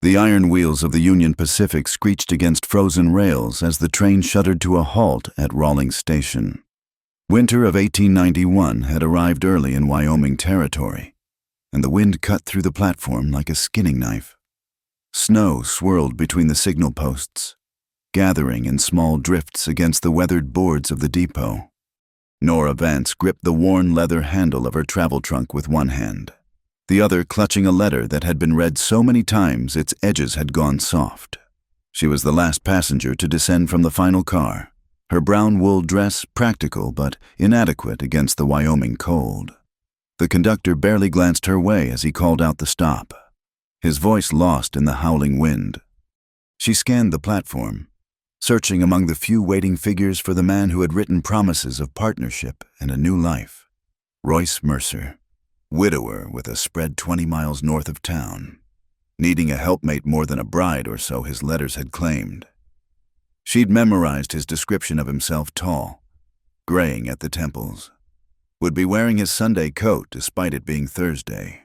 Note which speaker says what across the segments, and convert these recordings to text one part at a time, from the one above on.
Speaker 1: The iron wheels of the Union Pacific screeched against frozen rails as the train shuddered to a halt at Rawlings Station. Winter of 1891 had arrived early in Wyoming territory, and the wind cut through the platform like a skinning knife. Snow swirled between the signal posts, gathering in small drifts against the weathered boards of the depot. Nora Vance gripped the worn leather handle of her travel trunk with one hand, the other clutching a letter that had been read so many times its edges had gone soft. She was the last passenger to descend from the final car, her brown wool dress practical but inadequate against the Wyoming cold. The conductor barely glanced her way as he called out the stop, his voice lost in the howling wind. She scanned the platform, searching among the few waiting figures for the man who had written promises of partnership and a new life. Royce Mercer, widower with a spread 20 miles north of town, needing a helpmate more than a bride or so his letters had claimed. She'd memorized his description of himself: tall, graying at the temples, would be wearing his Sunday coat despite it being Thursday.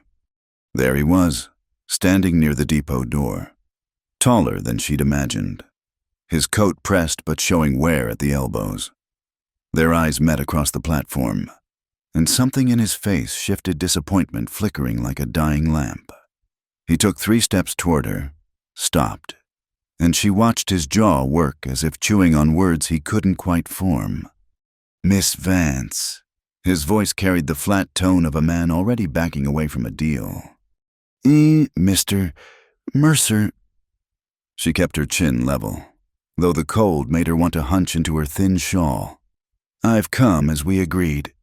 Speaker 1: There he was, standing near the depot door, taller than she'd imagined, his coat pressed but showing wear at the elbows. Their eyes met across the platform, and something in his face shifted disappointment flickering like a dying lamp. He took 3 steps toward her, stopped, and she watched his jaw work as if chewing on words he couldn't quite form. "Miss Vance." His voice carried the flat tone of a man already backing away from a deal. Mr. Mercer." She kept her chin level, though the cold made her want to hunch into her thin shawl. "I've come as we agreed."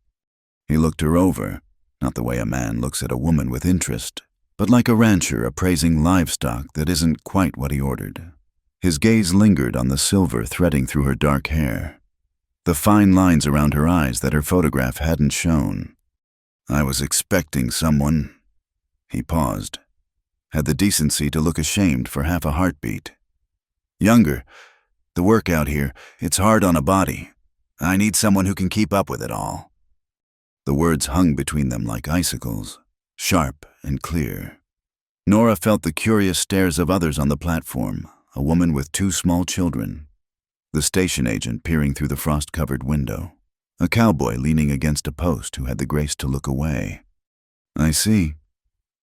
Speaker 1: He looked her over, not the way a man looks at a woman with interest, but like a rancher appraising livestock that isn't quite what he ordered. His gaze lingered on the silver threading through her dark hair, the fine lines around her eyes that her photograph hadn't shown. "I was expecting someone." He paused, had the decency to look ashamed for half a heartbeat. "Younger. The work out here, it's hard on a body. I need someone who can keep up with it all." The words hung between them like icicles, sharp and clear. Nora felt the curious stares of others on the platform, a woman with 2 small children, the station agent peering through the frost-covered window, a cowboy leaning against a post who had the grace to look away. "I see."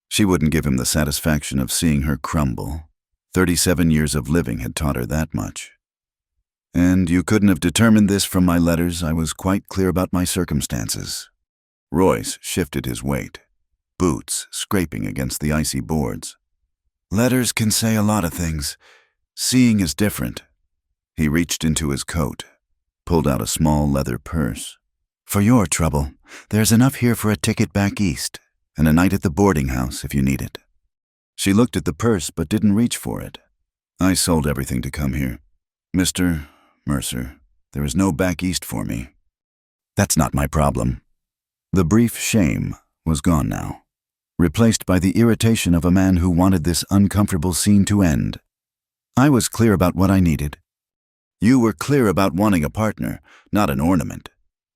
Speaker 1: She wouldn't give him the satisfaction of seeing her crumble. 37 years of living had taught her that much. "And you couldn't have determined this from my letters. I was quite clear about my circumstances." Royce shifted his weight, boots scraping against the icy boards. "Letters can say a lot of things. Seeing is different." He reached into his coat, pulled out a small leather purse. "For your trouble, there's enough here for a ticket back east, and a night at the boarding house if you need it." She looked at the purse but didn't reach for it. "I sold everything to come here. Mr. Mercer, there is no back east for me." "That's not my problem." The brief shame was gone now, replaced by the irritation of a man who wanted this uncomfortable scene to end. "I was clear about what I needed." "You were clear about wanting a partner, not an ornament."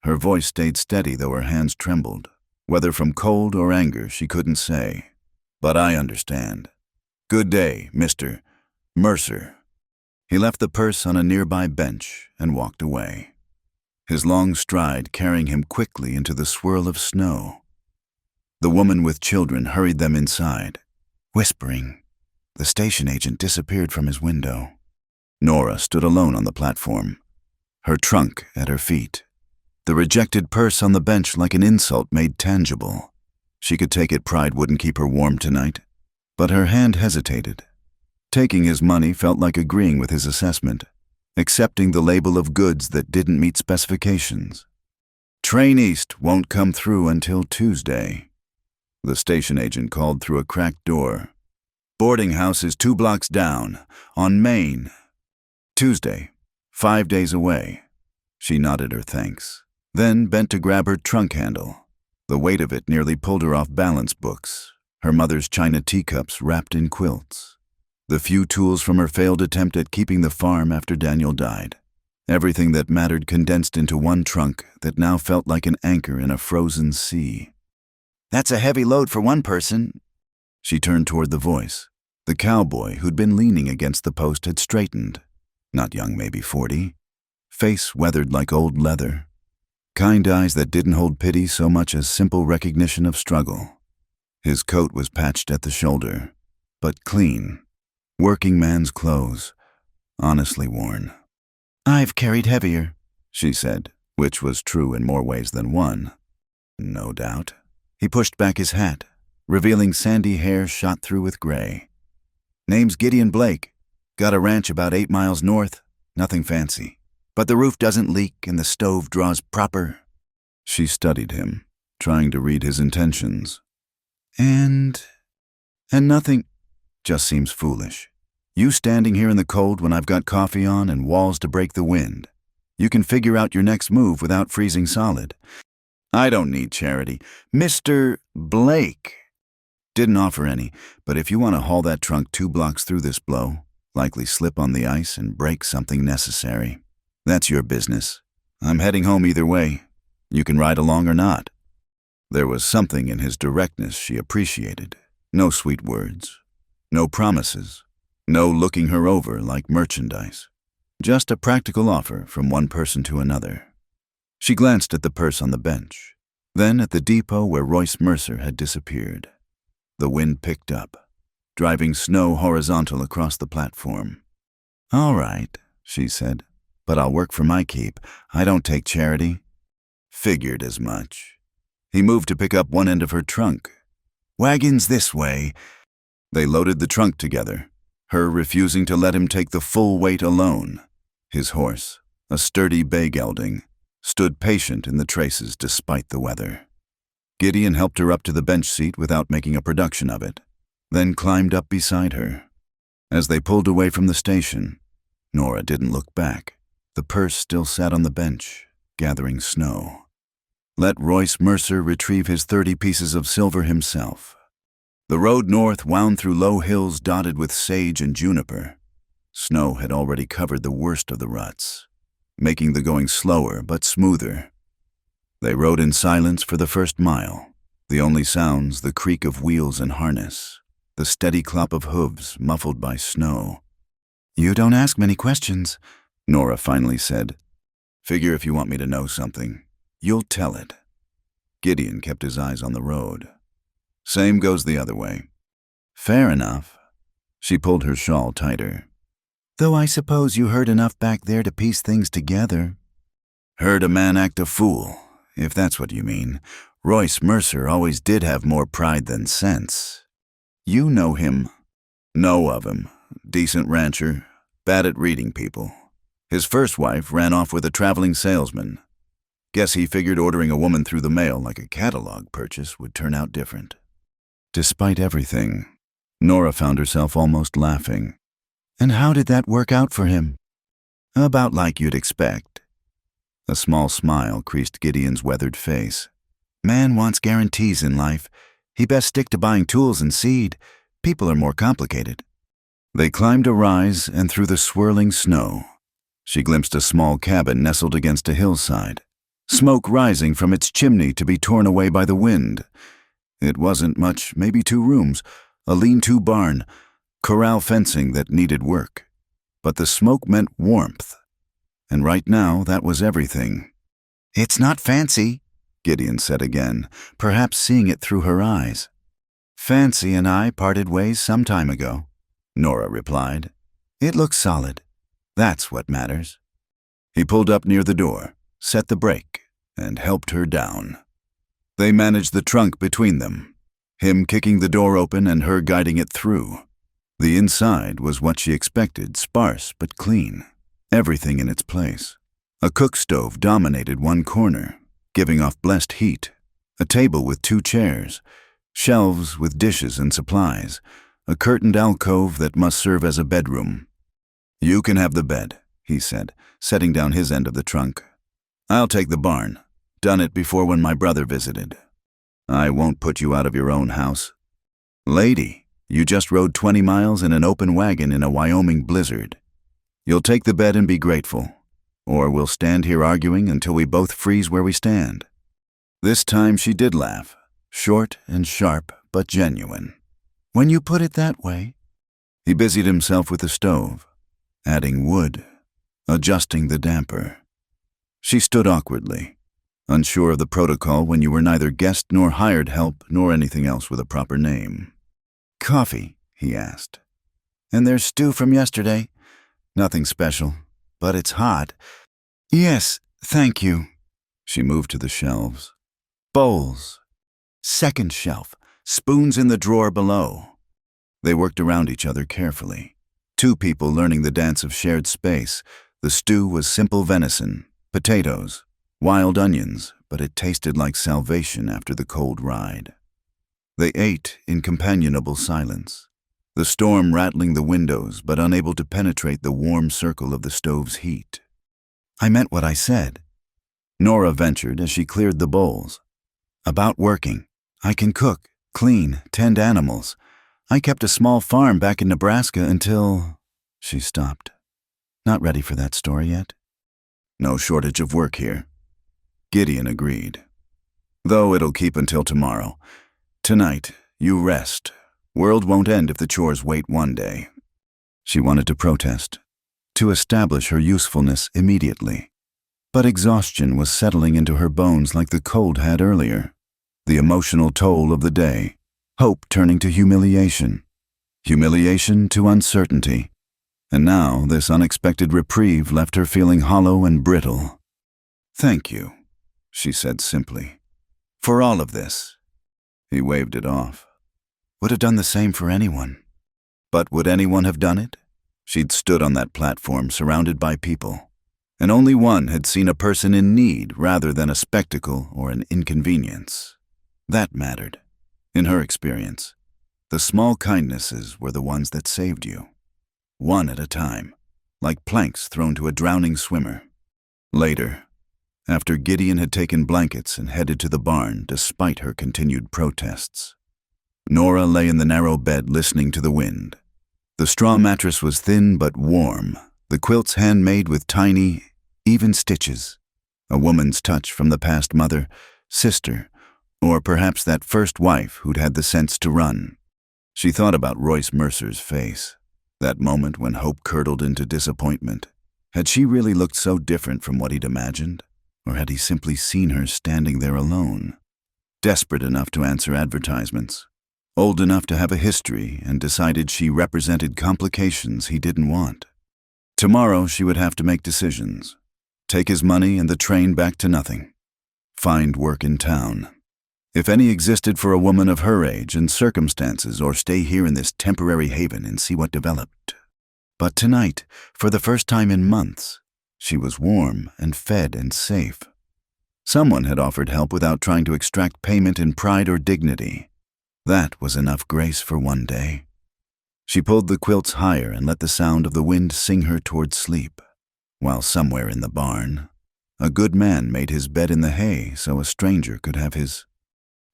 Speaker 1: Her voice stayed steady though her hands trembled. Whether from cold or anger, she couldn't say. "But I understand. Good day, Mr. Mercer." He left the purse on a nearby bench and walked away, his long stride carrying him quickly into the swirl of snow. The woman with children hurried them inside, whispering. The station agent disappeared from his window. Nora stood alone on the platform, her trunk at her feet, the rejected purse on the bench like an insult made tangible. She could take it pride wouldn't keep her warm tonight, but her hand hesitated. Taking his money felt like agreeing with his assessment, accepting the label of goods that didn't meet specifications. "Train east won't come through until Tuesday." The station agent called through a cracked door. "Boarding house is 2 blocks down, on Main." "Tuesday, 5 days away." She nodded her thanks, then bent to grab her trunk handle. The weight of it nearly pulled her off balance books, her mother's china teacups wrapped in quilts, the few tools from her failed attempt at keeping the farm after Daniel died. Everything that mattered condensed into one trunk that now felt like an anchor in a frozen sea. "That's a heavy load for one person." She turned toward the voice, The cowboy who'd been leaning against the post had straightened. Not young, maybe 40. Face weathered like old leather. Kind eyes that didn't hold pity so much as simple recognition of struggle. His coat was patched at the shoulder, but clean. Working man's clothes, honestly worn. "I've carried heavier," she said, which was true in more ways than one. No doubt. He pushed back his hat, revealing sandy hair shot through with gray. "Name's Gideon Blake. Got a ranch about 8 miles north. Nothing fancy. But the roof doesn't leak and the stove draws proper." She studied him, trying to read his intentions. And nothing just seems foolish. You standing here in the cold when I've got coffee on and walls to break the wind. You can figure out your next move without freezing solid. I don't need charity. Mr. Blake didn't offer any, but if you want to haul that trunk 2 blocks through this blow, likely slip on the ice and break something necessary, that's your business. I'm heading home either way. You can ride along or not. There was something in his directness she appreciated. No sweet words. No promises. No looking her over like merchandise. Just a practical offer from one person to another. She glanced at the purse on the bench, then at the depot where Royce Mercer had disappeared. The wind picked up, driving snow horizontal across the platform. "All right," she said, "but I'll work for my keep. I don't take charity." Figured as much. He moved to pick up one end of her trunk. "Wagons this way." They loaded the trunk together, her refusing to let him take the full weight alone. His horse, a sturdy bay gelding, stood patient in the traces despite the weather. Gideon helped her up to the bench seat without making a production of it, then climbed up beside her. As they pulled away from the station, Nora didn't look back. The purse still sat on the bench, gathering snow. Let Royce Mercer retrieve his 30 pieces of silver himself. The road north wound through low hills dotted with sage and juniper. Snow had already covered the worst of the ruts, making the going slower but smoother. They rode in silence for the first mile, the only sounds the creak of wheels and harness, the steady clop of hooves muffled by snow. "You don't ask many questions," Nora finally said. "Figure if you want me to know something, you'll tell it." Gideon kept his eyes on the road. "Same goes the other way." "Fair enough." She pulled her shawl tighter. "Though I suppose you heard enough back there to piece things together." "Heard a man act a fool, if that's what you mean. Royce Mercer always did have more pride than sense." "You know him." "Know of him. Decent rancher, bad at reading people. His first wife ran off with a traveling salesman. Guess he figured ordering a woman through the mail like a catalog purchase would turn out different." Despite everything, Nora found herself almost laughing. "And how did that work out for him?" "About like you'd expect." A small smile creased Gideon's weathered face. "Man wants guarantees in life. He best stick to buying tools and seed. People are more complicated." They climbed a rise and through the swirling snow. She glimpsed a small cabin nestled against a hillside, smoke rising from its chimney to be torn away by the wind. It wasn't much, maybe 2 rooms, a lean-to barn, corral fencing that needed work. But the smoke meant warmth, and right now that was everything. "It's not fancy," Gideon said again, perhaps seeing it through her eyes. "Fancy and I parted ways some time ago," Nora replied. "It looks solid. That's what matters." He pulled up near the door, set the brake, and helped her down. They managed the trunk between them, him kicking the door open and her guiding it through. The inside was what she expected, sparse but clean, everything in its place. A cook stove dominated one corner, giving off blessed heat, a table with 2 chairs, shelves with dishes and supplies, a curtained alcove that must serve as a bedroom. "You can have the bed," he said, setting down his end of the trunk. "I'll take the barn. Done it before when my brother visited. I won't put you out of your own house. Lady, you just rode 20 miles in an open wagon in a Wyoming blizzard. You'll take the bed and be grateful, or we'll stand here arguing until we both freeze where we stand." This time she did laugh, short and sharp but genuine. "When you put it that way." He busied himself with the stove, adding wood, adjusting the damper. She stood awkwardly, unsure of the protocol when you were neither guest nor hired help nor anything else with a proper name. "Coffee?" he asked. "And there's stew from yesterday. Nothing special, but it's hot." "Yes, thank you." She moved to the shelves. Bowls. Second shelf. Spoons in the drawer below. They worked around each other carefully. Two people learning the dance of shared space. The stew was simple venison, potatoes, wild onions, but it tasted like salvation after the cold ride. They ate in companionable silence, the storm rattling the windows but unable to penetrate the warm circle of the stove's heat. "I meant what I said," Nora ventured as she cleared the bowls. "About working. I can cook, clean, tend animals. I kept a small farm back in Nebraska until—" She stopped. "Not ready for that story yet?" "No shortage of work here." Gideon agreed. "Though it'll keep until tomorrow. Tonight, you rest. World won't end if the chores wait one day." She wanted to protest, to establish her usefulness immediately. But exhaustion was settling into her bones like the cold had earlier. The emotional toll of the day, hope turning to humiliation, humiliation to uncertainty. And now this unexpected reprieve left her feeling hollow and brittle. "Thank you," she said simply, "for all of this." He waved it off. Would have done the same for anyone. But would anyone have done it? She'd stood on that platform surrounded by people, and only one had seen a person in need rather than a spectacle or an inconvenience. That mattered. In her experience, the small kindnesses were the ones that saved you. One at a time, like planks thrown to a drowning swimmer. Later, after Gideon had taken blankets and headed to the barn despite her continued protests, Nora lay in the narrow bed listening to the wind. The straw mattress was thin but warm, the quilts handmade with tiny, even stitches. A woman's touch from the past mother, sister, or perhaps that first wife who'd had the sense to run. She thought about Royce Mercer's face, that moment when hope curdled into disappointment. Had she really looked so different from what he'd imagined? Or had he simply seen her standing there alone, desperate enough to answer advertisements, old enough to have a history, and decided she represented complications he didn't want? Tomorrow she would have to make decisions. Take his money and the train back to nothing. Find work in town, if any existed for a woman of her age and circumstances, or stay here in this temporary haven and see what developed. But tonight, for the first time in months, she was warm and fed and safe. Someone had offered help without trying to extract payment in pride or dignity. That was enough grace for one day. She pulled the quilts higher and let the sound of the wind sing her toward sleep, while somewhere in the barn, a good man made his bed in the hay so a stranger could have his.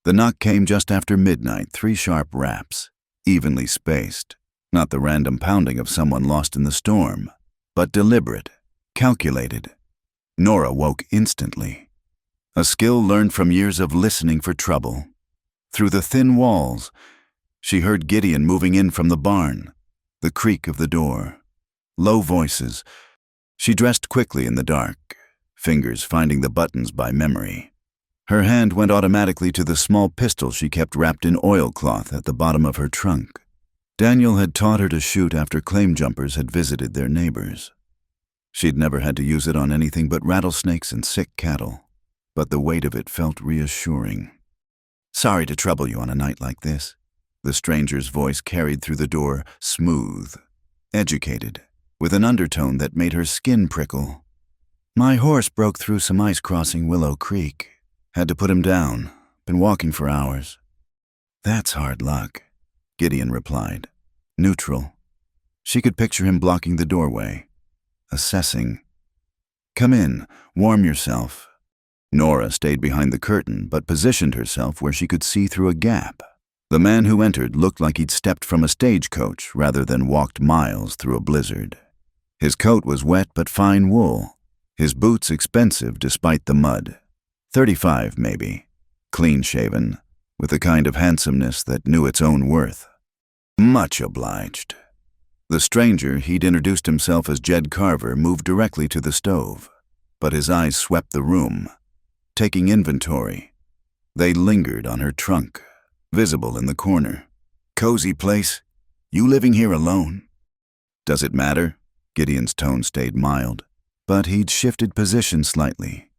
Speaker 1: The knock came just after midnight, 3 sharp raps, evenly spaced, not the random pounding of someone lost in the storm, but deliberate, calculated. Nora woke instantly. A skill learned from years of listening for trouble. Through the thin walls, she heard Gideon moving in from the barn, the creak of the door, low voices. She dressed quickly in the dark, fingers finding the buttons by memory. Her hand went automatically to the small pistol she kept wrapped in oilcloth at the bottom of her trunk. Daniel had taught her to shoot after claim jumpers had visited their neighbors. She'd never had to use it on anything but rattlesnakes and sick cattle, but the weight of it felt reassuring. "Sorry to trouble you on a night like this." The stranger's voice carried through the door, smooth, educated, with an undertone that made her skin prickle. "My horse broke through some ice crossing Willow Creek. Had to put him down. Been walking for hours." "That's hard luck," Gideon replied, neutral. She could picture him blocking the doorway, assessing. "Come in, warm yourself." Nora stayed behind the curtain but positioned herself where she could see through a gap. The man who entered looked like he'd stepped from a stagecoach rather than walked miles through a blizzard. His coat was wet but fine wool, his boots expensive despite the mud. 35 maybe, clean-shaven, with the kind of handsomeness that knew its own worth. "Much obliged." The stranger, he'd introduced himself as Jed Carver, moved directly to the stove, but his eyes swept the room, taking inventory. They lingered on her trunk, visible in the corner. "Cozy place? You living here alone?" "Does it matter?" Gideon's tone stayed mild, but he'd shifted position slightly,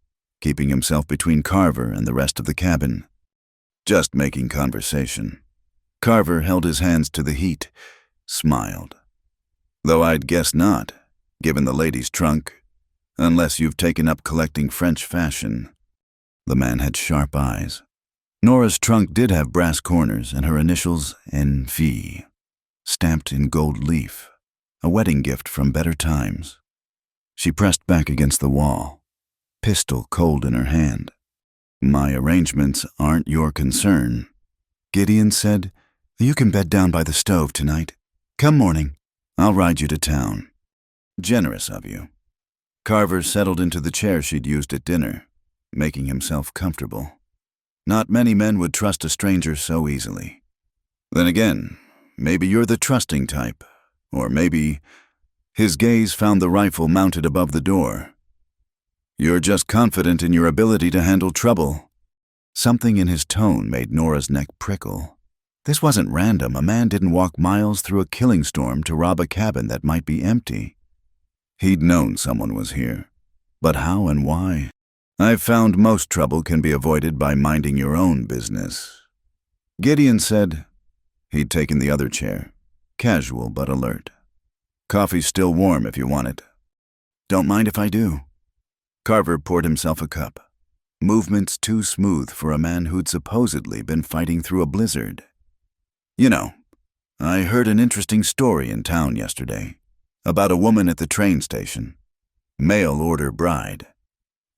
Speaker 1: keeping himself between Carver and the rest of the cabin. "Just making conversation." Carver held his hands to the heat, smiled. "Though I'd guess not, given the lady's trunk, unless you've taken up collecting French fashion." The man had sharp eyes. Nora's trunk did have brass corners and her initials NV, stamped in gold leaf, a wedding gift from better times. She pressed back against the wall, pistol cold in her hand. "My arrangements aren't your concern." Gideon said, "You can bed down by the stove tonight. Come morning, I'll ride you to town." "Generous of you." Carver settled into the chair she'd used at dinner, making himself comfortable. Not many men would trust a stranger so easily. "Then again, maybe you're the trusting type, or maybe—" His gaze found the rifle mounted above the door. "You're just confident in your ability to handle trouble." Something in his tone made Nora's neck prickle. This wasn't random. A man didn't walk miles through a killing storm to rob a cabin that might be empty. He'd known someone was here. But how and why? "I've found most trouble can be avoided by minding your own business." Gideon said. He'd taken the other chair, casual but alert. "Coffee's still warm if you want it." "Don't mind if I do." Carver poured himself a cup, movements too smooth for a man who'd supposedly been fighting through a blizzard. "You know, I heard an interesting story in town yesterday about a woman at the train station. Mail-order bride.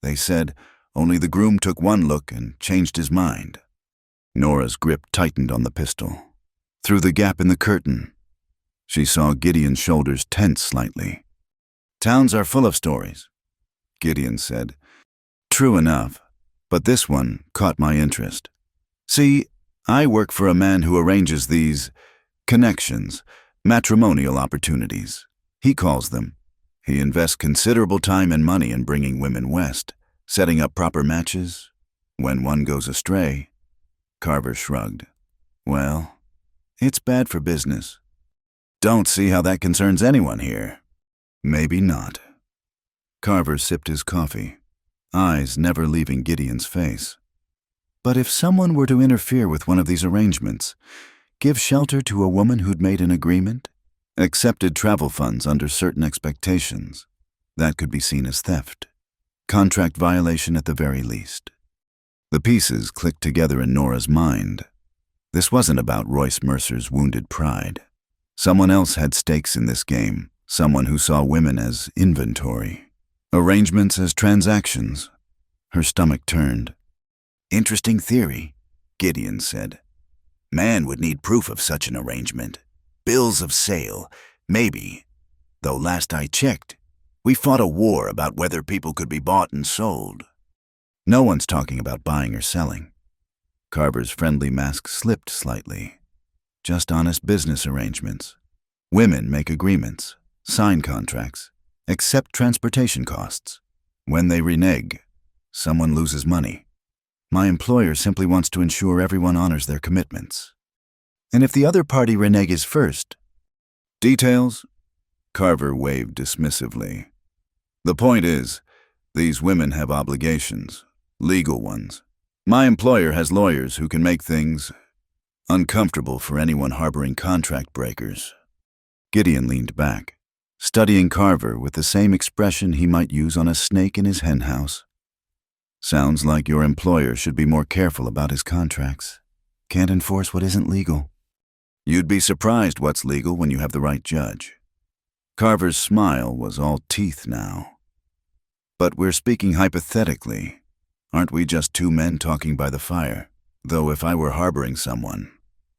Speaker 1: They said only the groom took one look and changed his mind." Nora's grip tightened on the pistol. Through the gap in the curtain, she saw Gideon's shoulders tense slightly. "Towns are full of stories," Gideon said. "True enough, but this one caught my interest. See, I work for a man who arranges these connections, matrimonial opportunities, he calls them. He invests considerable time and money in bringing women west, setting up proper matches. When one goes astray—" Carver shrugged. "Well, it's bad for business." "Don't see how that concerns anyone here." "Maybe not." Carver sipped his coffee, eyes never leaving Gideon's face. But if someone were to interfere with one of these arrangements, give shelter to a woman who'd made an agreement, accepted travel funds under certain expectations, that could be seen as theft, contract violation at the very least. The pieces clicked together in Nora's mind. This wasn't about Royce Mercer's wounded pride. Someone else had stakes in this game, someone who saw women as inventory, arrangements as transactions. Her stomach turned. "Interesting theory," Gideon said. "Man would need proof of such an arrangement. Bills of sale, maybe. Though last I checked, we fought a war about whether people could be bought and sold." "No one's talking about buying or selling." Carver's friendly mask slipped slightly. "Just honest business arrangements. Women make agreements, sign contracts, accept transportation costs. When they renege, someone loses money. My employer simply wants to ensure everyone honors their commitments. And if the other party reneges first—" "Details?" Carver waved dismissively. "The point is, these women have obligations, legal ones. My employer has lawyers who can make things uncomfortable for anyone harboring contract breakers." Gideon leaned back, studying Carver with the same expression he might use on a snake in his henhouse. "Sounds like your employer should be more careful about his contracts. Can't enforce what isn't legal." "You'd be surprised what's legal when you have the right judge." Carver's smile was all teeth now. "But we're speaking hypothetically. Aren't we just two men talking by the fire? Though if I were harboring someone,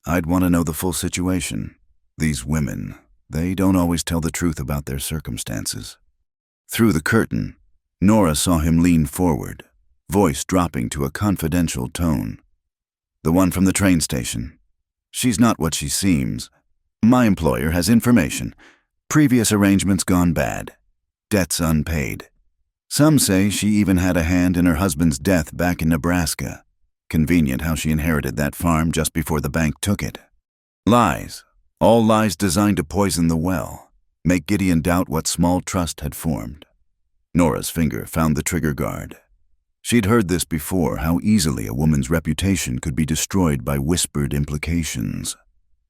Speaker 1: I'd want to know the full situation. These women, they don't always tell the truth about their circumstances." Through the curtain, Nora saw him lean forward, voice dropping to a confidential tone. "The one from the train station. She's not what she seems. My employer has information. Previous arrangements gone bad. Debts unpaid. Some say she even had a hand in her husband's death back in Nebraska. Convenient how she inherited that farm just before the bank took it. Lies. All lies designed to poison the well, make Gideon doubt what small trust had formed. Nora's finger found the trigger guard. She'd heard this before, how easily a woman's reputation could be destroyed by whispered implications.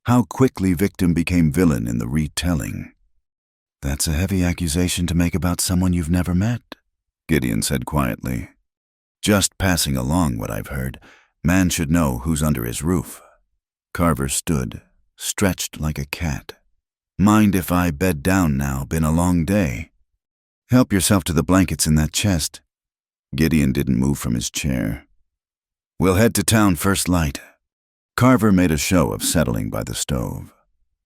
Speaker 1: How quickly victim became villain in the retelling. "That's a heavy accusation to make about someone you've never met," Gideon said quietly. "Just passing along what I've heard. Man should know who's under his roof." Carver stood, stretched like a cat. "Mind if I bed down now? Been a long day." "Help yourself to the blankets in that chest." Gideon didn't move from his chair. "We'll head to town first light." Carver made a show of settling by the stove.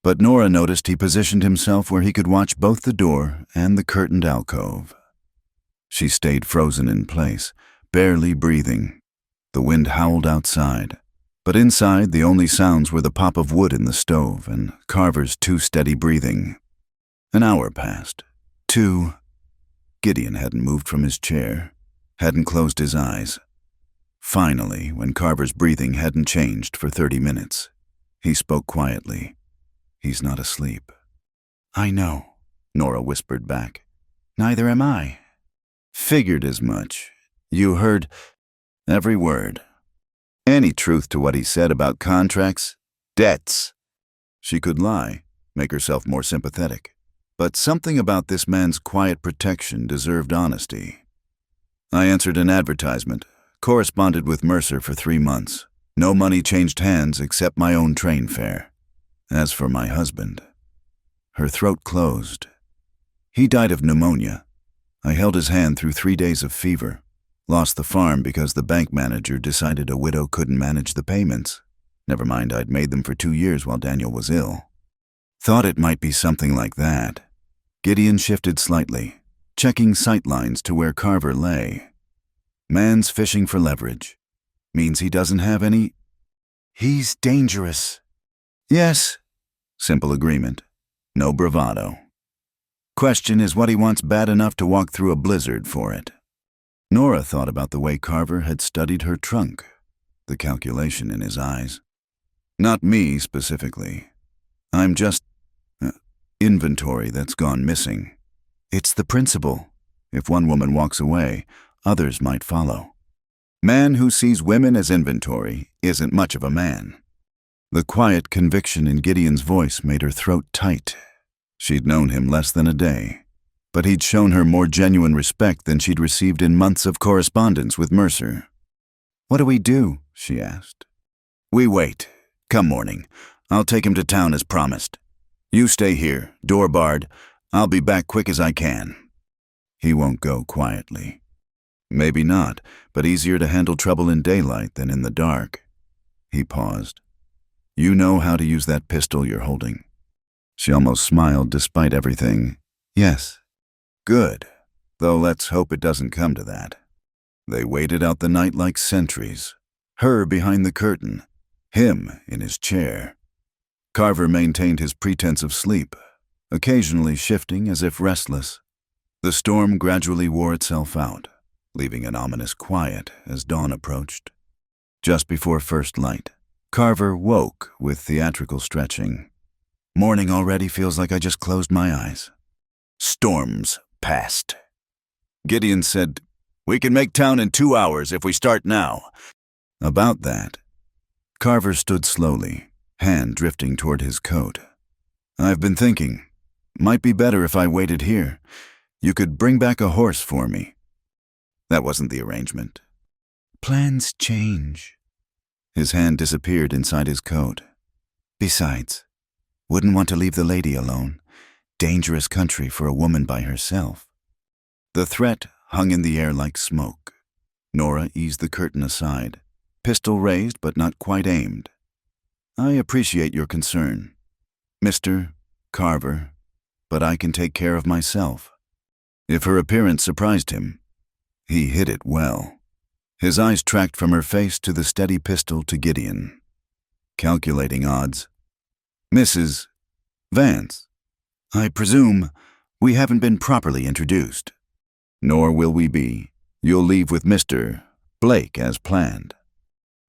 Speaker 1: But Nora noticed he positioned himself where he could watch both the door and the curtained alcove. She stayed frozen in place, barely breathing. The wind howled outside, but inside the only sounds were the pop of wood in the stove and Carver's too steady breathing. An hour passed. 2. Gideon hadn't moved from his chair, hadn't closed his eyes. Finally, when Carver's breathing hadn't changed for 30 minutes, he spoke quietly. "He's not asleep." "I know," Nora whispered back. "Neither am I." "Figured as much. You heard every word. Any truth to what he said about contracts? Debts?" She could lie, make herself more sympathetic. But something about this man's quiet protection deserved honesty. "I answered an advertisement, corresponded with Mercer for 3 months. No money changed hands except my own train fare. As for my husband..." Her throat closed. "He died of pneumonia. I held his hand through 3 days of fever. Lost the farm because the bank manager decided a widow couldn't manage the payments. Never mind, I'd made them for 2 years while Daniel was ill. Thought it might be something like that." Gideon shifted slightly, checking sightlines to where Carver lay. "Man's fishing for leverage. Means he doesn't have any..." "He's dangerous." "Yes." Simple agreement. No bravado. Question is what he wants bad enough to walk through a blizzard for it. Nora thought about the way Carver had studied her trunk, the calculation in his eyes. "Not me specifically. I'm just inventory that's gone missing. It's the principle. If one woman walks away, others might follow. Man who sees women as inventory isn't much of a man." The quiet conviction in Gideon's voice made her throat tight. She'd known him less than a day, but he'd shown her more genuine respect than she'd received in months of correspondence with Mercer. "What do we do?" she asked. "We wait. Come morning. I'll take him to town as promised. You stay here, door barred. I'll be back quick as I can." He won't go quietly. Maybe not, but easier to handle trouble in daylight than in the dark. He paused. "You know how to use that pistol you're holding?" She almost smiled despite everything. "Yes." "Good, though let's hope it doesn't come to that." They waited out the night like sentries. Her behind the curtain, him in his chair. Carver maintained his pretense of sleep, occasionally shifting as if restless. The storm gradually wore itself out, leaving an ominous quiet as dawn approached. Just before first light, Carver woke with theatrical stretching. "Morning already, feels like I just closed my eyes." "Storm's past." Gideon said, "We can make town in 2 hours if we start now." About that. Carver stood slowly, hand drifting toward his coat. "I've been thinking. Might be better if I waited here. You could bring back a horse for me." That wasn't the arrangement. "Plans change." His hand disappeared inside his coat. "Besides, wouldn't want to leave the lady alone. Dangerous country for a woman by herself." The threat hung in the air like smoke. Nora eased the curtain aside, pistol raised but not quite aimed. "I appreciate your concern, Mr. Carver, but I can take care of myself." If her appearance surprised him, he hid it well. His eyes tracked from her face to the steady pistol to Gideon. Calculating odds. "Mrs. Vance, I presume we haven't been properly introduced. Nor will we be. You'll leave with Mr. Blake as planned.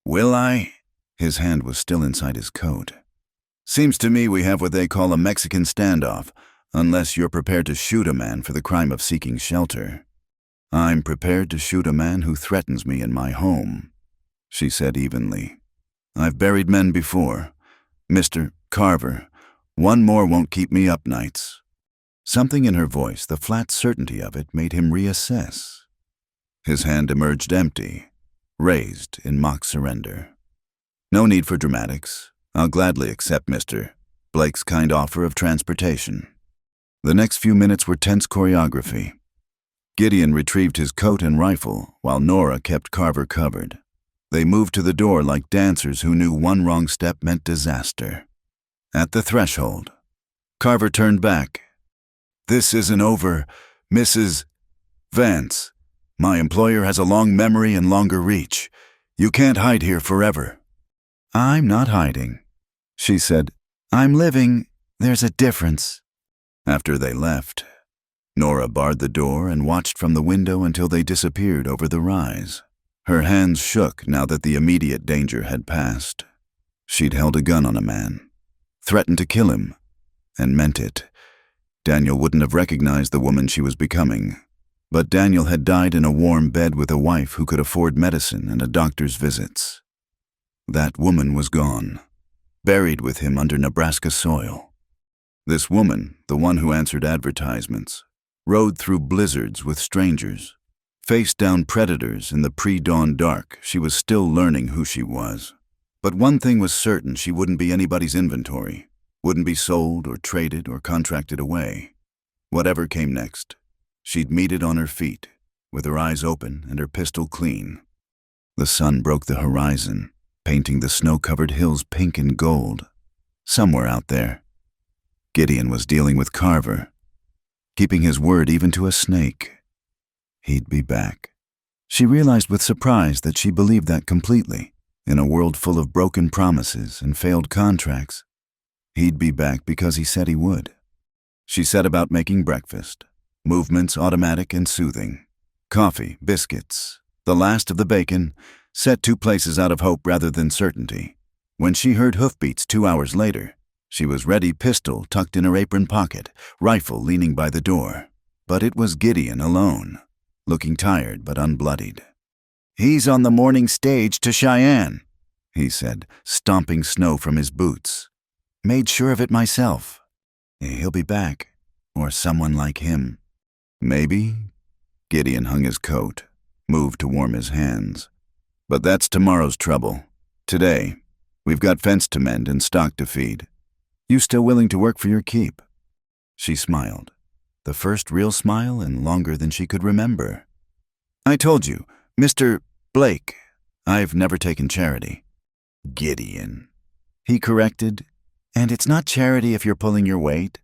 Speaker 1: Will I? His hand was still inside his coat. Seems to me we have what they call a Mexican standoff, unless you're prepared to shoot a man for the crime of seeking shelter. I'm prepared to shoot a man who threatens me in my home, she said evenly. I've buried men before. Mr. Carver, one more won't keep me up nights. Something in her voice, the flat certainty of it, made him reassess. His hand emerged empty, raised in mock surrender. No need for dramatics. I'll gladly accept Mr. Blake's kind offer of transportation. The next few minutes were tense choreography. Gideon retrieved his coat and rifle, while Nora kept Carver covered. They moved to the door like dancers who knew one wrong step meant disaster. At the threshold, Carver turned back. This isn't over, Mrs. Vance. My employer has a long memory and longer reach. You can't hide here forever. I'm not hiding, she said. I'm living. There's a difference. After they left, Nora barred the door and watched from the window until they disappeared over the rise. Her hands shook now that the immediate danger had passed. She'd held a gun on a man, threatened to kill him, and meant it. Daniel wouldn't have recognized the woman she was becoming, but Daniel had died in a warm bed with a wife who could afford medicine and a doctor's visits. That woman was gone, buried with him under Nebraska soil. This woman, the one who answered advertisements, rode through blizzards with strangers, faced down predators in the pre-dawn dark. She was still learning who she was. But one thing was certain: she wouldn't be anybody's inventory, wouldn't be sold or traded or contracted away. Whatever came next, she'd meet it on her feet, with her eyes open and her pistol clean. The sun broke the horizon, painting the snow-covered hills pink and gold. Somewhere out there, Gideon was dealing with Carver, keeping his word even to a snake. He'd be back. She realized with surprise that she believed that completely. In a world full of broken promises and failed contracts, he'd be back because he said he would. She set about making breakfast, movements automatic and soothing. Coffee, biscuits, the last of the bacon, set two places out of hope rather than certainty. When she heard hoofbeats 2 hours later, she was ready, pistol tucked in her apron pocket, rifle leaning by the door. But it was Gideon alone, looking tired but unbloodied. He's on the morning stage to Cheyenne, he said, stomping snow from his boots. Made sure of it myself. He'll be back, or someone like him. Maybe. Gideon hung his coat, moved to warm his hands. But that's tomorrow's trouble. Today, we've got fence to mend and stock to feed. You still willing to work for your keep? She smiled, the first real smile in longer than she could remember. I told you, Mr. Blake, I've never taken charity. Gideon, he corrected. And it's not charity if you're pulling your weight.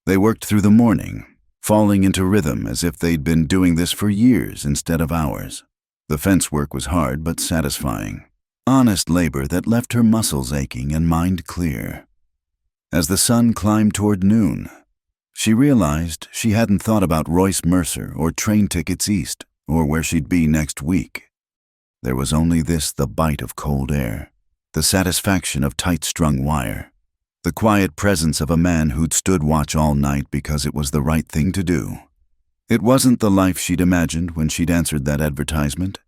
Speaker 1: They worked through the morning, falling into rhythm as if they'd been doing this for years instead of hours. The fence work was hard but satisfying. Honest labor that left her muscles aching and mind clear. As the sun climbed toward noon, she realized she hadn't thought about Royce Mercer or train tickets east or where she'd be next week. There was only this: the bite of cold air, the satisfaction of tight-strung wire, the quiet presence of a man who'd stood watch all night because it was the right thing to do. It wasn't the life she'd imagined when she'd answered that advertisement,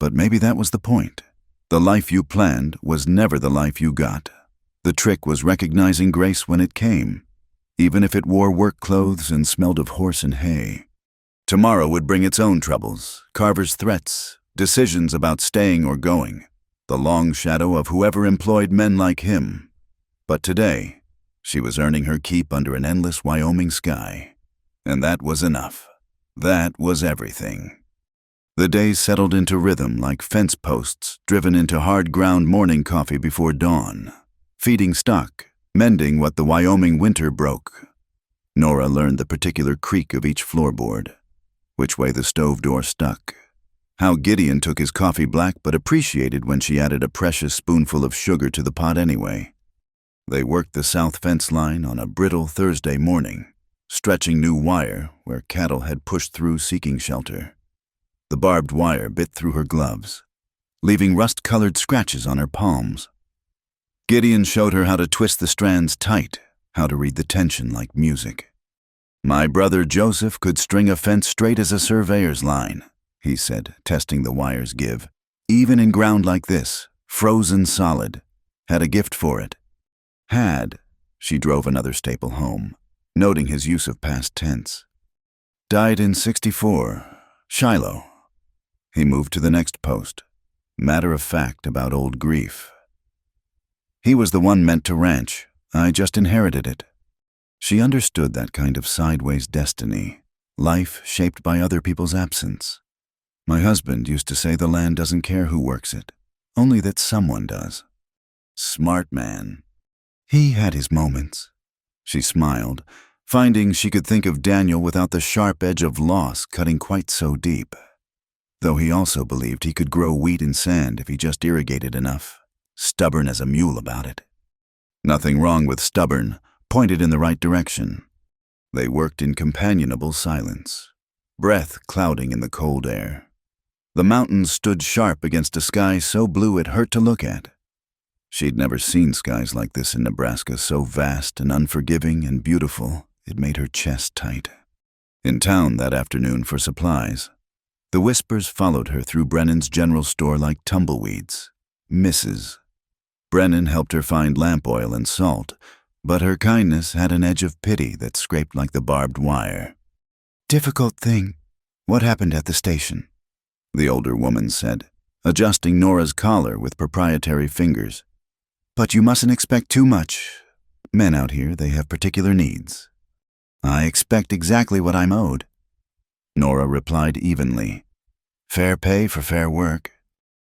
Speaker 1: but maybe that was the point. The life you planned was never the life you got. The trick was recognizing grace when it came, even if it wore work clothes and smelled of horse and hay. Tomorrow would bring its own troubles, Carver's threats, decisions about staying or going, the long shadow of whoever employed men like him. But today, she was earning her keep under an endless Wyoming sky. And that was enough. That was everything. The days settled into rhythm like fence posts driven into hard-ground morning coffee before dawn. Feeding stock, mending what the Wyoming winter broke. Nora learned the particular creak of each floorboard, which way the stove door stuck, how Gideon took his coffee black but appreciated when she added a precious spoonful of sugar to the pot anyway. They worked the south fence line on a brittle Thursday morning, stretching new wire where cattle had pushed through seeking shelter. The barbed wire bit through her gloves, leaving rust-colored scratches on her palms. Gideon showed her how to twist the strands tight, how to read the tension like music. "My brother Joseph could string a fence straight as a surveyor's line," he said, testing the wire's give. "Even in ground like this, frozen solid. Had a gift for it." Had. She drove another staple home, noting his use of past tense. "Died in '64. Shiloh." He moved to the next post, matter of fact about old grief. "He was the one meant to ranch. I just inherited it." She understood that kind of sideways destiny, life shaped by other people's absence. "My husband used to say the land doesn't care who works it, only that someone does." Smart man. He had his moments. She smiled, finding she could think of Daniel without the sharp edge of loss cutting quite so deep. Though he also believed he could grow wheat in sand if he just irrigated enough, stubborn as a mule about it. Nothing wrong with stubborn, pointed in the right direction. They worked in companionable silence, breath clouding in the cold air. The mountains stood sharp against a sky so blue it hurt to look at. She'd never seen skies like this in Nebraska, so vast and unforgiving and beautiful it made her chest tight. In town that afternoon for supplies, the whispers followed her through Brennan's general store like tumbleweeds. Mrs. Brennan helped her find lamp oil and salt, but her kindness had an edge of pity that scraped like the barbed wire. "Difficult thing. What happened at the station?" the older woman said, adjusting Nora's collar with proprietary fingers. "But you mustn't expect too much. Men out here, they have particular needs." "I expect exactly what I'm owed," Nora replied evenly. "Fair pay for fair work."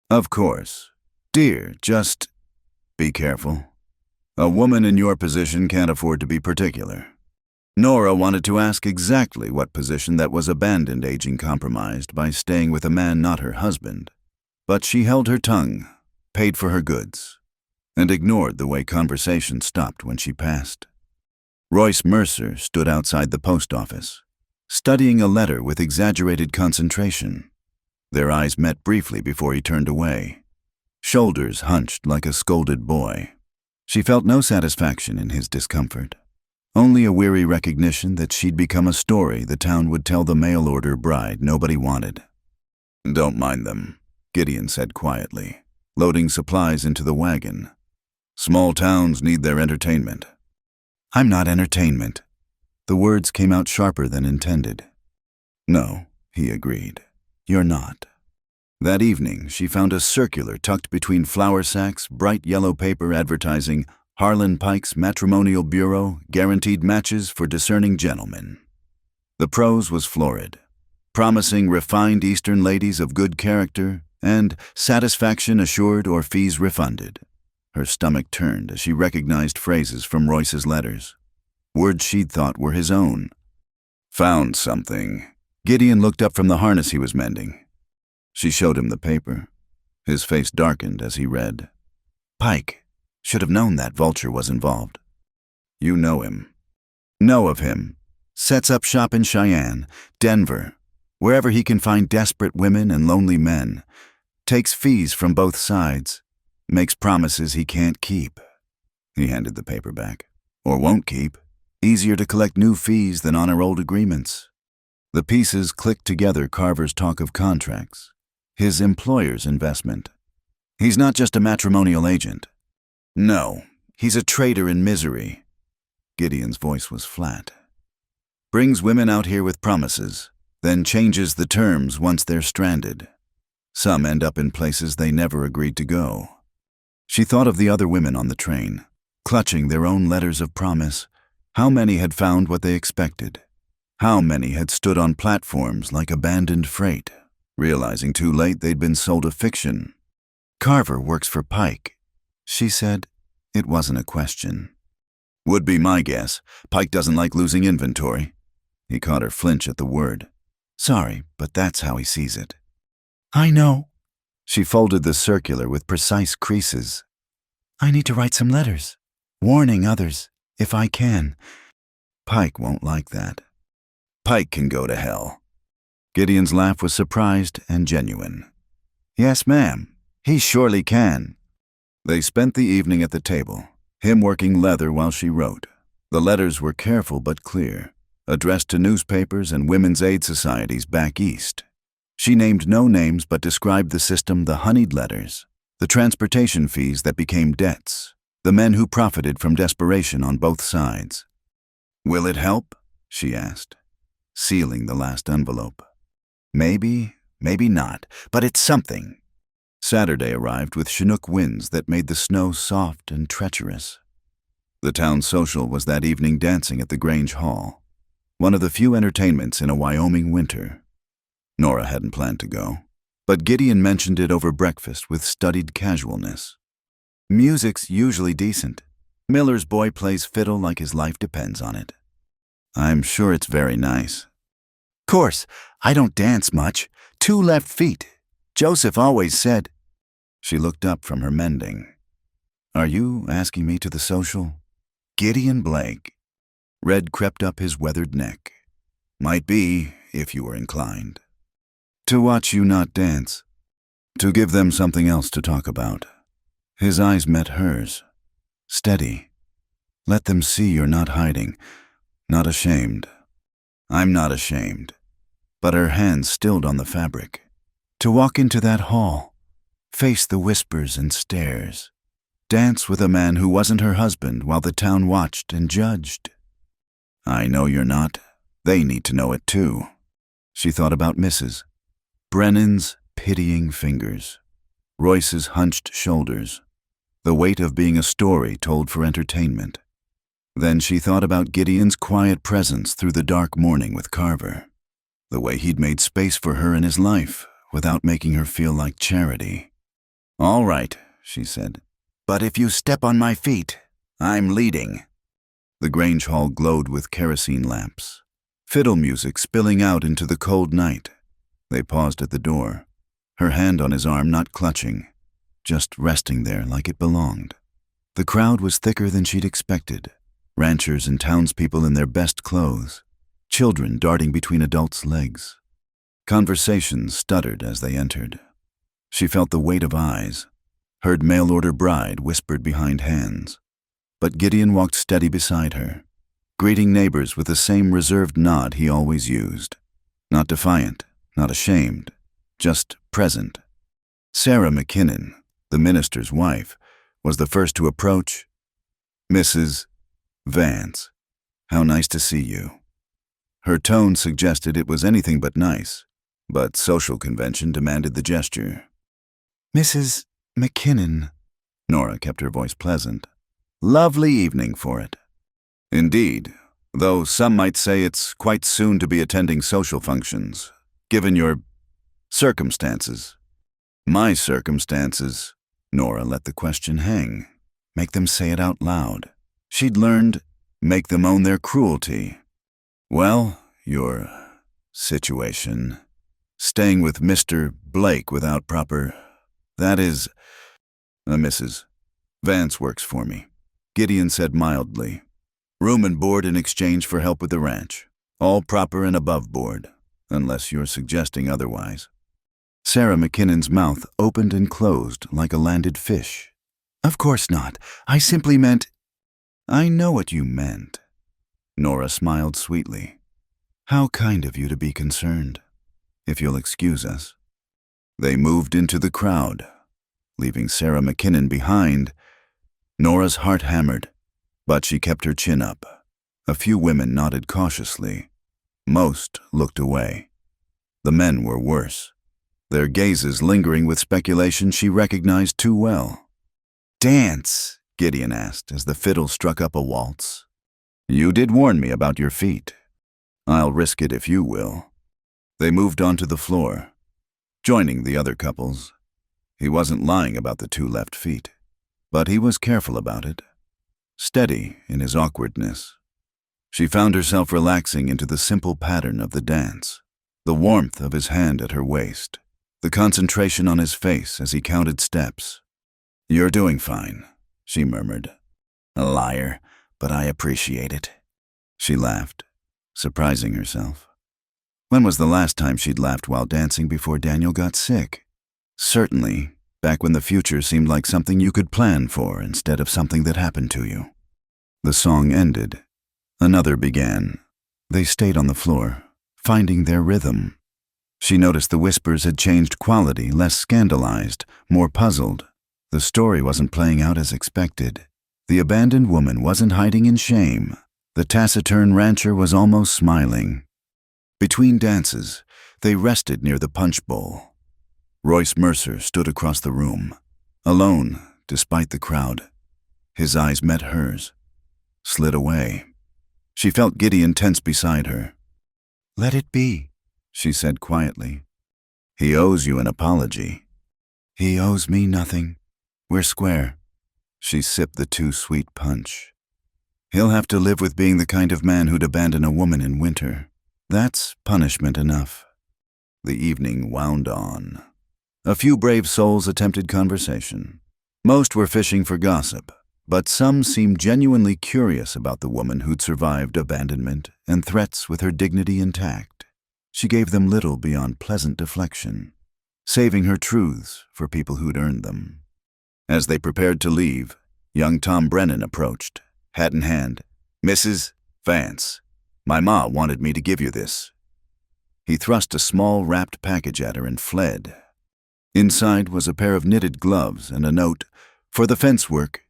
Speaker 1: "Of course. Dear, just be careful. A woman in your position can't afford to be particular." Nora wanted to ask exactly what position that was abandoned aging compromised by staying with a man not her husband, but she held her tongue, paid for her goods, and ignored the way conversation stopped when she passed. Royce Mercer stood outside the post office, studying a letter with exaggerated concentration. Their eyes met briefly before he turned away, shoulders hunched like a scolded boy. She felt no satisfaction in his discomfort, only a weary recognition that she'd become a story the town would tell the mail-order bride nobody wanted. "Don't mind them," Gideon said quietly, loading supplies into the wagon. "Small towns need their entertainment." "I'm not entertainment." The words came out sharper than intended. "No," he agreed. "You're not." That evening, she found a circular tucked between flour sacks, bright yellow paper advertising Harlan Pike's Matrimonial Bureau, guaranteed matches for discerning gentlemen. The prose was florid, promising refined Eastern ladies of good character and satisfaction assured or fees refunded. Her stomach turned as she recognized phrases from Royce's letters, words she'd thought were his own. "Found something." Gideon looked up from the harness he was mending. She showed him the paper. His face darkened as he read. "Pike. Should have known that vulture was involved." "You know him." "Know of him. Sets up shop in Cheyenne, Denver, wherever he can find desperate women and lonely men. Takes fees from both sides. Makes promises he can't keep." He handed the paper back. "Or won't keep. Easier to collect new fees than honor old agreements." The pieces clicked together Carver's talk of contracts, his employer's investment. "He's not just a matrimonial agent. No, he's a trader in misery." Gideon's voice was flat. "Brings women out here with promises, then changes the terms once they're stranded. Some end up in places they never agreed to go." She thought of the other women on the train, clutching their own letters of promise. How many had found what they expected? How many had stood on platforms like abandoned freight, realizing too late they'd been sold a fiction? "Carver works for Pike," she said. It wasn't a question. "Would be my guess. Pike doesn't like losing inventory." He caught her flinch at the word. "Sorry, but that's how he sees it." "I know." She folded the circular with precise creases. "I need to write some letters." warning others, if I can. Pike won't like that. Pike can go to hell. Gideon's laugh was surprised and genuine. Yes, ma'am, he surely can. They spent the evening at the table, him working leather while she wrote. The letters were careful but clear, addressed to newspapers and women's aid societies back east. She named no names but described the system, the honeyed letters, the transportation fees that became debts, the men who profited from desperation on both sides. Will it help? She asked, sealing the last envelope. Maybe, maybe not, but it's something. Saturday arrived with Chinook winds that made the snow soft and treacherous. The town social was that evening dancing at the Grange Hall, one of the few entertainments in a Wyoming winter. Nora hadn't planned to go, but Gideon mentioned it over breakfast with studied casualness. Music's usually decent. Miller's boy plays fiddle like his life depends on it. I'm sure it's very nice. Course, I don't dance much. 2 left feet. Joseph always said. She looked up from her mending. Are you asking me to the social? Gideon Blake. Red crept up his weathered neck. Might be, if you were inclined. To watch you not dance. To give them something else to talk about. His eyes met hers. Steady. Let them see you're not hiding, not ashamed. I'm not ashamed. But her hands stilled on the fabric. To walk into that hall, face the whispers and stares, dance with a man who wasn't her husband while the town watched and judged. I know you're not. They need to know it too. She thought about Mrs. Brennan's pitying fingers, Royce's hunched shoulders, the weight of being a story told for entertainment. Then she thought about Gideon's quiet presence through the dark morning with Carver, the way he'd made space for her in his life without making her feel like charity. All right, she said, but if you step on my feet, I'm leading. The Grange Hall glowed with kerosene lamps, fiddle music spilling out into the cold night. They paused at the door, her hand on his arm not clutching, just resting there like it belonged. The crowd was thicker than she'd expected, ranchers and townspeople in their best clothes, children darting between adults' legs. Conversations stuttered as they entered. She felt the weight of eyes, heard mail-order bride whispered behind hands. But Gideon walked steady beside her, greeting neighbors with the same reserved nod he always used. Not defiant, not ashamed, just present. Sarah McKinnon, the minister's wife, was the first to approach. Mrs. Vance, how nice to see you. Her tone suggested it was anything but nice, but social convention demanded the gesture. Mrs. McKinnon. Nora kept her voice pleasant. Lovely evening for it. Indeed, though some might say it's quite soon to be attending social functions, given your circumstances. My circumstances. Nora let the question hang. Make them say it out loud. She'd learned, make them own their cruelty. Well, your situation. Staying with Mr. Blake without proper... That is... Mrs. Vance works for me, Gideon said mildly. Room and board in exchange for help with the ranch. All proper and above board, unless you're suggesting otherwise. Sarah McKinnon's mouth opened and closed like a landed fish. Of course not. I simply meant... I know what you meant. Nora smiled sweetly. How kind of you to be concerned. If you'll excuse us. They moved into the crowd, leaving Sarah McKinnon behind. Nora's heart hammered, but she kept her chin up. A few women nodded cautiously. Most looked away. The men were worse, their gazes lingering with speculation she recognized too well. Dance, Gideon asked as the fiddle struck up a waltz. You did warn me about your feet. I'll risk it if you will. They moved onto the floor, joining the other couples. He wasn't lying about the 2 left feet, but he was careful about it, steady in his awkwardness. She found herself relaxing into the simple pattern of the dance, the warmth of his hand at her waist, the concentration on his face as he counted steps. You're doing fine, she murmured. A liar, but I appreciate it. She laughed, surprising herself. When was the last time she'd laughed while dancing before Daniel got sick? Certainly, back when the future seemed like something you could plan for instead of something that happened to you. The song ended. Another began. They stayed on the floor, finding their rhythm. She noticed the whispers had changed quality, less scandalized, more puzzled. The story wasn't playing out as expected. The abandoned woman wasn't hiding in shame. The taciturn rancher was almost smiling. Between dances, they rested near the punch bowl. Royce Mercer stood across the room, alone despite the crowd. His eyes met hers, slid away. She felt Gideon tense beside her. "Let it be," she said quietly. "He owes you an apology." "He owes me nothing. We're square." She sipped the too sweet punch. "He'll have to live with being the kind of man who'd abandon a woman in winter. That's punishment enough." The evening wound on. A few brave souls attempted conversation. Most were fishing for gossip, but some seemed genuinely curious about the woman who'd survived abandonment and threats with her dignity intact. She gave them little beyond pleasant deflection, saving her truths for people who'd earned them. As they prepared to leave, young Tom Brennan approached, hat in hand. "Mrs. Vance, my ma wanted me to give you this." He thrust a small wrapped package at her and fled. Inside was a pair of knitted gloves and a note, "For the fence work,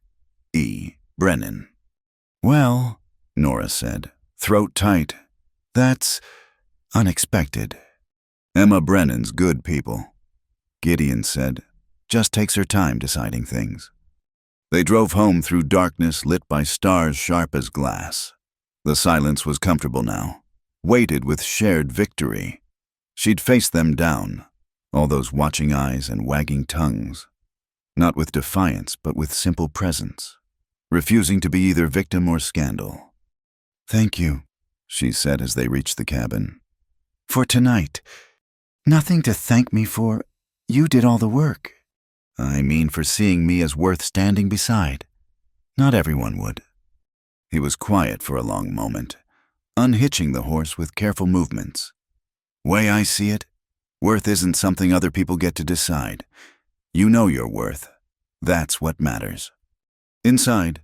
Speaker 1: E. Brennan." "Well," Nora said, throat tight, "that's unexpected." "Emma Brennan's good people," Gideon said. "Just takes her time deciding things." They drove home through darkness lit by stars sharp as glass. The silence was comfortable now, weighted with shared victory. She'd faced them down, all those watching eyes and wagging tongues. Not with defiance, but with simple presence, refusing to be either victim or scandal. "Thank you," she said as they reached the cabin. "For tonight. Nothing to thank me for. You did all the work. I mean for seeing me as worth standing beside. Not everyone would." He was quiet for a long moment, unhitching the horse with careful movements. "Way I see it, worth isn't something other people get to decide. You know your worth. That's what matters." Inside,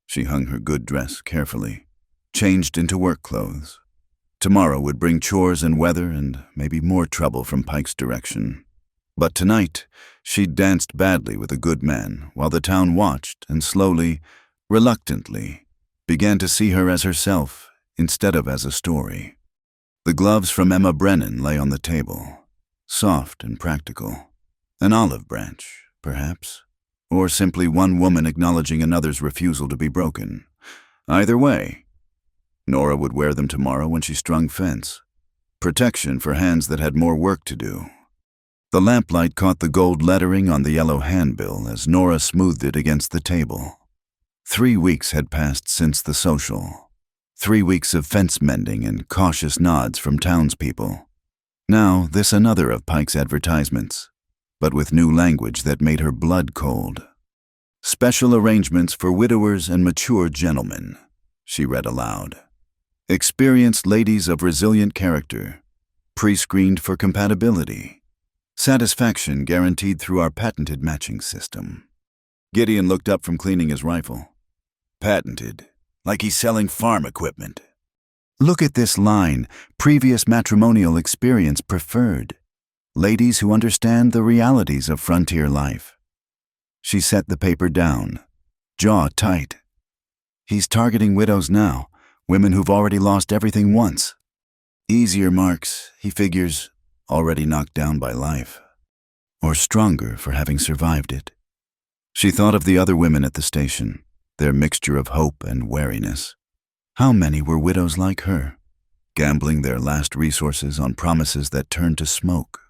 Speaker 1: she hung her good dress carefully, changed into work clothes. Tomorrow would bring chores and weather and maybe more trouble from Pike's direction. But tonight, she'd danced badly with a good man while the town watched and slowly, reluctantly, began to see her as herself instead of as a story. The gloves from Emma Brennan lay on the table, soft and practical. An olive branch, perhaps, or simply one woman acknowledging another's refusal to be broken. Either way, Nora would wear them tomorrow when she strung fence. Protection for hands that had more work to do. The lamplight caught the gold lettering on the yellow handbill as Nora smoothed it against the table. 3 weeks had passed since the social. 3 weeks of fence mending and cautious nods from townspeople. Now this another of Pike's advertisements, but with new language that made her blood cold. "Special arrangements for widowers and mature gentlemen," she read aloud. "Experienced ladies of resilient character, pre-screened for compatibility. Satisfaction guaranteed through our patented matching system." Gideon looked up from cleaning his rifle. "Patented? Like he's selling farm equipment." "Look at this line, previous matrimonial experience preferred. Ladies who understand the realities of frontier life." She set the paper down, jaw tight. He's targeting widows now, women who've already lost everything once. Easier marks, he figures, already knocked down by life. Or stronger for having survived it. She thought of the other women at the station, their mixture of hope and wariness. How many were widows like her, gambling their last resources on promises that turned to smoke?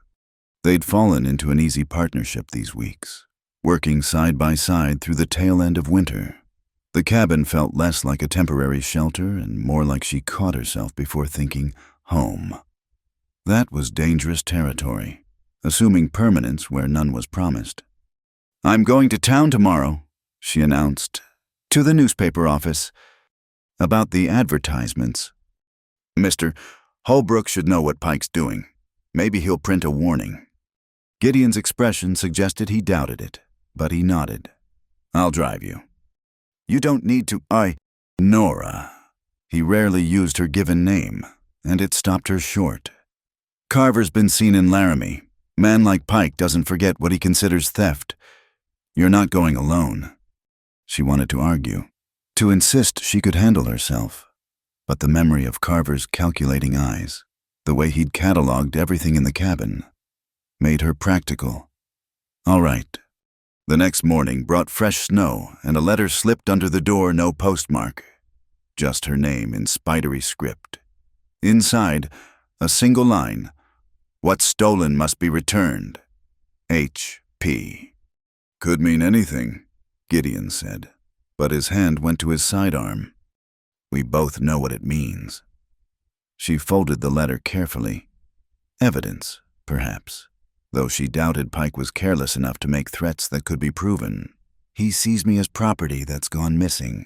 Speaker 1: They'd fallen into an easy partnership these weeks, working side by side through the tail end of winter. The cabin felt less like a temporary shelter and more like she caught herself before thinking home. That was dangerous territory, assuming permanence where none was promised. "I'm going to town tomorrow," she announced, To the newspaper office. About the advertisements. Mr. Holbrook should know what Pike's doing. Maybe he'll print a warning. Gideon's expression suggested he doubted it, but he nodded. I'll drive you. You don't need to. Nora. He rarely used her given name, and it stopped her short. Carver's been seen in Laramie. Man like Pike doesn't forget what he considers theft. You're not going alone. She wanted to argue, to insist she could handle herself, but the memory of Carver's calculating eyes, the way he'd cataloged everything in the cabin, made her practical. All right. The next morning brought fresh snow, and a letter slipped under the door, no postmark. Just her name in spidery script. Inside, a single line. What's stolen must be returned. H.P. Could mean anything, Gideon said, but his hand went to his sidearm. We both know what it means. She folded the letter carefully. Evidence, perhaps, though she doubted Pike was careless enough to make threats that could be proven. He sees me as property that's gone missing.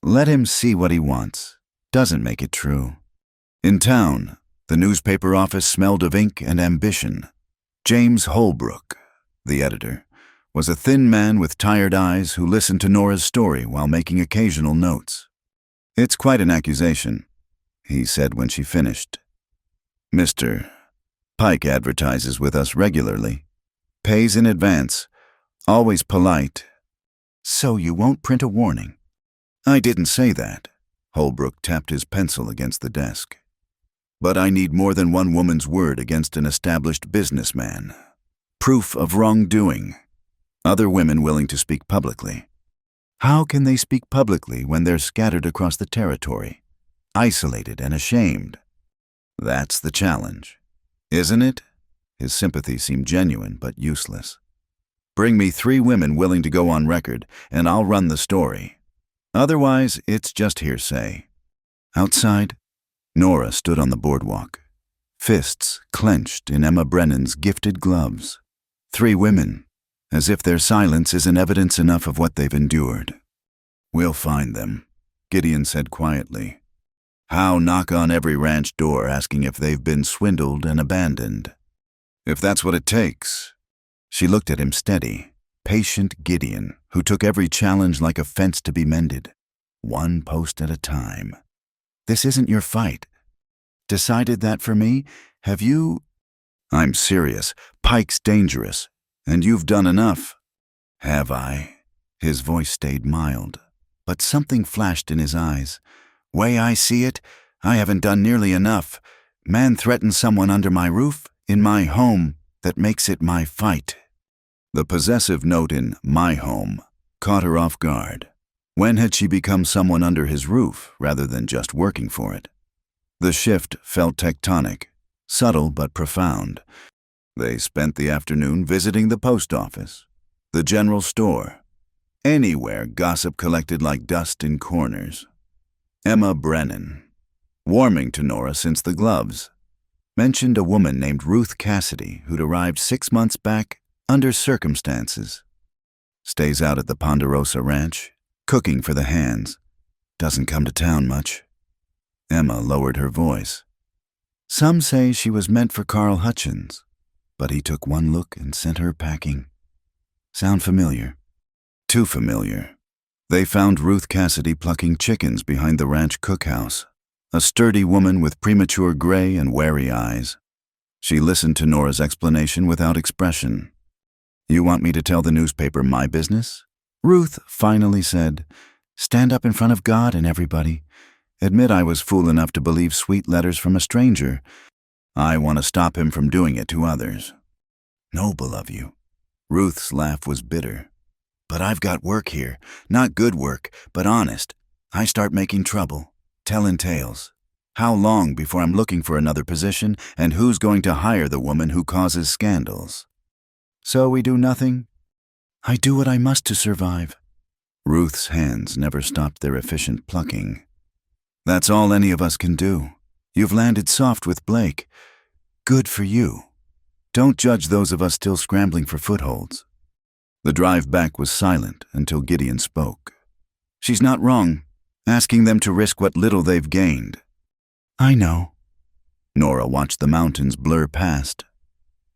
Speaker 1: Let him see what he wants. Doesn't make it true. In town, the newspaper office smelled of ink and ambition. James Holbrook, the editor, was a thin man with tired eyes who listened to Nora's story while making occasional notes. It's quite an accusation, he said when she finished. Mr. Pike advertises with us regularly. Pays in advance. Always polite. So you won't print a warning? I didn't say that. Holbrook tapped his pencil against the desk. But I need more than one woman's word against an established businessman. Proof of wrongdoing. Other women willing to speak publicly. How can they speak publicly when they're scattered across the territory, isolated and ashamed? That's the challenge, isn't it? His sympathy seemed genuine but useless. Bring me 3 women willing to go on record, and I'll run the story. Otherwise, it's just hearsay. Outside, Nora stood on the boardwalk, fists clenched in Emma Brennan's gifted gloves. 3 women, as if their silence isn't evidence enough of what they've endured. We'll find them, Gideon said quietly. How knock on every ranch door asking if they've been swindled and abandoned? If that's what it takes. She looked at him steady, patient Gideon, who took every challenge like a fence to be mended, one post at a time. This isn't your fight. Decided that for me? Have you? I'm serious. Pike's dangerous. And you've done enough. Have I? His voice stayed mild, but something flashed in his eyes. Way I see it, I haven't done nearly enough. Man threatens someone under my roof, in my home, that makes it my fight. The possessive note in my home caught her off guard. When had she become someone under his roof rather than just working for it? The shift felt tectonic, subtle but profound. They spent the afternoon visiting the post office, the general store, anywhere gossip collected like dust in corners. Emma Brennan, warming to Nora since the gloves, mentioned a woman named Ruth Cassidy who'd arrived 6 months back under circumstances. Stays out at the Ponderosa Ranch, cooking for the hands. Doesn't come to town much. Emma lowered her voice. Some say she was meant for Carl Hutchins, but he took one look and sent her packing. Sound familiar? Too familiar. They found Ruth Cassidy plucking chickens behind the ranch cookhouse, a sturdy woman with premature gray and wary eyes. She listened to Nora's explanation without expression. You want me to tell the newspaper my business? Ruth finally said, stand up in front of God and everybody. Admit I was fool enough to believe sweet letters from a stranger. I want to stop him from doing it to others. Noble of you. Ruth's laugh was bitter. But I've got work here. Not good work, but honest. I start making trouble. Telling tales. How long before I'm looking for another position, and who's going to hire the woman who causes scandals? So we do nothing? I do what I must to survive. Ruth's hands never stopped their efficient plucking. That's all any of us can do. You've landed soft with Blake. Good for you. Don't judge those of us still scrambling for footholds. The drive back was silent until Gideon spoke. She's not wrong, asking them to risk what little they've gained. I know. Nora watched the mountains blur past.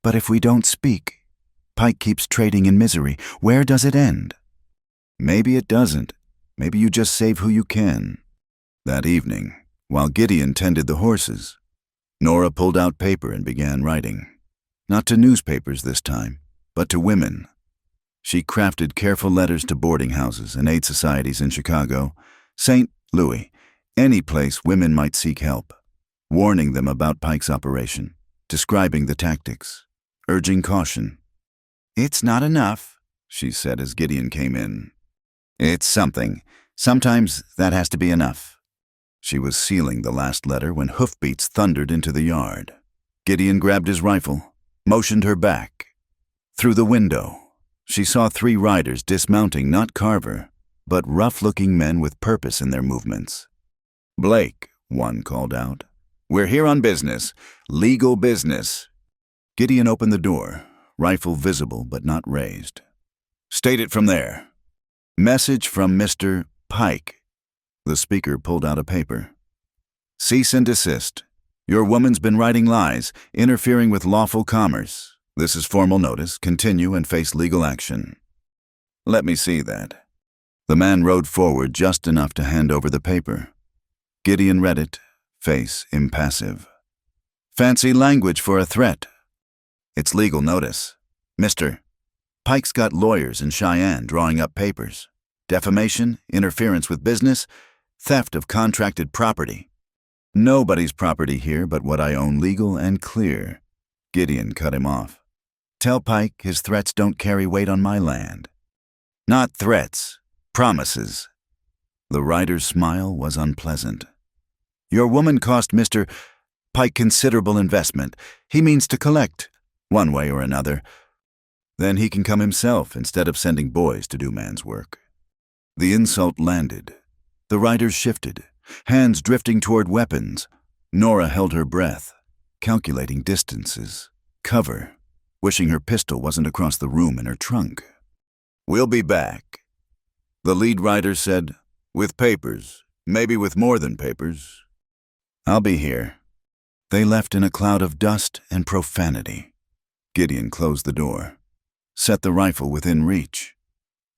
Speaker 1: But if we don't speak, Pike keeps trading in misery. Where does it end? Maybe it doesn't. Maybe you just save who you can. That evening, while Gideon tended the horses, Nora pulled out paper and began writing. Not to newspapers this time, but to women. She crafted careful letters to boarding houses and aid societies in Chicago, St. Louis, any place women might seek help, warning them about Pike's operation, describing the tactics, urging caution. It's not enough, she said as Gideon came in. It's something. Sometimes that has to be enough. She was sealing the last letter when hoofbeats thundered into the yard. Gideon grabbed his rifle, motioned her back. Through the window, she saw 3 riders dismounting not Carver, but rough-looking men with purpose in their movements. Blake, one called out. We're here on business. Legal business. Gideon opened the door, rifle visible but not raised. State it from there. Message from Mr. Pike. The speaker pulled out a paper. Cease and desist. Your woman's been writing lies, interfering with lawful commerce. This is formal notice. Continue and face legal action. Let me see that. The man rode forward just enough to hand over the paper. Gideon read it, face impassive. Fancy language for a threat. It's legal notice. Mister, Pike's got lawyers in Cheyenne drawing up papers. Defamation, interference with business, theft of contracted property. Nobody's property here but what I own legal and clear. Gideon cut him off. Tell Pike his threats don't carry weight on my land. Not threats, promises. The rider's smile was unpleasant. Your woman cost Mr. Pike considerable investment. He means to collect, one way or another. Then he can come himself instead of sending boys to do man's work. The insult landed. The riders shifted, hands drifting toward weapons. Nora held her breath, calculating distances, cover, wishing her pistol wasn't across the room in her trunk. We'll be back. The lead rider said, with papers, maybe with more than papers. I'll be here. They left in a cloud of dust and profanity. Gideon closed the door, set the rifle within reach.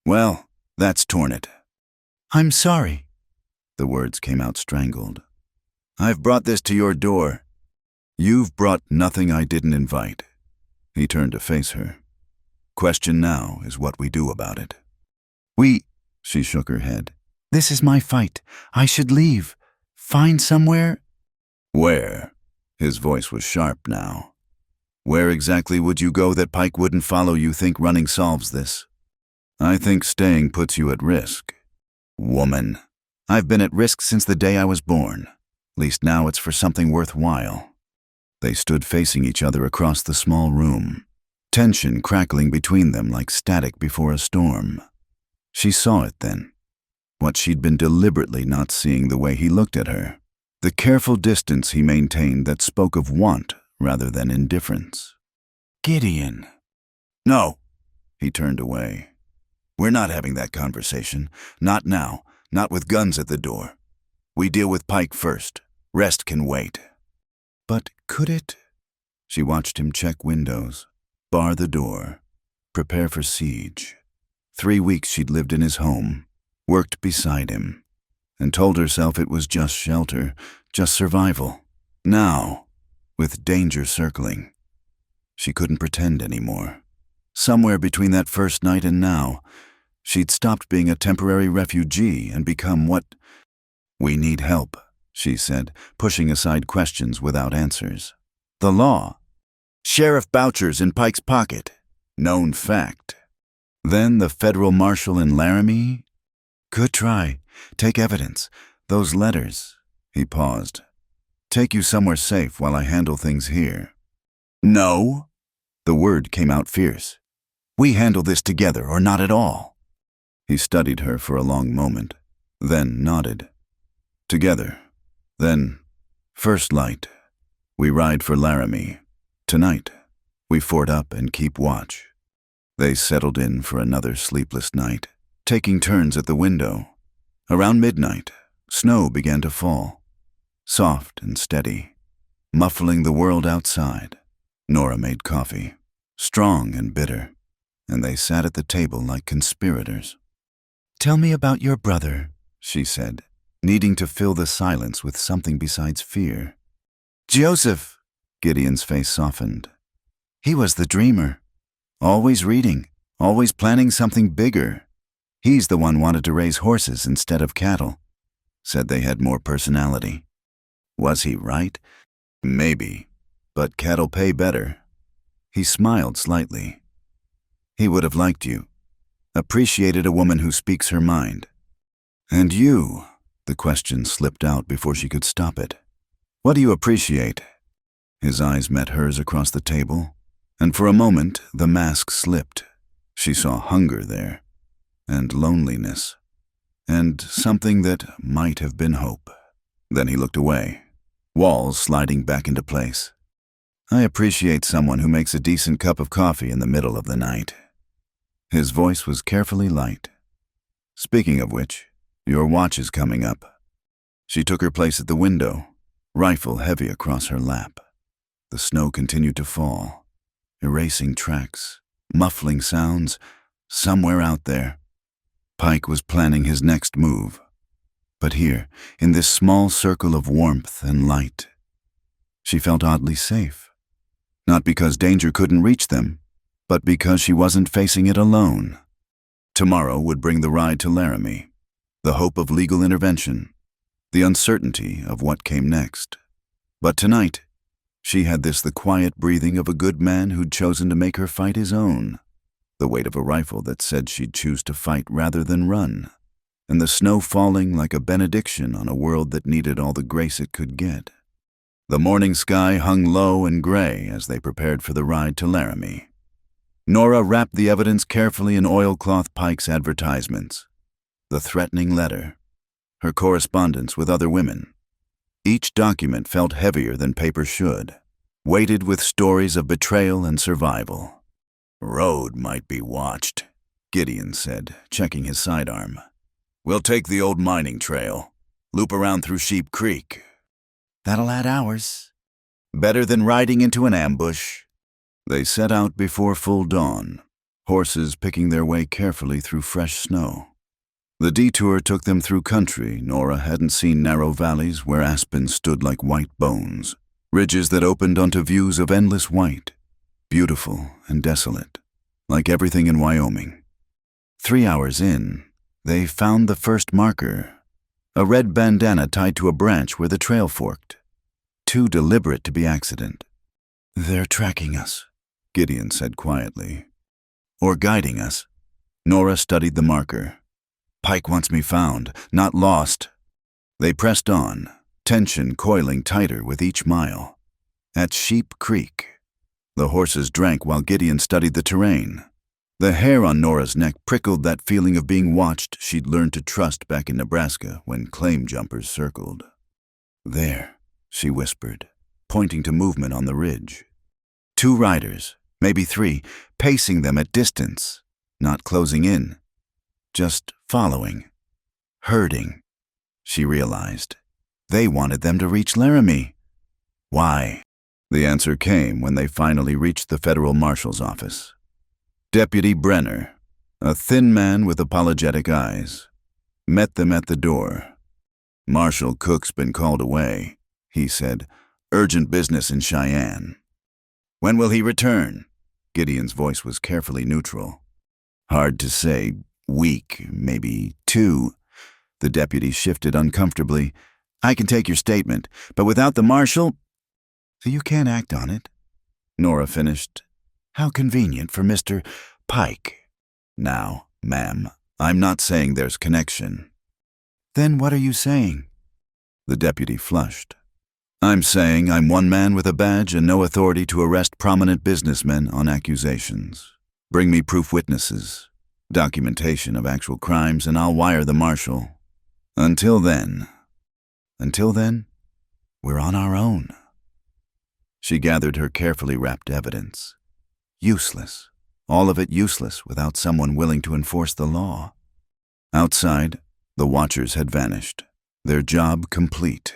Speaker 1: Well, that's torn it. I'm sorry. The words came out strangled. I've brought this to your door. You've brought nothing I didn't invite. He turned to face her. Question now is what we do about it. She shook her head. This is my fight. I should leave. Find somewhere. Where? His voice was sharp now. Where exactly would you go that Pike wouldn't follow you? Think running solves this? I think staying puts you at risk. Woman. I've been at risk since the day I was born. At least now it's for something worthwhile. They stood facing each other across the small room, tension crackling between them like static before a storm. She saw it then, what she'd been deliberately not seeing the way he looked at her, the careful distance he maintained that spoke of want rather than indifference. Gideon. No. He turned away. We're not having that conversation. Not now. Not with guns at the door. We deal with Pike first. Rest can wait. But could it? She watched him check windows, bar the door, prepare for siege. 3 weeks she'd lived in his home, worked beside him, and told herself it was just shelter, just survival. Now, with danger circling, she couldn't pretend anymore. Somewhere between that first night and now, she'd stopped being a temporary refugee and become what? We need help, she said, pushing aside questions without answers. The law. Sheriff Boucher's in Pike's pocket. Known fact. Then the federal marshal in Laramie? Good try. Take evidence. Those letters. He paused. Take you somewhere safe while I handle things here. No. The word came out fierce. We handle this together or not at all. He studied her for a long moment, then nodded. Together. Then, first light. We ride for Laramie. Tonight, we fort up and keep watch. They settled in for another sleepless night, taking turns at the window. Around midnight, snow began to fall, soft and steady, muffling the world outside. Nora made coffee, strong and bitter, and they sat at the table like conspirators. "Tell me about your brother," she said, needing to fill the silence with something besides fear. "Joseph," Gideon's face softened. "He was the dreamer. Always reading, always planning something bigger. He's the one wanted to raise horses instead of cattle. Said they had more personality. Was he right? Maybe, but cattle pay better." He smiled slightly. "He would have liked you. Appreciated a woman who speaks her mind." "And you?" The question slipped out before she could stop it. "What do you appreciate?" His eyes met hers across the table, and for a moment the mask slipped. She saw hunger there, and loneliness, and something that might have been hope. Then he looked away, walls sliding back into place. "I appreciate someone who makes a decent cup of coffee in the middle of the night." His voice was carefully light. "Speaking of which, your watch is coming up." She took her place at the window, rifle heavy across her lap. The snow continued to fall, erasing tracks, muffling sounds, somewhere out there. Pike was planning his next move. But here, in this small circle of warmth and light, she felt oddly safe. Not because danger couldn't reach them, but because she wasn't facing it alone. Tomorrow would bring the ride to Laramie, the hope of legal intervention, the uncertainty of what came next. But tonight, she had the quiet breathing of a good man who'd chosen to make her fight his own, the weight of a rifle that said she'd choose to fight rather than run, and the snow falling like a benediction on a world that needed all the grace it could get. The morning sky hung low and gray as they prepared for the ride to Laramie. Nora wrapped the evidence carefully in oilcloth Pike's advertisements. The threatening letter, her correspondence with other women. Each document felt heavier than paper should, weighted with stories of betrayal and survival. "Road might be watched," Gideon said, checking his sidearm. "We'll take the old mining trail, loop around through Sheep Creek." "That'll add hours." "Better than riding into an ambush." They set out before full dawn, horses picking their way carefully through fresh snow. The detour took them through country Nora hadn't seen, narrow valleys where aspens stood like white bones, ridges that opened onto views of endless white, beautiful and desolate, like everything in Wyoming. 3 hours in, they found the first marker, a red bandana tied to a branch where the trail forked. Too deliberate to be accident. "They're tracking us," Gideon said quietly. "Or guiding us." Nora studied the marker. "Pike wants me found, not lost." They pressed on, tension coiling tighter with each mile. At Sheep Creek, the horses drank while Gideon studied the terrain. The hair on Nora's neck prickled that feeling of being watched she'd learned to trust back in Nebraska when claim jumpers circled. "There," she whispered, pointing to movement on the ridge. 2 riders, maybe 3, pacing them at distance, not closing in, just following, herding. She realized. They wanted them to reach Laramie. Why? The answer came when they finally reached the federal marshal's office. Deputy Brenner, a thin man with apologetic eyes, met them at the door. "Marshal Cook's been called away," he said. "Urgent business in Cheyenne." "When will he return?" Gideon's voice was carefully neutral. "Hard to say. Week, maybe 2. The deputy shifted uncomfortably. "I can take your statement, but without the marshal—" "So you can't act on it," Nora finished. "How convenient for Mr. Pike." "Now, ma'am, I'm not saying there's connection." "Then what are you saying?" The deputy flushed. "I'm saying I'm one man with a badge and no authority to arrest prominent businessmen on accusations. Bring me proof witnesses, documentation of actual crimes, and I'll wire the marshal. Until then, we're on our own." She gathered her carefully wrapped evidence. Useless, all of it useless without someone willing to enforce the law. Outside, The watchers had vanished, their job complete.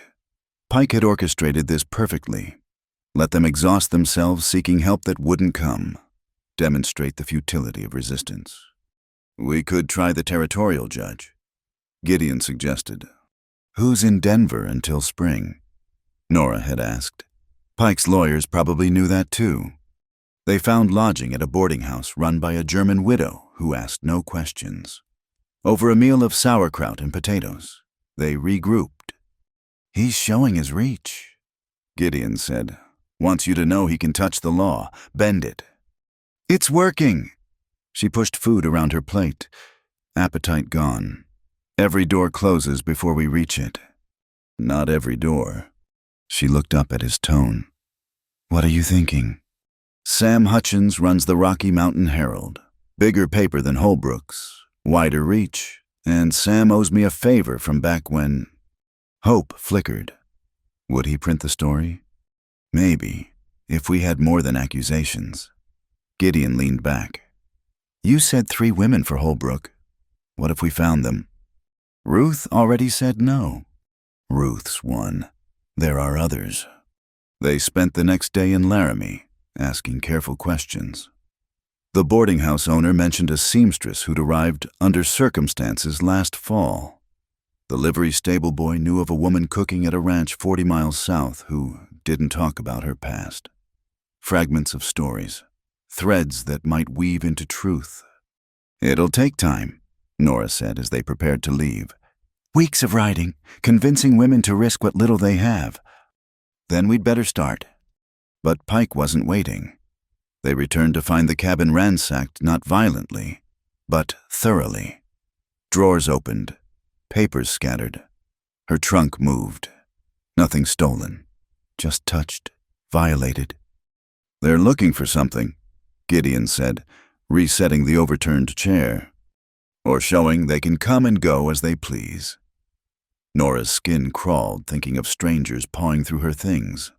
Speaker 1: Pike had orchestrated this perfectly. Let them exhaust themselves seeking help that wouldn't come. Demonstrate the futility of resistance. We could try the territorial judge, Gideon suggested. Who's in Denver until spring? Nora had asked. Pike's lawyers probably knew that too. They found lodging at a boarding house run by a German widow who asked no questions. Over a meal of sauerkraut and potatoes, they regrouped. He's showing his reach, Gideon said. Wants you to know he can touch the law, bend it. It's working. She pushed food around her plate. Appetite gone. Every door closes before we reach it. Not every door. She looked up at his tone. What are you thinking? Sam Hutchins runs the Rocky Mountain Herald. Bigger paper than Holbrook's, wider reach, and Sam owes me a favor from back when... Hope flickered. Would he print the story? Maybe, if we had more than accusations. Gideon leaned back. You said 3 women for Holbrook. What if we found them? Ruth already said no. Ruth's one. There are others. They spent the next day in Laramie, asking careful questions. The boarding house owner mentioned a seamstress who'd arrived under circumstances last fall. The livery stable boy knew of a woman cooking at a ranch 40 miles south who didn't talk about her past. Fragments of stories, threads that might weave into truth. It'll take time, Nora said as they prepared to leave. Weeks of writing, convincing women to risk what little they have. Then we'd better start. But Pike wasn't waiting. They returned to find the cabin ransacked not violently, but thoroughly. Drawers opened, papers scattered. Her trunk moved. Nothing stolen, just touched, violated. They're looking for something, Gideon said, resetting the overturned chair. Or showing they can come and go as they please. Nora's skin crawled, thinking of strangers pawing through her things.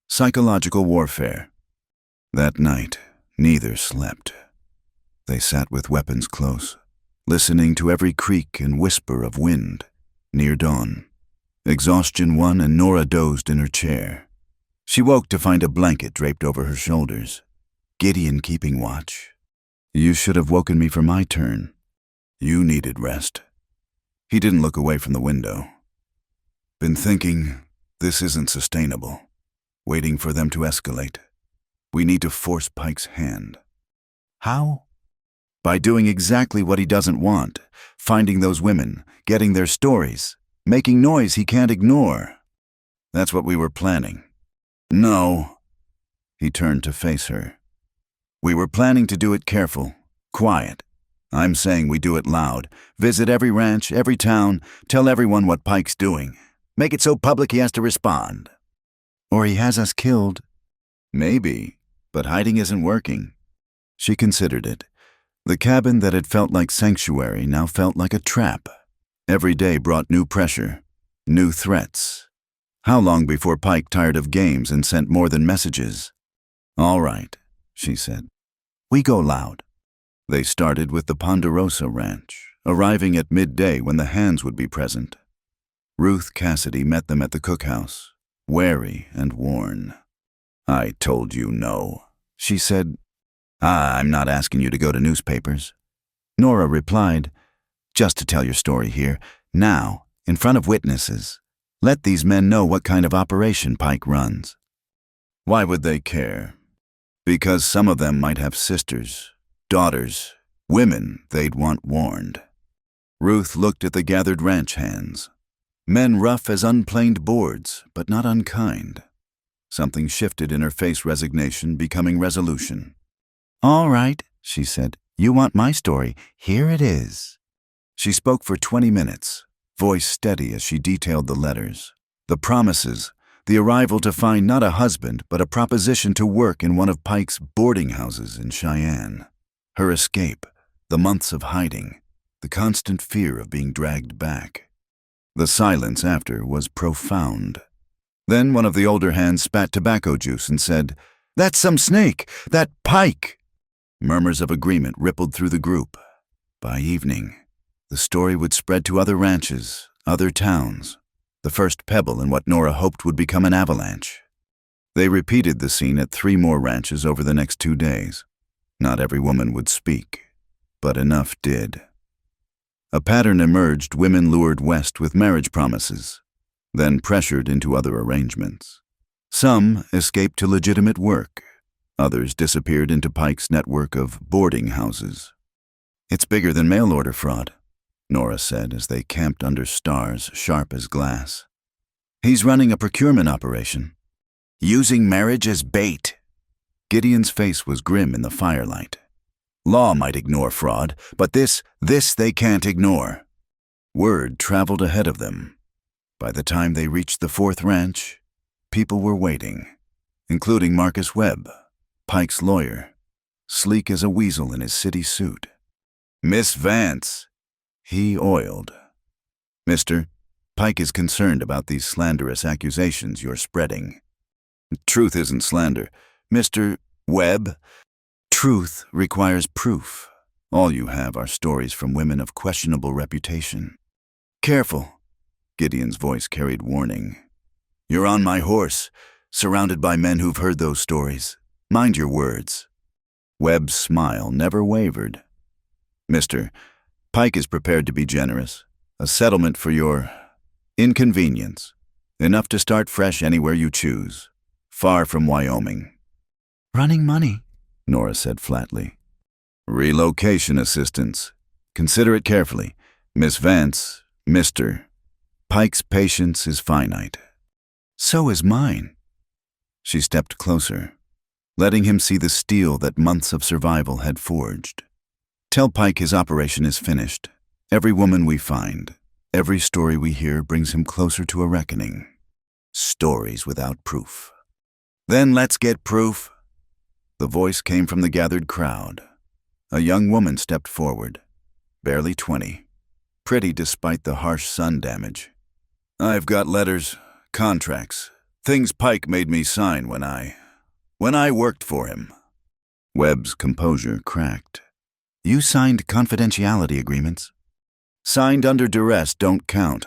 Speaker 1: Psychological warfare. That night, neither slept. They sat with weapons close, listening to every creak and whisper of wind, near dawn. Exhaustion won and Nora dozed in her chair. She woke to find a blanket draped over her shoulders. Gideon keeping watch. You should have woken me for my turn. You needed rest. He didn't look away from the window. Been thinking, this isn't sustainable. Waiting for them to escalate. We need to force Pike's hand. How? By doing exactly what he doesn't want, finding those women, getting their stories, making noise he can't ignore. That's what we were planning. No. He turned to face her. We were planning to do it careful, quiet. I'm saying we do it loud. Visit every ranch, every town, tell everyone what Pike's doing. Make it so public he has to respond. Or he has us killed. Maybe, but hiding isn't working. She considered it. The cabin that had felt like sanctuary now felt like a trap. Every day brought new pressure, new threats. How long before Pike tired of games and sent more than messages? All right, she said. We go loud. They started with the Ponderosa Ranch, arriving at midday when the hands would be present. Ruth Cassidy met them at the cookhouse, wary and worn. I told you no, she said. I'm not asking you to go to newspapers. Nora replied, just to tell your story here, now, in front of witnesses. Let these men know what kind of operation Pike runs. Why would they care? Because some of them might have sisters, daughters, women they'd want warned. Ruth looked at the gathered ranch hands. Men rough as unplaned boards, but not unkind. Something shifted in her face, resignation becoming resolution. All right, she said. You want my story. Here it is. She spoke for 20 minutes, voice steady as she detailed the letters, the promises, the arrival to find not a husband, but a proposition to work in one of Pike's boarding houses in Cheyenne. Her escape, the months of hiding, the constant fear of being dragged back. The silence after was profound. Then one of the older hands spat tobacco juice and said, That's some snake! That Pike! Murmurs of agreement rippled through the group. By evening, The story would spread to other ranches, other towns, the first pebble in what Nora hoped would become an avalanche. They repeated the scene at 3 more ranches over the next 2 days. Not every woman would speak, but enough did. A pattern emerged: women lured west with marriage promises, then pressured into other arrangements. Some escaped to legitimate work. Others disappeared into Pike's network of boarding houses. "It's bigger than mail-order fraud," Nora said as they camped under stars sharp as glass. "He's running a procurement operation, using marriage as bait." Gideon's face was grim in the firelight. "Law might ignore fraud, but this they can't ignore." Word traveled ahead of them. By the time they reached the 4th ranch, people were waiting, including Marcus Webb, Pike's lawyer, sleek as a weasel in his city suit. "Miss Vance," he oiled. "Mister, Pike is concerned about these slanderous accusations you're spreading." "Truth isn't slander, Mr. Webb. Truth requires proof. All you have are stories from women of questionable reputation." "Careful," Gideon's voice carried warning. "You're on my horse, surrounded by men who've heard those stories. Mind your words." Webb's smile never wavered. "Mister, Pike is prepared to be generous. A settlement for your inconvenience. Enough to start fresh anywhere you choose. Far from Wyoming."
Speaker 2: "Running money,"
Speaker 1: Nora said flatly. "Relocation assistance. Consider it carefully. Miss Vance, Mister. Pike's patience is finite." "So is mine." She stepped closer, letting him see the steel that months of survival had forged. "Tell Pike his operation is finished. Every woman we find, every story we hear brings him closer to a reckoning. Stories without proof." "Then let's get proof." The voice came from the gathered crowd. A young woman stepped forward, barely 20, pretty despite the harsh sun damage. "I've got letters, contracts, things Pike made me sign when I worked for him." Webb's composure cracked. "You signed confidentiality agreements?" "Signed under duress don't count,"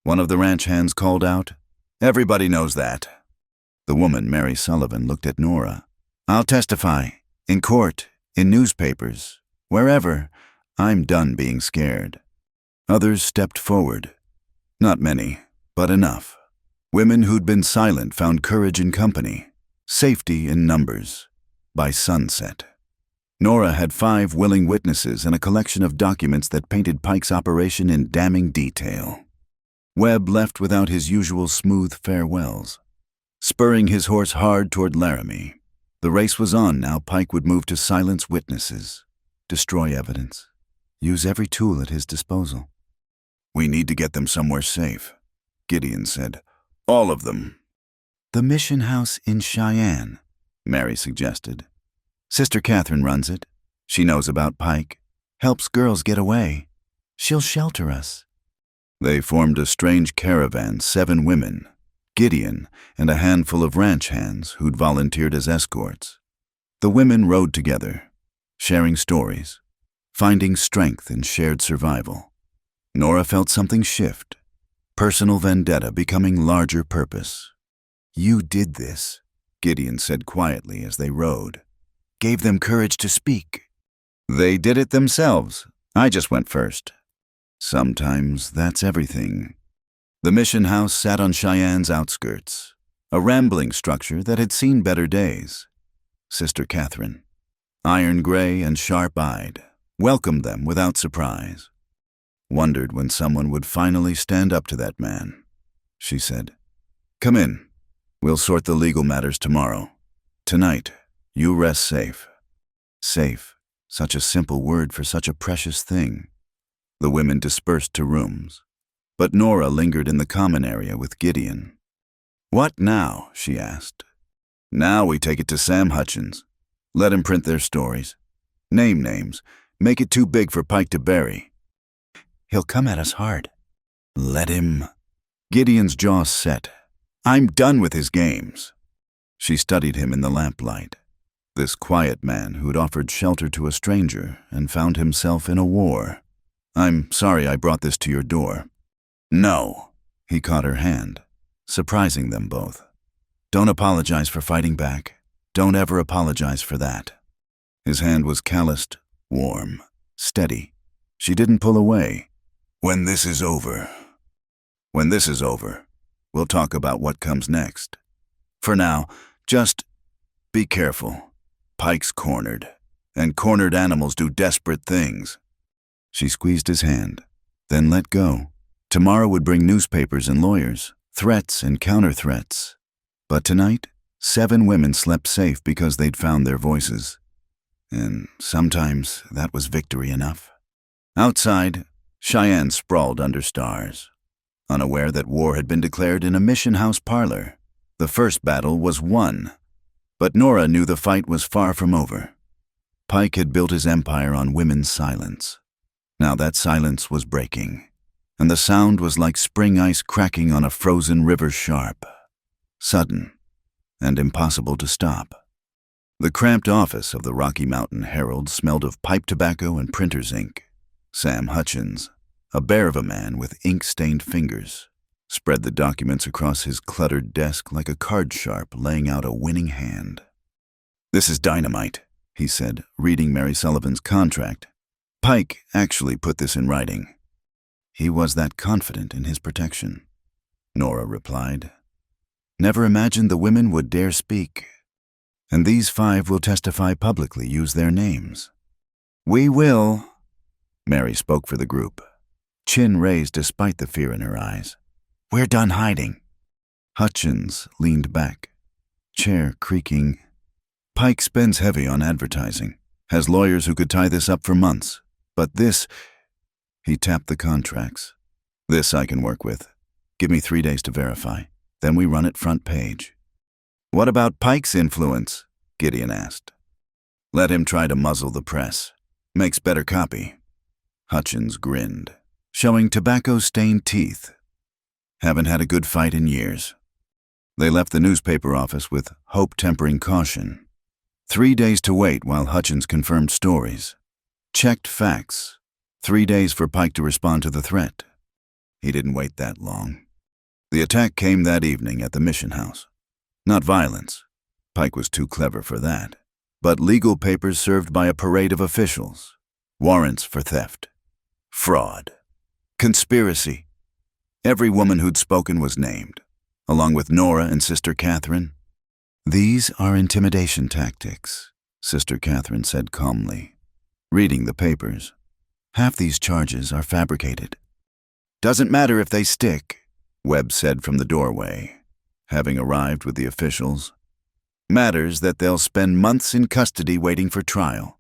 Speaker 1: one of the ranch hands called out. "Everybody knows that." The woman, Mary Sullivan, looked at Nora. "I'll testify. In court, in newspapers, wherever. I'm done being scared." Others stepped forward. Not many, but enough. Women who'd been silent found courage in company, safety in numbers. By sunset, Nora had 5 willing witnesses and a collection of documents that painted Pike's operation in damning detail. Webb left without his usual smooth farewells, spurring his horse hard toward Laramie. The race was on now. Pike would move to silence witnesses, destroy evidence, use every tool at his disposal. "We need to get them somewhere safe," Gideon said. "All of them." "The mission house in Cheyenne," Mary suggested. "Sister Catherine runs it. She knows about Pike, helps girls get away. She'll shelter us." They formed a strange caravan, 7 women, Gideon, and a handful of ranch hands who'd volunteered as escorts. The women rode together, sharing stories, finding strength in shared survival. Nora felt something shift, personal vendetta becoming larger purpose. "You did this," Gideon said quietly as they rode. "Gave them courage to speak." "They did it themselves. I just went first." Sometimes that's everything. The mission house sat on Cheyenne's outskirts, a rambling structure that had seen better days. Sister Catherine, iron-gray and sharp-eyed, welcomed them without surprise. "Wondered when someone would finally stand up to that man," she said. "Come in. We'll sort the legal matters tomorrow. Tonight, you rest safe." Safe, such a simple word for such a precious thing. The women dispersed to rooms, but Nora lingered in the common area with Gideon. "What now?" she asked. "Now we take it to Sam Hutchins. Let him print their stories. Name names. Make it too big for Pike to bury." "He'll come at us hard." "Let him." Gideon's jaw set. "I'm done with his games." She studied him in the lamplight. This quiet man who'd offered shelter to a stranger and found himself in a war. I'm sorry I brought this to your door. No. He caught her hand, surprising them both. Don't apologize for fighting back. Don't ever apologize for that. His hand was calloused, warm, steady. She didn't pull away. When this is over, we'll talk about what comes next. For now, just be careful. Pike's cornered, and cornered animals do desperate things. She squeezed his hand, then let go. Tomorrow would bring newspapers and lawyers, threats and counter-threats. But tonight, 7 women slept safe because they'd found their voices. And sometimes that was victory enough. Outside, Cheyenne sprawled under stars, unaware that war had been declared in a mission house parlor. The first battle was won, but Nora knew the fight was far from over. Pike had built his empire on women's silence. Now that silence was breaking, and the sound was like spring ice cracking on a frozen river sharp, sudden, and impossible to stop. The cramped office of the Rocky Mountain Herald smelled of pipe tobacco and printer's ink. Sam Hutchins, a bear of a man with ink-stained fingers, spread the documents across his cluttered desk like a card sharp laying out a winning hand. "This is dynamite," he said, reading Mary Sullivan's contract. Pike actually put this in writing. He was that confident in his protection. Nora replied, "Never imagined the women would dare speak. And these 5 will testify publicly, use their names." "We will." Mary spoke for the group, chin raised despite the fear in her eyes. "We're done hiding." Hutchins leaned back, chair creaking. "Pike spends heavy on advertising, has lawyers who could tie this up for months. But this," he tapped the contracts, "this I can work with. Give me 3 days to verify. Then we run it front page." "What about Pike's influence?" Gideon asked. "Let him try to muzzle the press. Makes better copy." Hutchins grinned, showing tobacco-stained teeth. "Haven't had a good fight in years." They left the newspaper office with hope tempering caution. 3 days to wait while Hutchins confirmed stories. Checked facts. 3 days for Pike to respond to the threat. He didn't wait that long. The attack came that evening at the mission house. Not violence. Pike was too clever for that. But legal papers served by a parade of officials. Warrants for theft. Fraud. Conspiracy. Every woman who'd spoken was named, along with Nora and Sister Catherine. "These are intimidation tactics," Sister Catherine said calmly, reading the papers. "Half these charges are fabricated." "Doesn't matter if they stick," Webb said from the doorway, having arrived with the officials. "Matters that they'll spend months in custody waiting for trial.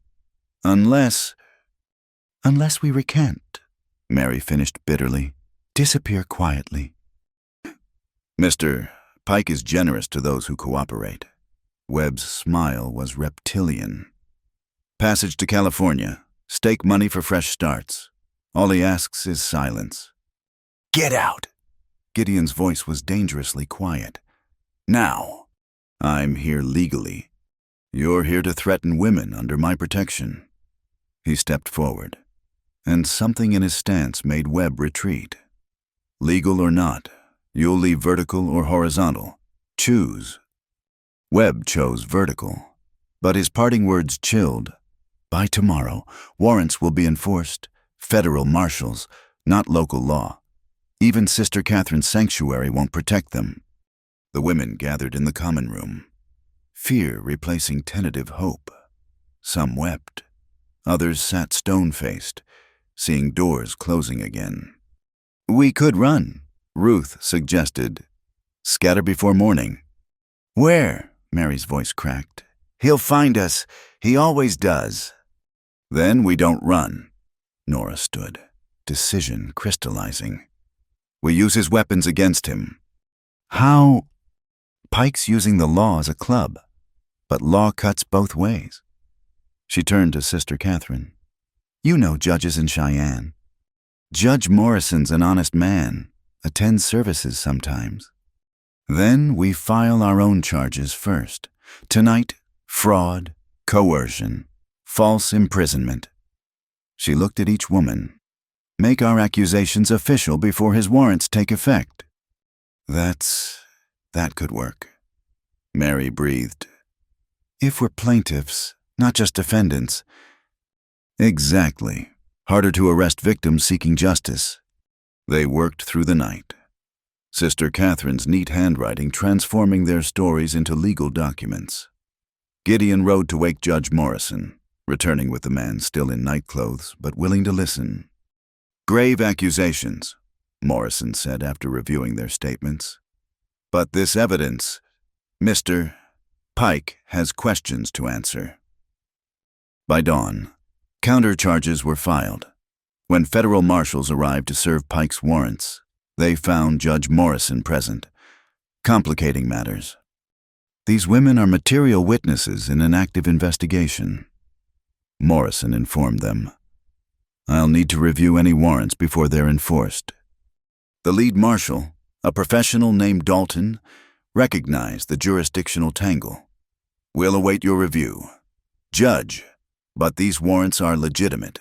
Speaker 1: Unless we recant," Mary finished bitterly. "Disappear quietly." "Mr. Pike is generous to those who cooperate." Webb's smile was reptilian. "Passage to California. Stake money for fresh starts. All he asks is silence." "Get out!" Gideon's voice was dangerously quiet. "Now. I'm here legally. You're here to threaten women under my protection." He stepped forward, and something in his stance made Webb retreat. "Legal or not, you'll leave vertical or horizontal. Choose." Webb chose vertical, but his parting words chilled. "By tomorrow, warrants will be enforced. Federal marshals, not local law. Even Sister Catherine's sanctuary won't protect them." The women gathered in the common room, fear replacing tentative hope. Some wept. Others sat stone-faced, seeing doors closing again. "We could run," Ruth suggested. "Scatter before morning." "Where?" Mary's voice cracked. "He'll find us. He always does." "Then we don't run." Nora stood, decision crystallizing. "We use his weapons against him." "How?" "Pike's using the law as a club, but law cuts both ways." She turned to Sister Catherine. "You know judges in Cheyenne. Judge Morrison's an honest man, attends services sometimes. Then we file our own charges first. Tonight, fraud, coercion, false imprisonment." She looked at each woman. Make our accusations official before his warrants take effect. That could work. Mary breathed. If we're plaintiffs, not just defendants. Exactly. Harder to arrest victims seeking justice. They worked through the night. Sister Catherine's neat handwriting transforming their stories into legal documents. Gideon rode to wake Judge Morrison, returning with the man still in nightclothes but willing to listen. Grave accusations, Morrison said after reviewing their statements. But this evidence, Mr. Pike has questions to answer. By dawn, countercharges were filed. When federal marshals arrived to serve Pike's warrants, they found Judge Morrison present, complicating matters. These women are material witnesses in an active investigation, Morrison informed them. I'll need to review any warrants before they're enforced. The lead marshal, a professional named Dalton, recognized the jurisdictional tangle. We'll await your review. Judge, but these warrants are legitimate.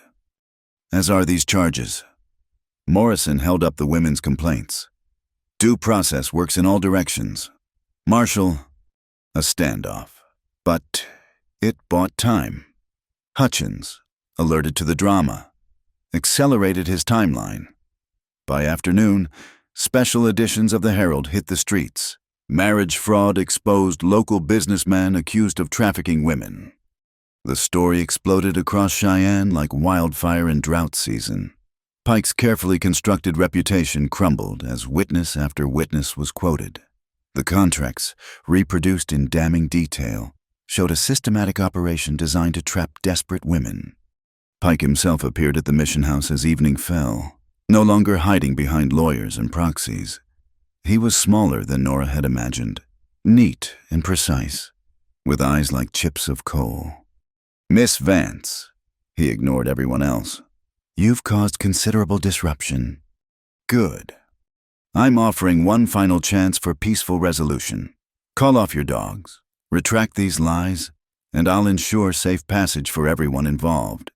Speaker 1: As are these charges. Morrison held up the women's complaints. Due process works in all directions. Marshal, a standoff. But it bought time. Hutchins, alerted to the drama, accelerated his timeline. By afternoon, special editions of the Herald hit the streets. Marriage fraud exposed local businessman accused of trafficking women. The story exploded across Cheyenne like wildfire in drought season. Pike's carefully constructed reputation crumbled as witness after witness was quoted. The contracts, reproduced in damning detail, showed a systematic operation designed to trap desperate women. Pike himself appeared at the mission house as evening fell, no longer hiding behind lawyers and proxies. He was smaller than Nora had imagined, neat and precise, with eyes like chips of coal. Miss Vance, he ignored everyone else. You've caused considerable disruption. Good. I'm offering one final chance for peaceful resolution. Call off your dogs, retract these lies, and I'll ensure safe passage for everyone involved.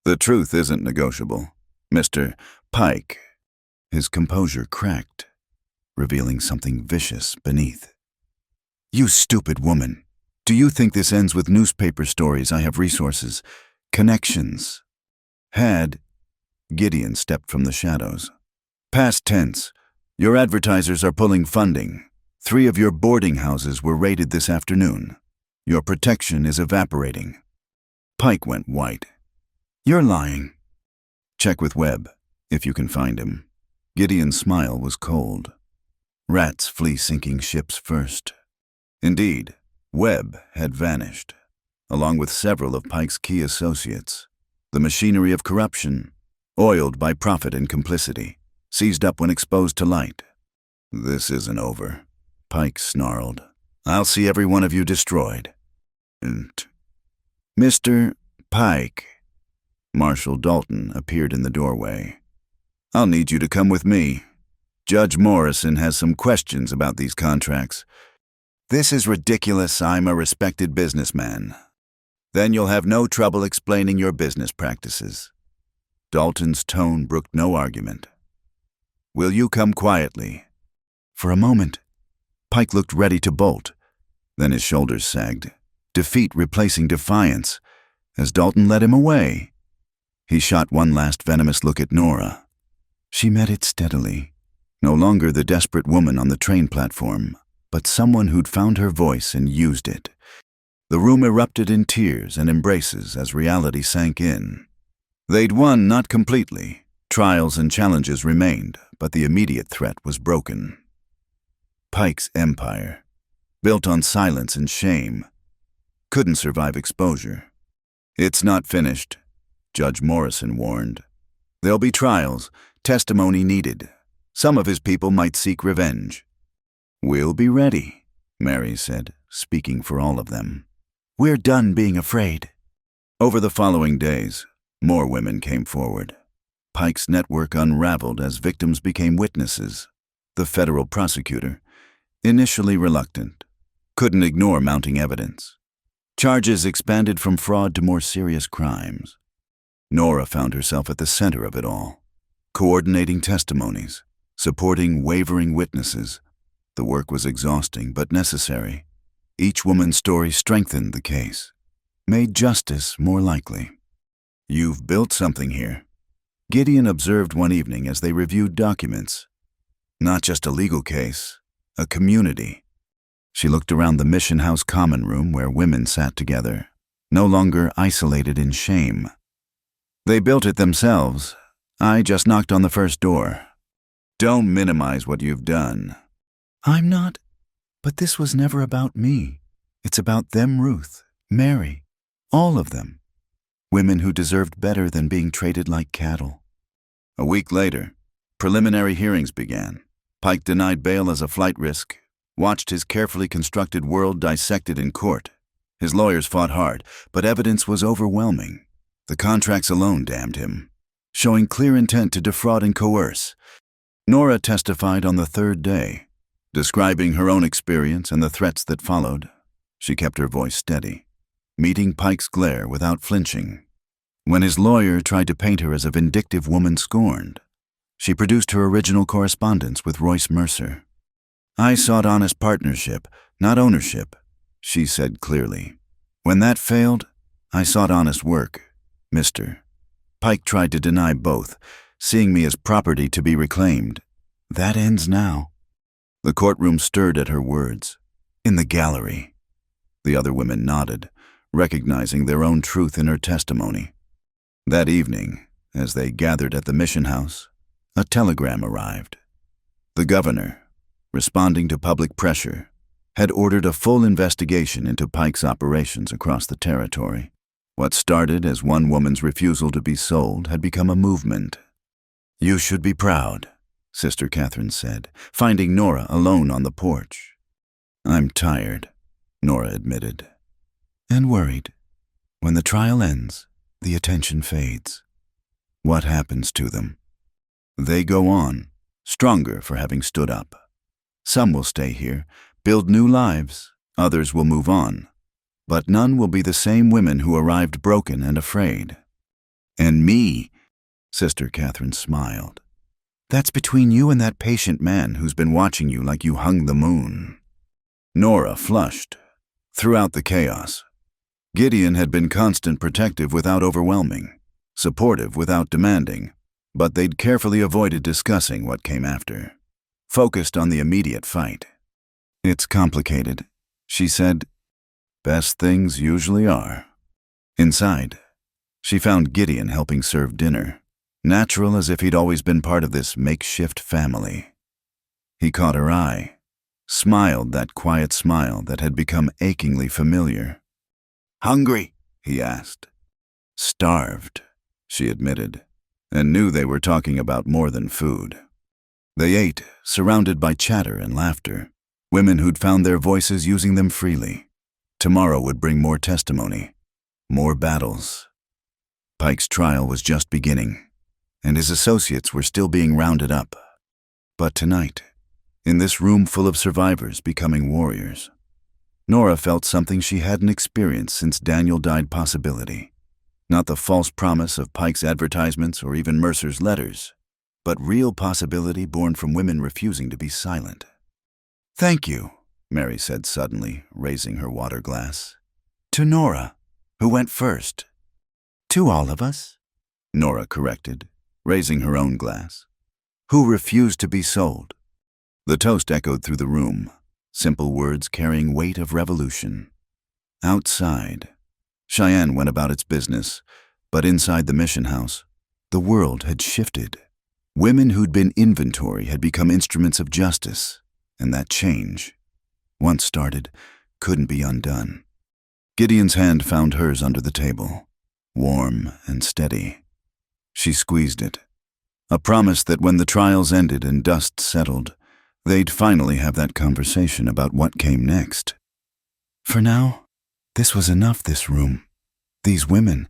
Speaker 1: The truth isn't negotiable, Mr. Pike. His composure cracked, revealing something vicious beneath. You stupid woman. Do you think this ends with newspaper stories? I have resources, connections. Had. Gideon stepped from the shadows. Past tense. Your advertisers are pulling funding. 3 of your boarding houses were raided this afternoon. Your protection is evaporating. Pike went white. You're lying. Check with Webb, if you can find him. Gideon's smile was cold. Rats flee sinking ships first. Indeed, Webb had vanished, along with several of Pike's key associates. The machinery of corruption, oiled by profit and complicity, seized up when exposed to light. This isn't over, Pike snarled. I'll see every one of you destroyed. Mr. Pike. Marshal Dalton appeared in the doorway. I'll need you to come with me. Judge Morrison has some questions about these contracts. This is ridiculous. I'm a respected businessman. Then you'll have no trouble explaining your business practices. Dalton's tone brooked no argument. Will you come quietly? For a moment, Pike looked ready to bolt. Then his shoulders sagged, defeat replacing defiance, as Dalton led him away. He shot one last venomous look at Nora. She met it steadily, no longer the desperate woman on the train platform, but someone who'd found her voice and used it. The room erupted in tears and embraces as reality sank in. They'd won not completely. Trials and challenges remained, but the immediate threat was broken. Pike's empire, built on silence and shame, couldn't survive exposure. It's not finished, Judge Morrison warned. There'll be trials, testimony needed. Some of his people might seek revenge. We'll be ready, Mary said, speaking for all of them. We're done being afraid. Over the following days, more women came forward. Pike's network unraveled as victims became witnesses. The federal prosecutor, initially reluctant, couldn't ignore mounting evidence. Charges expanded from fraud to more serious crimes. Nora found herself at the center of it all, coordinating testimonies, supporting wavering witnesses. The work was exhausting but necessary. Each woman's story strengthened the case, made justice more likely. "You've built something here," Gideon observed one evening as they reviewed documents. "Not just a legal case, a community." She looked around the mission house common room where women sat together, no longer isolated in shame. "They built it themselves. I just knocked on the first door." "Don't minimize what you've done."
Speaker 2: I'm not. But this was never about me. It's about them, Ruth, Mary, all of them. Women who deserved better than being traded like cattle.
Speaker 1: A week later, preliminary hearings began. Pike denied bail as a flight risk, watched his carefully constructed world dissected in court. His lawyers fought hard, but evidence was overwhelming. The contracts alone damned him, showing clear intent to defraud and coerce. Nora testified on the third day, describing her own experience and the threats that followed. She kept her voice steady, meeting Pike's glare without flinching. When his lawyer tried to paint her as a vindictive woman scorned, she produced her original correspondence with Royce Mercer. "I sought honest partnership, not ownership," she said clearly. "When that failed, I sought honest work, Mr. Pike tried to deny both, seeing me as property to be reclaimed. That ends now." The courtroom stirred at her words. "In the gallery." The other women nodded, recognizing their own truth in her testimony. That evening, as they gathered at the mission house, a telegram arrived. The governor, responding to public pressure, had ordered a full investigation into Pike's operations across the territory. What started as one woman's refusal to be sold had become a movement. "You should be proud," Sister Catherine said, finding Nora alone on the porch. "I'm tired," Nora admitted. "And worried. When the trial ends, the attention fades. What happens to them? They go on, stronger for having stood up. Some will stay here, build new lives, others will move on. But none will be the same women who arrived broken and afraid." "And me," Sister Catherine smiled. "That's between you and that patient man who's been watching you like you hung the moon." Nora flushed. Throughout the chaos, Gideon had been constant protective without overwhelming, supportive without demanding, but they'd carefully avoided discussing what came after, focused on the immediate fight. "It's complicated," she said. "Best things usually are." Inside, she found Gideon helping serve dinner, natural as if he'd always been part of this makeshift family. He caught her eye, smiled that quiet smile that had become achingly familiar. "Hungry?" he asked. "Starved," she admitted, and knew they were talking about more than food. They ate, surrounded by chatter and laughter, women who'd found their voices using them freely. Tomorrow would bring more testimony, more battles. Pike's trial was just beginning, and his associates were still being rounded up. But tonight, in this room full of survivors becoming warriors, Nora felt something she hadn't experienced since Daniel died: possibility. Not the false promise of Pike's advertisements or even Mercer's letters, but real possibility born from women refusing to be silent. "Thank you," Mary said suddenly, raising her water glass. "To Nora, who went first." "To all of us," Nora corrected, raising her own glass. "Who refused to be sold." The toast echoed through the room, simple words carrying weight of revolution. Outside, Cheyenne went about its business, but inside the mission house, the world had shifted. Women who'd been inventory had become instruments of justice, and that change, once started, couldn't be undone. Gideon's hand found hers under the table, warm and steady. She squeezed it, a promise that when the trials ended and dust settled, they'd finally have that conversation about what came next. For now, this was enough, this room, these women,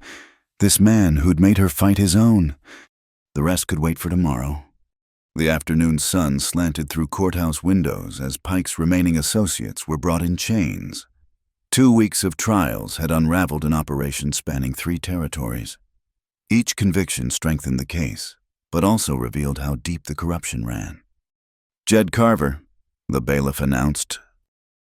Speaker 1: this man who'd made her fight his own. The rest could wait for tomorrow. The afternoon sun slanted through courthouse windows as Pike's remaining associates were brought in chains. 2 weeks of trials had unraveled an operation spanning 3 territories. Each conviction strengthened the case, but also revealed how deep the corruption ran. "Jed Carver," the bailiff announced.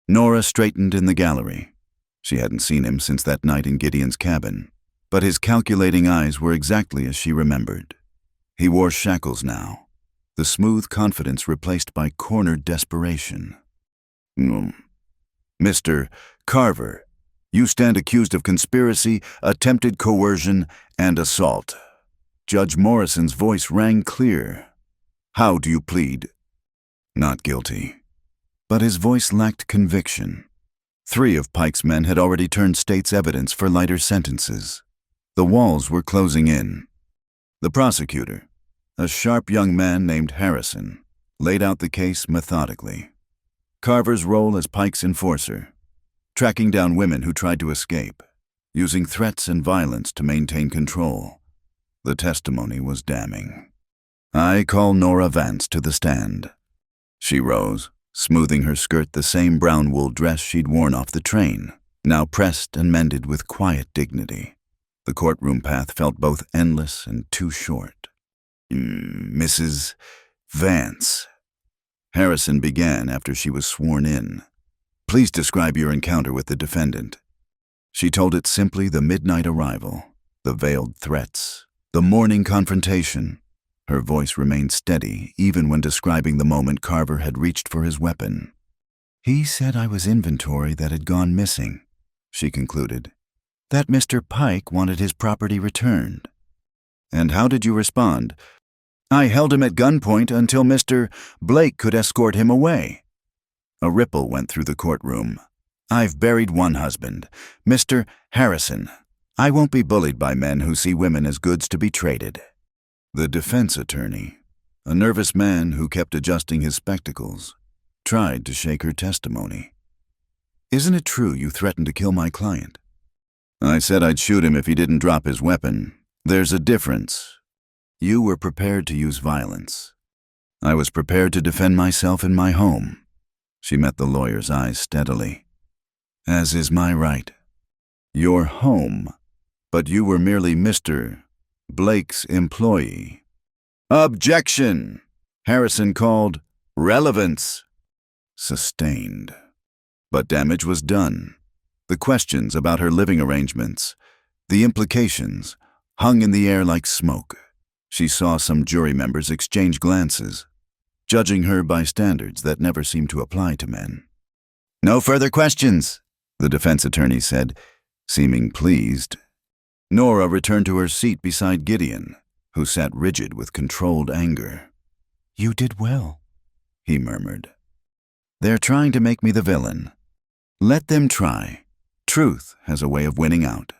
Speaker 1: Nora straightened in the gallery. She hadn't seen him since that night in Gideon's cabin, but his calculating eyes were exactly as she remembered. He wore shackles now, the smooth confidence replaced by cornered desperation. "Mr. Carver, you stand accused of conspiracy, attempted coercion, and assault." Judge Morrison's voice rang clear. "How do you plead?" "Not guilty." But his voice lacked conviction. 3 of Pike's men had already turned state's evidence for lighter sentences. The walls were closing in. The prosecutor, a sharp young man named Harrison, laid out the case methodically. Carver's role as Pike's enforcer, tracking down women who tried to escape, using threats and violence to maintain control. The testimony was damning. "I call Nora Vance to the stand." She rose, smoothing her skirt the same brown wool dress she'd worn off the train, now pressed and mended with quiet dignity. The courtroom path felt both endless and too short. "Mrs. Vance," Harrison began after she was sworn in. "Please describe your encounter with the defendant." She told it simply: the midnight arrival, the veiled threats, the morning confrontation. Her voice remained steady even when describing the moment Carver had reached for his weapon. "He said I was inventory that had gone missing," she concluded. "That Mr. Pike wanted his property returned." "And how did you respond?" "I held him at gunpoint until Mr. Blake could escort him away." A ripple went through the courtroom. "I've buried one husband, Mr. Harrison. I won't be bullied by men who see women as goods to be traded." The defense attorney, a nervous man who kept adjusting his spectacles, tried to shake her testimony. "Isn't it true you threatened to kill my client?" "I said I'd shoot him if he didn't drop his weapon. There's a difference." "You were prepared to use violence." "I was prepared to defend myself in my home." She met the lawyer's eyes steadily. "As is my right." "Your home, but you were merely Mr. Blake's employee." "Objection!" Harrison called. "Relevance." Sustained. But damage was done. The questions about her living arrangements, the implications, hung in the air like smoke. She saw some jury members exchange glances, judging her by standards that never seemed to apply to men. "No further questions," the defense attorney said, seeming pleased. Nora returned to her seat beside Gideon, who sat rigid with controlled anger. "You did well," he murmured. "They're trying to make me the villain. Let them try. Truth has a way of winning out."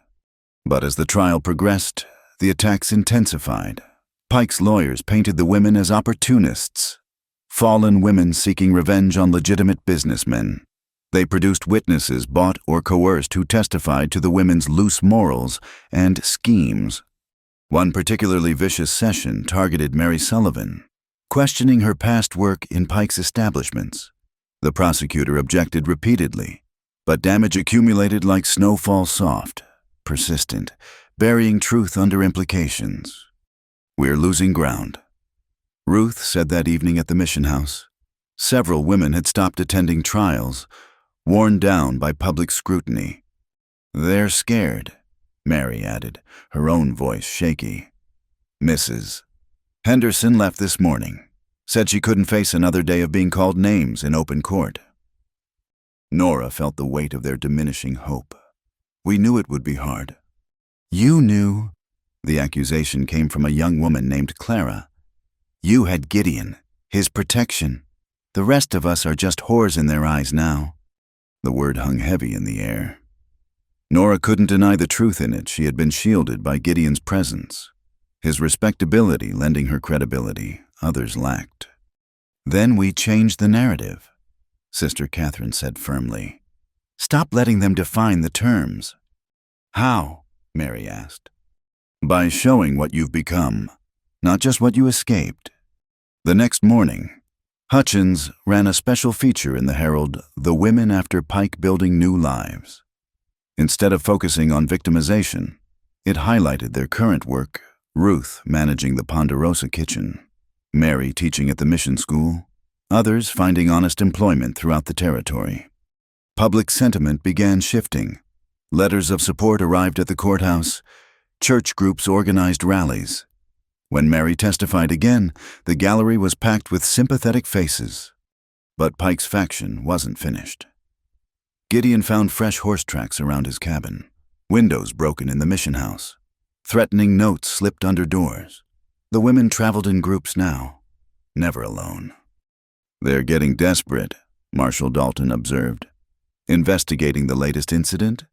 Speaker 1: But as the trial progressed, the attacks intensified. Pike's lawyers painted the women as opportunists, fallen women seeking revenge on legitimate businessmen. They produced witnesses bought or coerced who testified to the women's loose morals and schemes. One particularly vicious session targeted Mary Sullivan, questioning her past work in Pike's establishments. The prosecutor objected repeatedly, but damage accumulated like snowfall soft, persistent, burying truth under implications. "We're losing ground," Ruth said that evening at the mission house. Several women had stopped attending trials, worn down by public scrutiny. "They're scared," Mary added, her own voice shaky. "Mrs. Henderson left this morning, said she couldn't face another day of being called names in open court." Nora felt the weight of their diminishing hope. "We knew it would be hard." "You knew." The accusation came from a young woman named Clara. "You had Gideon, his protection. The rest of us are just whores in their eyes now." The word hung heavy in the air. Nora couldn't deny the truth in it. She had been shielded by Gideon's presence, his respectability lending her credibility others lacked. "Then we changed the narrative," Sister Catherine said firmly. "Stop letting them define the terms." "How?" Mary asked. "By showing what you've become, not just what you escaped." The next morning, Hutchins ran a special feature in the Herald, "The Women After Pike Building New Lives." Instead of focusing on victimization, it highlighted their current work Ruth managing the Ponderosa kitchen, Mary teaching at the mission school, others finding honest employment throughout the territory. Public sentiment began shifting. Letters of support arrived at the courthouse. Church groups organized rallies. When Mary testified again, the gallery was packed with sympathetic faces. But Pike's faction wasn't finished. Gideon found fresh horse tracks around his cabin, windows broken in the mission house. Threatening notes slipped under doors. The women traveled in groups now, never alone. "They're getting desperate," Marshal Dalton observed. Investigating the latest incident,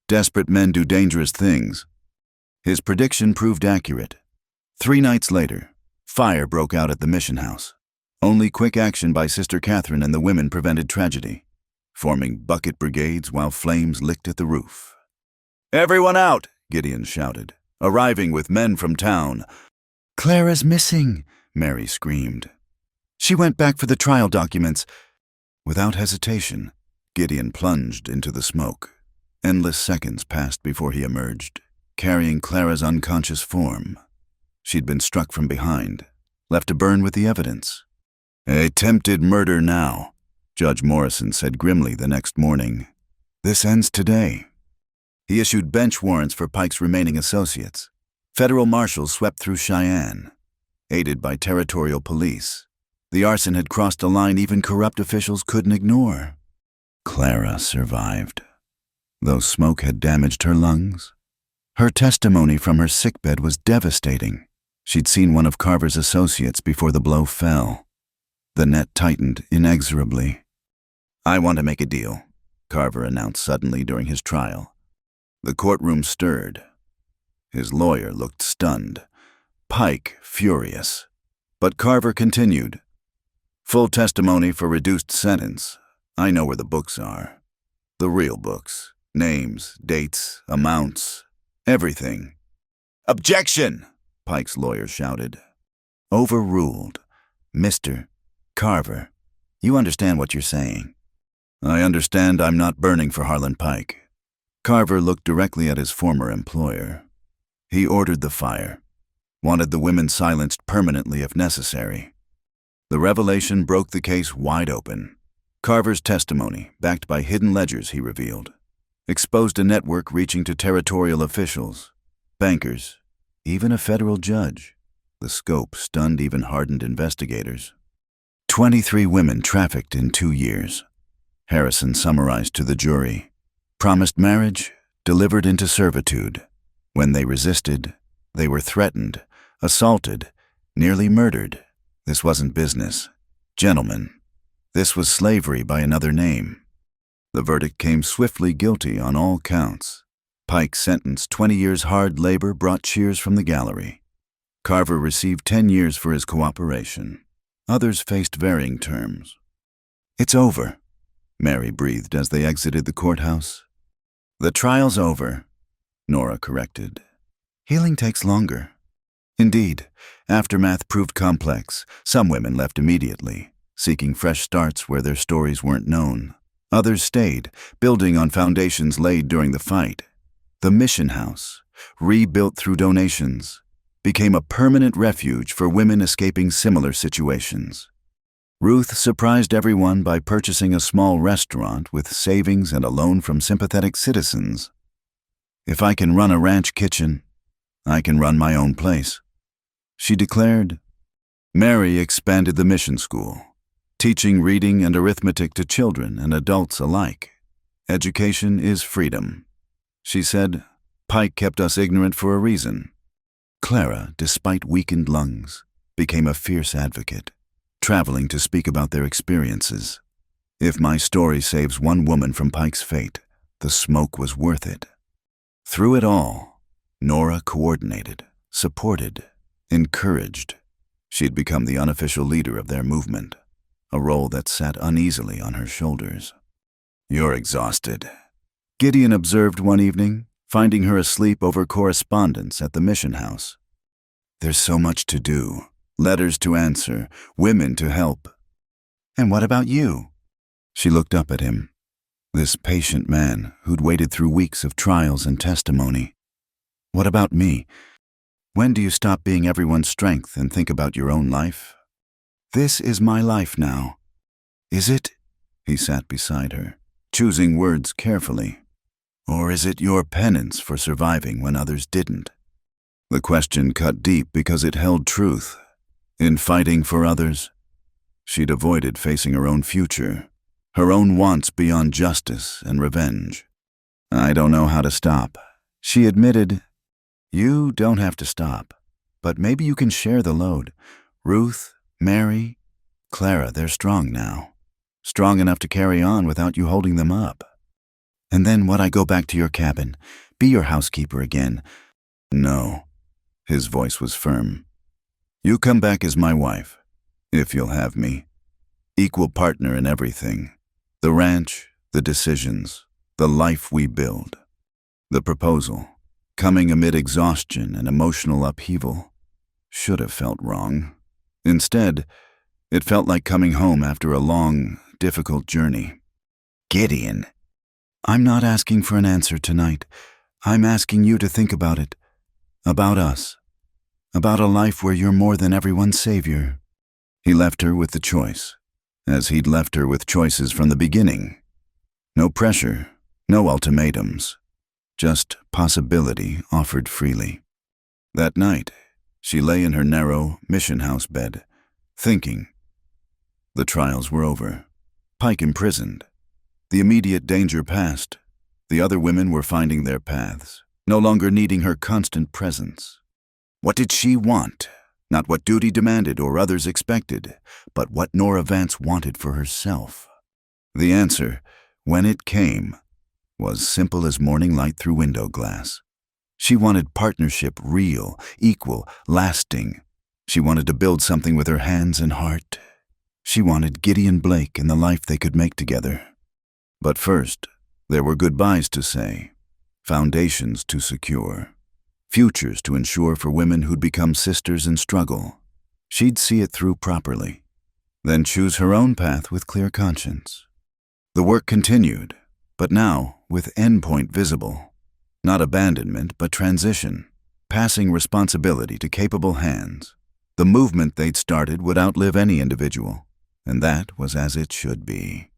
Speaker 1: desperate men do dangerous things. His prediction proved accurate. 3 nights later, fire broke out at the mission house. Only quick action by Sister Catherine and the women prevented tragedy, forming bucket brigades while flames licked at the roof. "Everyone out!" Gideon shouted, arriving with men from town.
Speaker 2: "Clara's missing," Mary screamed. "She went back for the trial documents."
Speaker 1: Without hesitation, Gideon plunged into the smoke. Endless seconds passed before he emerged, carrying Clara's unconscious form. She'd been struck from behind, left to burn with the evidence. "Attempted murder now," Judge Morrison said grimly the next morning. "This ends today." He issued bench warrants for Pike's remaining associates. Federal marshals swept through Cheyenne, aided by territorial police. The arson had crossed a line even corrupt officials couldn't ignore. Clara survived, though smoke had damaged her lungs. Her testimony from her sickbed was devastating. She'd seen one of Carver's associates before the blow fell. The net tightened inexorably. "I want to make a deal," Carver announced suddenly during his trial. The courtroom stirred. His lawyer looked stunned, Pike furious. But Carver continued. "Full testimony for reduced sentence. I know where the books are. The real books. Names, dates, amounts, everything." "Objection!" Pike's lawyer shouted. "Overruled. Mr. Carver, you understand what you're saying?" "I understand I'm not burning for Harlan Pike." Carver looked directly at his former employer. He ordered the fire, wanted the women silenced permanently if necessary. The revelation broke the case wide open. Carver's testimony, backed by hidden ledgers he revealed, exposed a network reaching to territorial officials, bankers, even a federal judge. The scope stunned even hardened investigators. 23 women trafficked in 2 years. Harrison summarized to the jury. Promised marriage, delivered into servitude. When they resisted, they were threatened, assaulted, nearly murdered. This wasn't business. Gentlemen, this was slavery by another name. The verdict came swiftly guilty on all counts. Pike's sentence, 20 years hard labor, brought cheers from the gallery. Carver received 10 years for his cooperation. Others faced varying terms. "It's over," Mary breathed as they exited the courthouse. "The trial's over," Nora corrected. "Healing takes longer." Indeed, aftermath proved complex. Some women left immediately, seeking fresh starts where their stories weren't known. Others stayed, building on foundations laid during the fight. The mission house, rebuilt through donations, became a permanent refuge for women escaping similar situations. Ruth surprised everyone by purchasing a small restaurant with savings and a loan from sympathetic citizens. "If I can run a ranch kitchen, I can run my own place," she declared. Mary expanded the mission school, teaching reading and arithmetic to children and adults alike. "Education is freedom," she said. "Pike kept us ignorant for a reason." Clara, despite weakened lungs, became a fierce advocate, traveling to speak about their experiences. "If my story saves one woman from Pike's fate, the smoke was worth it." Through it all, Nora coordinated, supported, encouraged. She'd become the unofficial leader of their movement, a role that sat uneasily on her shoulders. "You're exhausted," Gideon observed one evening, finding her asleep over correspondence at the mission house. "There's so much to do. Letters to answer, women to help." "And what about you?" She looked up at him. This patient man who'd waited through weeks of trials and testimony. "What about me?"
Speaker 2: When do you stop being everyone's strength and think about your own life? This is my life now. Is it? He sat beside her, choosing words carefully. Or is it your penance for surviving when others didn't? The question cut deep because it held truth. In fighting for others, she'd avoided facing her own future, her own wants beyond justice and revenge. I don't know how to stop, she admitted. You don't have to stop, but maybe you can share the load. Ruth, Mary, Clara, they're strong now. Strong enough to carry on without you holding them up. And then would I go back to your cabin, be your housekeeper again? No. His voice was firm. You come back as my wife, if you'll have me. Equal partner in everything. The ranch, the decisions, the life we build. The proposal, coming amid exhaustion and emotional upheaval, should have felt wrong. Instead, it felt like coming home after a long, difficult journey. Gideon. I'm not asking for an answer tonight. I'm asking you to think about it. About us. About a life where you're more than everyone's savior. He left her with the choice, as he'd left her with choices from the beginning. No pressure, no ultimatums, just possibility offered freely. That night, she lay in her narrow mission house bed, thinking. The trials were over. Pike imprisoned. The immediate danger passed. The other women were finding their paths, no longer needing her constant presence. What did she want? Not what duty demanded or others expected, but what Nora Vance wanted for herself. The answer, when it came, was simple as morning light through window glass. She wanted partnership real, equal, lasting. She wanted to build something with her hands and heart. She wanted Gideon Blake and the life they could make together. But first, there were goodbyes to say, foundations to secure, futures to ensure for women who'd become sisters in struggle. She'd see it through properly, then choose her own path with clear conscience. The work continued, but now with endpoint visible. Not abandonment, but transition, passing responsibility to capable hands. The movement they'd started would outlive any individual, and that was as it should be.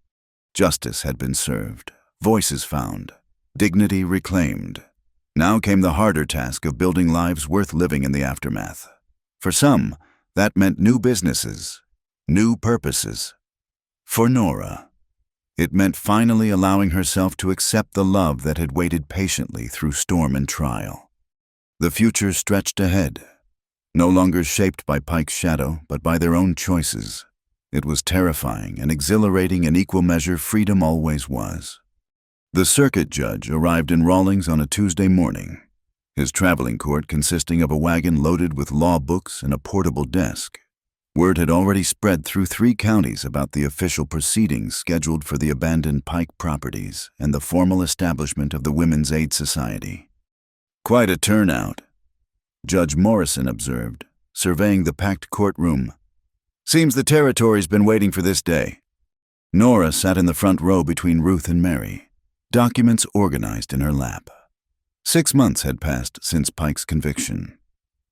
Speaker 2: Justice had been served, voices found, dignity reclaimed. Now came the harder task of building lives worth living in the aftermath. For some, that meant new businesses, new purposes. For Nora, it meant finally allowing herself to accept the love that had waited patiently through storm and trial. The future stretched ahead, no longer shaped by Pike's shadow, but by their own choices. It was terrifying and exhilarating in equal measure freedom always was. The circuit judge arrived in Rawlings on a Tuesday morning, his traveling court consisting of a wagon loaded with law books and a portable desk. Word had already spread through 3 counties about the official proceedings scheduled for the abandoned Pike properties and the formal establishment of the Women's Aid Society. Quite a turnout, Judge Morrison observed, surveying the packed courtroom. Seems the territory's been waiting for this day. Nora sat in the front row between Ruth and Mary, documents organized in her lap. 6 months had passed since Pike's conviction.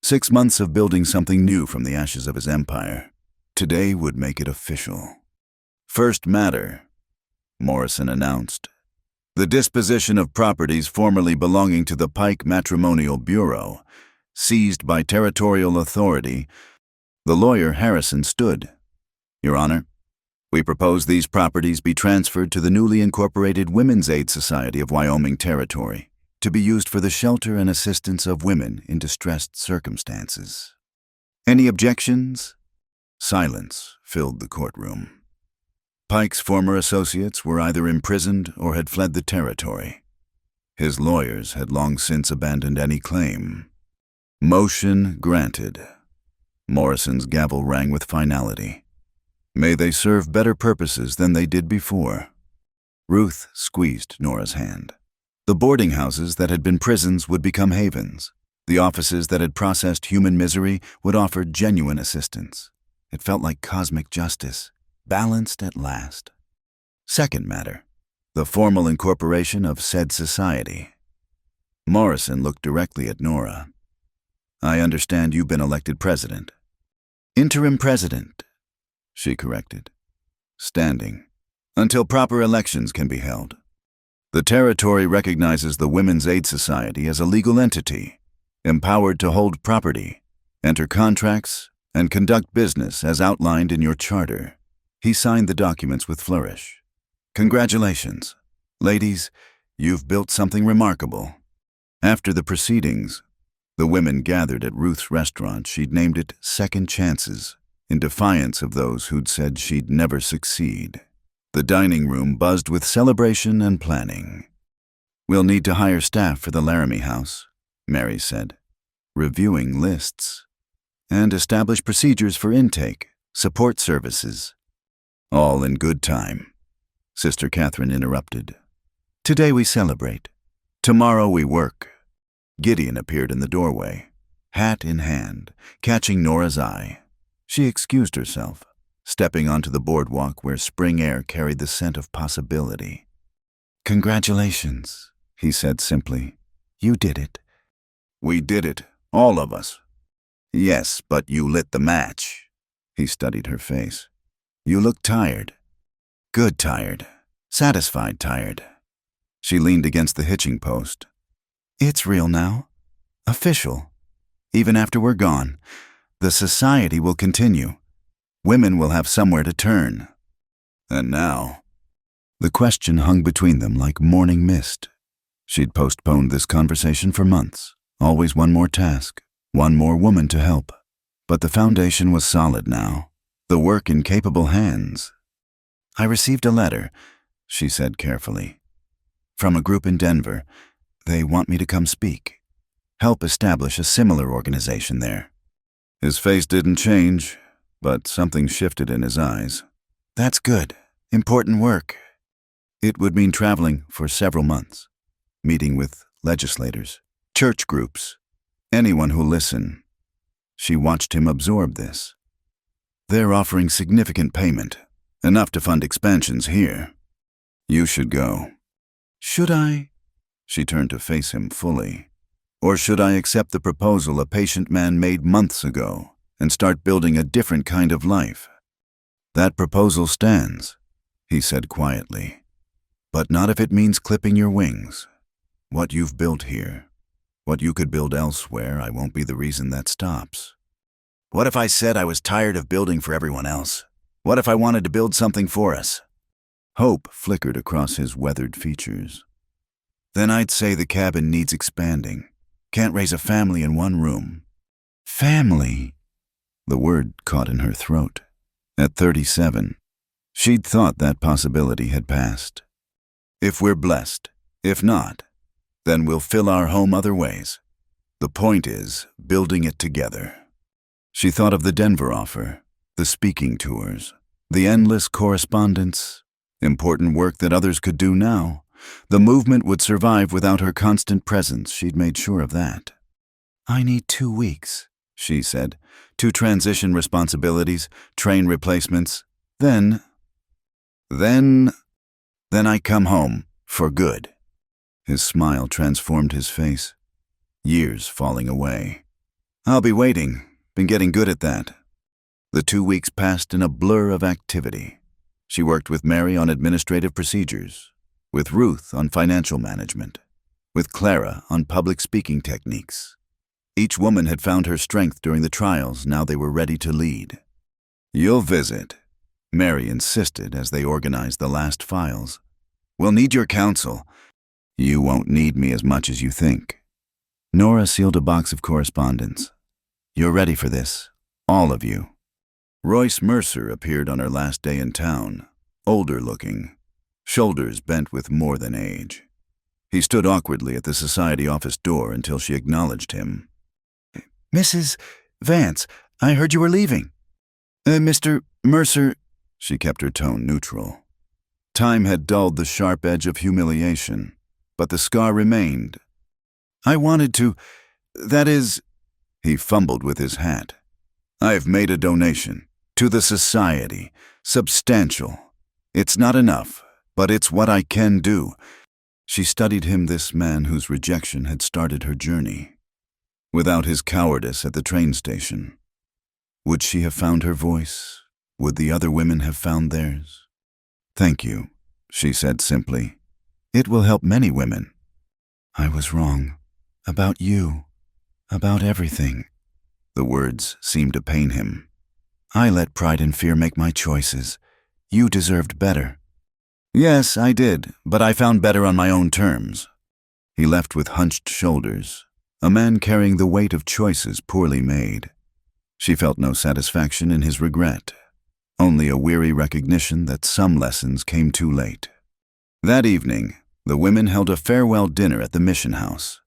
Speaker 2: 6 months of building something new from the ashes of his empire. Today would make it official. First matter, Morrison announced. The disposition of properties formerly belonging to the Pike Matrimonial Bureau, seized by territorial authority. The lawyer Harrison stood. Your Honor, we propose these properties be transferred to the newly incorporated Women's Aid Society of Wyoming Territory, to be used for the shelter and assistance of women in distressed circumstances. Any objections? Silence filled the courtroom. Pike's former associates were either imprisoned or had fled the territory. His lawyers had long since abandoned any claim. Motion granted. Morrison's gavel rang with finality. May they serve better purposes than they did before. Ruth squeezed Nora's hand. The boarding houses that had been prisons would become havens. The offices that had processed human misery would offer genuine assistance. It felt like cosmic justice, balanced at last. Second matter, the formal incorporation of said society. Morrison looked directly at Nora. I understand you've been elected president. Interim president, she corrected, standing, until proper elections can be held. The territory recognizes the Women's Aid Society as a legal entity, empowered to hold property, enter contracts, and conduct business as outlined in your charter. He signed the documents with flourish. Congratulations. Ladies, you've built something remarkable. After the proceedings, the women gathered at Ruth's restaurant. She'd named it Second Chances, in defiance of those who'd said she'd never succeed. The dining room buzzed with celebration and planning. We'll need to hire staff for the Laramie house, Mary said, reviewing lists, and establish procedures for intake, support services. All in good time, Sister Catherine interrupted. Today we celebrate. Tomorrow we work. Gideon appeared in the doorway, hat in hand, catching Nora's eye. She excused herself, stepping onto the boardwalk where spring air carried the scent of possibility. Congratulations, he said simply. You did it. We did it, all of us. Yes, but you lit the match. He studied her face. You look tired. Good tired. Satisfied tired. She leaned against the hitching post. It's real now. Official. Even after we're gone, the society will continue. Women will have somewhere to turn. And now? The question hung between them like morning mist. She'd postponed this conversation for months. Always one more task, one more woman to help. But the foundation was solid now. The work in capable hands. I received a letter, she said carefully, from a group in Denver. They want me to come speak, help establish a similar organization there. His face didn't change, but something shifted in his eyes. That's good. Important work. It would mean traveling for several months, meeting with legislators, church groups, anyone who'll listen. She watched him absorb this. They're offering significant payment, enough to fund expansions here. You should go. Should I? She turned to face him fully. Or should I accept the proposal a patient man made months ago and start building a different kind of life? That proposal stands, he said quietly. But not if it means clipping your wings. What you've built here, what you could build elsewhere, I won't be the reason that stops. What if I said I was tired of building for everyone else? What if I wanted to build something for us? Hope flickered across his weathered features. Then I'd say the cabin needs expanding. Can't raise a family in one room. Family? The word caught in her throat. At 37, she'd thought that possibility had passed. If we're blessed, if not, then we'll fill our home other ways. The point is building it together. She thought of the Denver offer, the speaking tours, the endless correspondence, important work that others could do now. The movement would survive without her constant presence. She'd made sure of that. I need 2 weeks, she said, to transition responsibilities, train replacements. Then I come home for good. His smile transformed his face. Years falling away. I'll be waiting. Been getting good at that. The 2 weeks passed in a blur of activity. She worked with Mary on administrative procedures, with Ruth on financial management, with Clara on public speaking techniques. Each woman had found her strength during the trials. Now they were ready to lead. You'll visit, Mary insisted as they organized the last files. We'll need your counsel. You won't need me as much as you think. Nora sealed a box of correspondence. You're ready for this, all of you. Royce Mercer appeared on her last day in town, older looking, shoulders bent with more than age. He stood awkwardly at the society office door until she acknowledged him. Mrs. Vance, I heard you were leaving. Mr. Mercer, she kept her tone neutral. Time had dulled the sharp edge of humiliation, but the scar remained. I wanted to, that is, he fumbled with his hat. I've made a donation to the society, substantial. It's not enough, but it's what I can do. She studied him, this man whose rejection had started her journey.
Speaker 1: without his cowardice at the train station? Would she have found her voice? Would the other women have found theirs? "Thank you," she said simply. "It will help many women." "I was wrong. About you. About everything." The words seemed to pain him. "I let pride and fear make my choices. You deserved better." "Yes, I did, but I found better on my own terms." He left with hunched shoulders, a man carrying the weight of choices poorly made. She felt no satisfaction in his regret, only a weary recognition that some lessons came too late. That evening, the women held a farewell dinner at the mission house.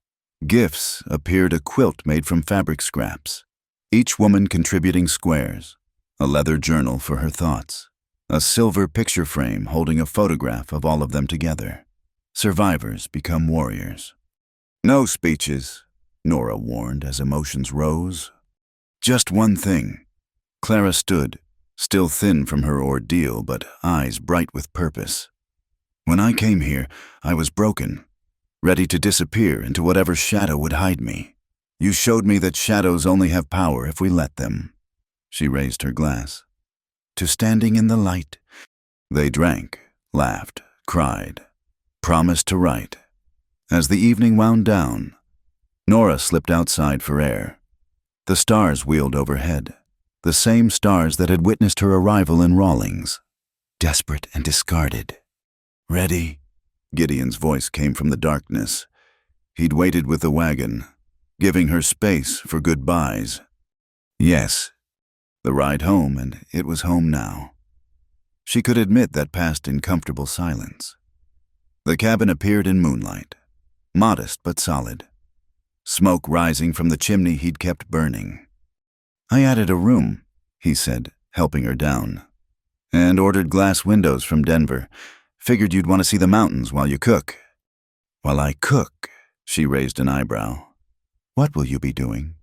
Speaker 1: Gifts appeared: a quilt made from fabric scraps, each woman contributing squares, a leather journal for her thoughts, a silver picture frame holding a photograph of all of them together. Survivors become warriors. "No speeches," Nora warned as emotions rose. "Just one thing." Clara stood, still thin from her ordeal, but eyes bright with purpose. "When I came here, I was broken, ready to disappear into whatever shadow would hide me. You showed me that shadows only have power if we let them." She raised her glass. "To standing in the light." They drank, laughed, cried, promised to write. As the evening wound down, Nora slipped outside for air. The stars wheeled overhead, the same stars that had witnessed her arrival in Rawlings. Desperate and discarded. "Ready?" Gideon's voice came from the darkness. He'd waited with the wagon, giving her space for goodbyes. Yes. The ride home, and it was home now. She could admit that passed in comfortable silence. The cabin appeared in moonlight, modest but solid. Smoke rising from the chimney he'd kept burning. "I added a room," he said, helping her down. "And ordered glass windows from Denver. Figured you'd want to see the mountains while you cook." "While I cook?" She raised an eyebrow. "What will you be doing?"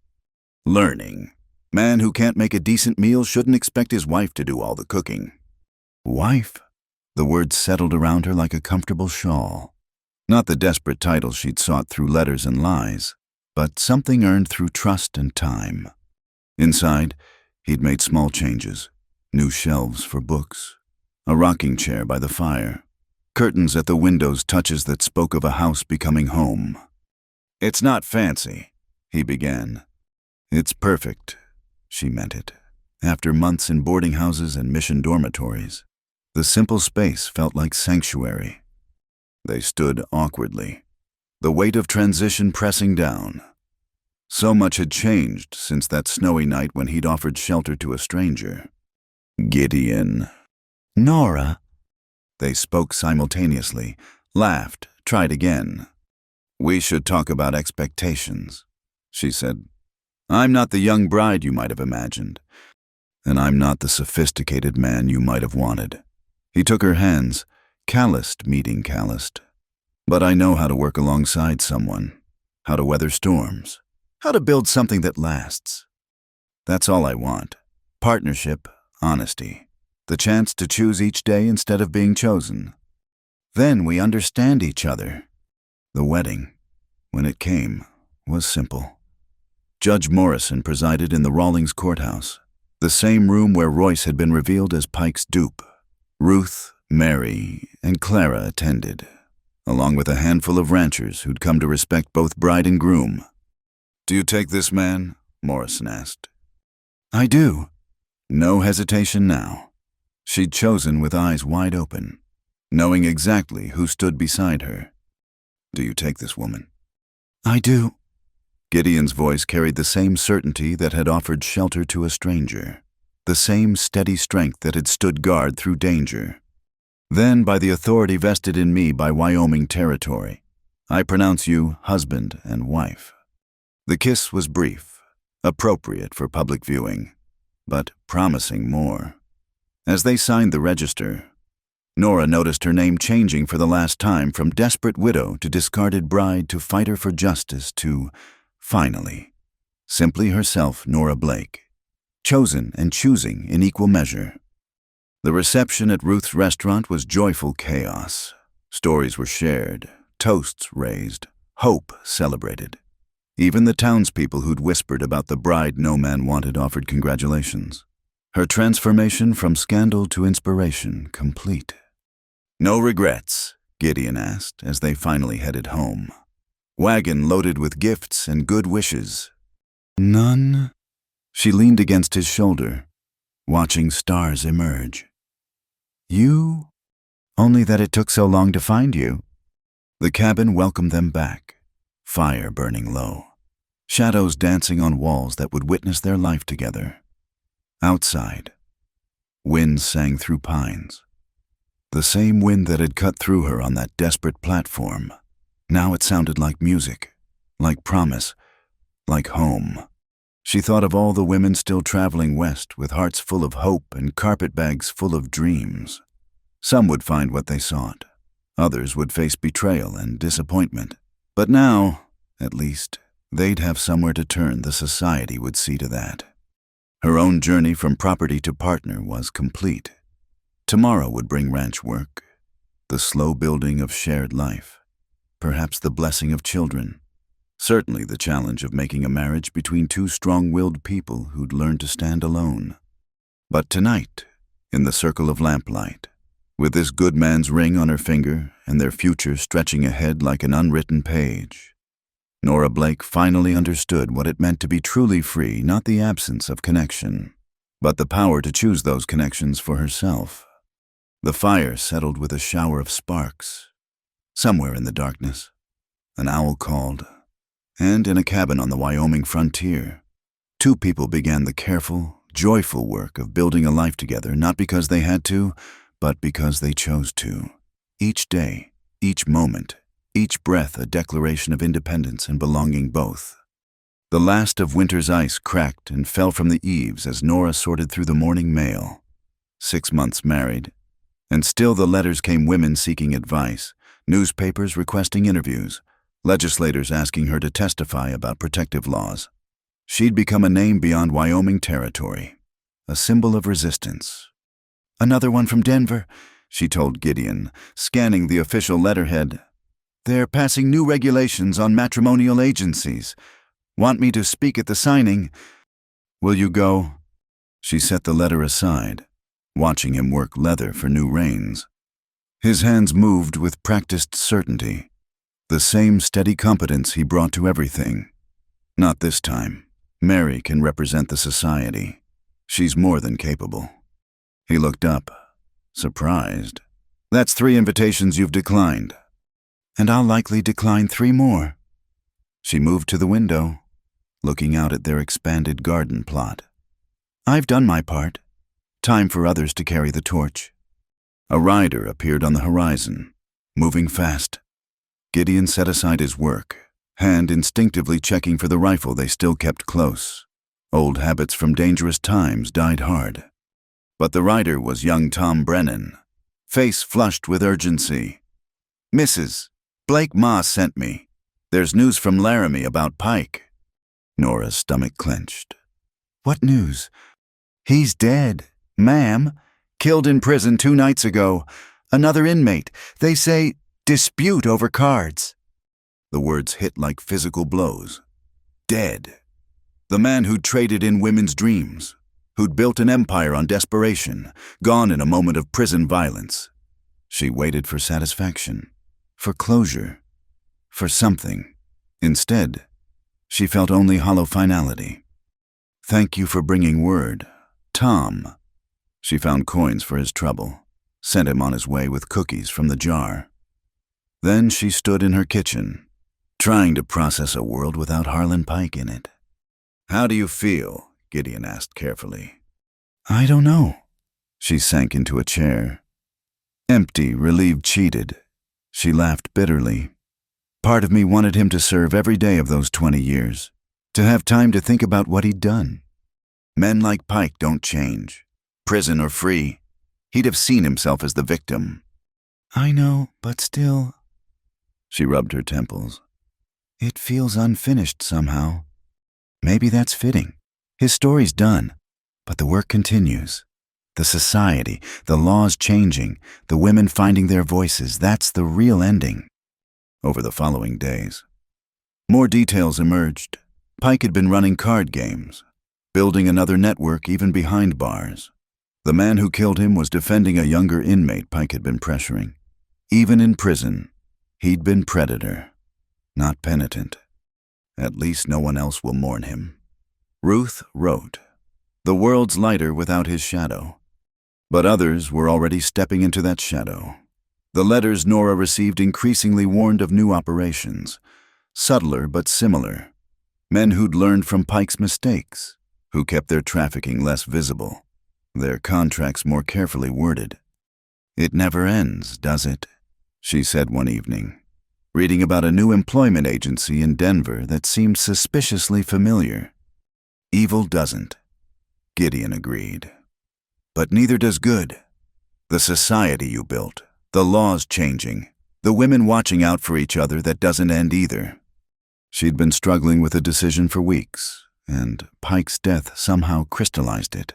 Speaker 1: "Learning. Man who can't make a decent meal shouldn't expect his wife to do all the cooking." "Wife?" The words settled around her like a comfortable shawl. Not the desperate title she'd sought through letters and lies, but something earned through trust and time. Inside, he'd made small changes. New shelves for books, a rocking chair by the fire, curtains at the windows, touches that spoke of a house becoming home. "It's not fancy," he began. "It's perfect." She meant it. After months in boarding houses and mission dormitories, the simple space felt like sanctuary. They stood awkwardly, the weight of transition pressing down. So much had changed since that snowy night when he'd offered shelter to a stranger. "Gideon." "Nora." They spoke simultaneously, laughed, tried again. "We should talk about expectations," she said. "I'm not the young bride you might have imagined, and I'm not the sophisticated man you might have wanted." He took her hands, calloused meeting calloused. "But I know how to work alongside someone, how to weather storms, how to build something that lasts. That's all I want. Partnership, honesty, the chance to choose each day instead of being chosen. Then we understand each other." The wedding, when it came, was simple. Judge Morrison presided in the Rawlings courthouse, the same room where Royce had been revealed as Pike's dupe. Ruth, Mary, and Clara attended, along with a handful of ranchers who'd come to respect both bride and groom. "Do you take this man?" Morrison asked. "I do." No hesitation now. She'd chosen with eyes wide open, knowing exactly who stood beside her. "Do you take this woman?" "I do." Gideon's voice carried the same certainty that had offered shelter to a stranger, the same steady strength that had stood guard through danger. "Then, by the authority vested in me by Wyoming territory, I pronounce you husband and wife." The kiss was brief, appropriate for public viewing, but promising more. As they signed the register, Nora noticed her name changing for the last time from desperate widow to discarded bride to fighter for justice to, finally, simply herself, Nora Blake, chosen and choosing in equal measure. The reception at Ruth's restaurant was joyful chaos. Stories were shared, toasts raised, hope celebrated. Even the townspeople who'd whispered about the bride no man wanted offered congratulations. Her transformation from scandal to inspiration complete. "No regrets?" Gideon asked as they finally headed home. "Wagon loaded with gifts and good wishes?" "None." She leaned against his shoulder, watching stars emerge. "You? Only that it took so long to find you." The cabin welcomed them back, fire burning low, shadows dancing on walls that would witness their life together. Outside, wind sang through pines. The same wind that had cut through her on that desperate platform. Now it sounded like music, like promise, like home. She thought of all the women still traveling west with hearts full of hope and carpetbags full of dreams. Some would find what they sought. Others would face betrayal and disappointment. But now, at least, they'd have somewhere to turn. The society would see to that. Her own journey from property to partner was complete. Tomorrow would bring ranch work, the slow building of shared life, perhaps the blessing of children, certainly the challenge of making a marriage between two strong-willed people who'd learned to stand alone. But tonight, in the circle of lamplight, with this good man's ring on her finger and their future stretching ahead like an unwritten page, Nora Blake finally understood what it meant to be truly free, not the absence of connection, but the power to choose those connections for herself. The fire settled with a shower of sparks. Somewhere in the darkness, an owl called, and in a cabin on the Wyoming frontier, two people began the careful, joyful work of building a life together, not because they had to, but because they chose to. Each day, each moment, each breath a declaration of independence and belonging both. The last of winter's ice cracked and fell from the eaves as Nora sorted through the morning mail. 6 months married, and still the letters came, women seeking advice, newspapers requesting interviews, legislators asking her to testify about protective laws. She'd become a name beyond Wyoming territory, a symbol of resistance. "Another one from Denver," she told Gideon, scanning the official letterhead. "They're passing new regulations on matrimonial agencies. Want me to speak at the signing." "Will you go?" She set the letter aside, watching him work leather for new reins. His hands moved with practiced certainty, the same steady competence he brought to everything. Not this time. Mary can represent the society. She's more than capable. He looked up, surprised. "That's 3 invitations you've declined." "And I'll likely decline 3 more." She moved to the window, looking out at their expanded garden plot. "I've done my part. Time for others to carry the torch." A rider appeared on the horizon, moving fast. Gideon set aside his work, hand instinctively checking for the rifle they still kept close. Old habits from dangerous times died hard. But the rider was young Tom Brennan, face flushed with urgency. "Mrs. Blake Ma sent me. There's news from Laramie about Pike." Nora's stomach clenched. "What news?" "He's dead, ma'am. Killed in prison 2 nights ago. Another inmate. They say dispute over cards." The words hit like physical blows. Dead. The man who'd traded in women's dreams, who'd built an empire on desperation, gone in a moment of prison violence. She waited for satisfaction, for closure, for something. Instead, she felt only hollow finality. "Thank you for bringing word, Tom." She found coins for his trouble, sent him on his way with cookies from the jar. Then she stood in her kitchen, trying to process a world without Harlan Pike in it. "How do you feel?" Gideon asked carefully. "I don't know." She sank into a chair. Empty, relieved, cheated. She laughed bitterly. Part of me wanted him to serve every day of those 20 years, to have time to think about what he'd done. Men like Pike don't change, prison or free. He'd have seen himself as the victim. "I know, but still..." She rubbed her temples. "It feels unfinished somehow. Maybe that's fitting. His story's done, but the work continues. The society, the laws changing, the women finding their voices, that's the real ending." Over the following days, More details emerged. Pike had been running card games, building another network even behind bars. The man who killed him was defending a younger inmate Pike had been pressuring. Even in prison, he'd been predator, not penitent. At least no one else will mourn him. Ruth wrote, "The world's lighter without his shadow." But others were already stepping into that shadow. The letters Nora received increasingly warned of new operations, subtler but similar. Men who'd learned from Pike's mistakes, who kept their trafficking less visible, their contracts more carefully worded. "It never ends, does it?" she said one evening, reading about a new employment agency in Denver that seemed suspiciously familiar. "Evil doesn't," Gideon agreed. "But neither does good. The society you built, the laws changing, the women watching out for each other, that doesn't end either." She'd been struggling with a decision for weeks, and Pike's death somehow crystallized it.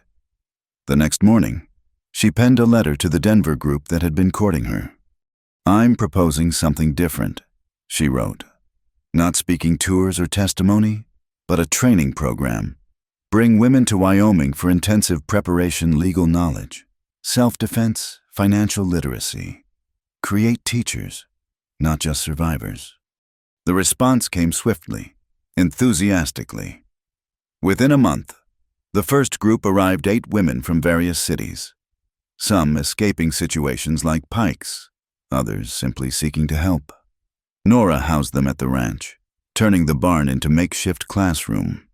Speaker 1: The next morning, she penned a letter to the Denver group that had been courting her. "I'm proposing something different," she wrote. "Not speaking tours or testimony, but a training program. Bring women to Wyoming for intensive preparation, legal knowledge, self-defense, financial literacy. Create teachers, not just survivors." The response came swiftly, enthusiastically. Within a month, the first group arrived 8 women from various cities, some escaping situations like Pike's, others simply seeking to help. Nora housed them at the ranch, turning the barn into makeshift classroom.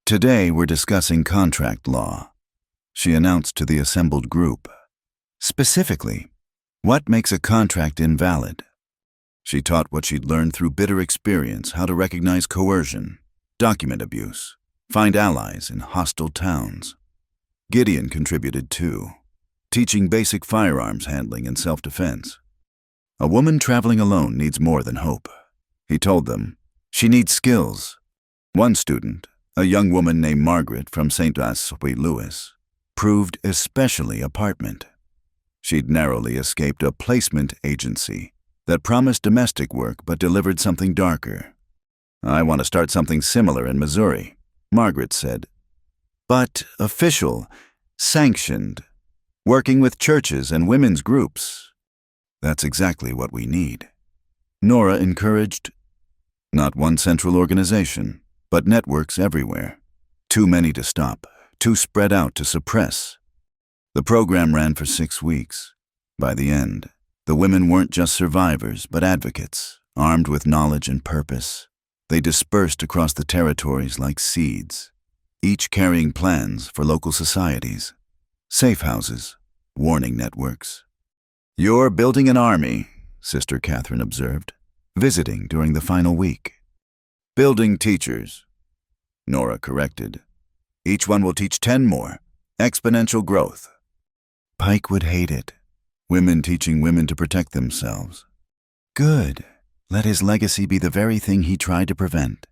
Speaker 1: "Today we're discussing contract law," she announced to the assembled group. "Specifically, what makes a contract invalid?" She taught what she'd learned through bitter experience: how to recognize coercion, document abuse, find allies in hostile towns. Gideon contributed too, teaching basic firearms handling and self-defense. "A woman traveling alone needs more than hope," he told them. "She needs skills." One student, a young woman named Margaret from St. Louis, proved especially apartment. She'd narrowly escaped a placement agency that promised domestic work but delivered something darker. "I want to start something similar in Missouri," Margaret said. "But official, sanctioned, working with churches and women's groups." "That's exactly what we need," Nora encouraged. "Not one central organization, but networks everywhere. Too many to stop, too spread out to suppress." The program ran for 6 weeks. By the end, the women weren't just survivors, but advocates, armed with knowledge and purpose. They dispersed across the territories like seeds, each carrying plans for local societies, safe houses, warning networks. "You're building an army," Sister Catherine observed, visiting during the final week. "Building teachers," Nora corrected. "Each one will teach 10 more. Exponential growth." Pike would hate it. Women teaching women to protect themselves. Good. Let his legacy be the very thing he tried to prevent.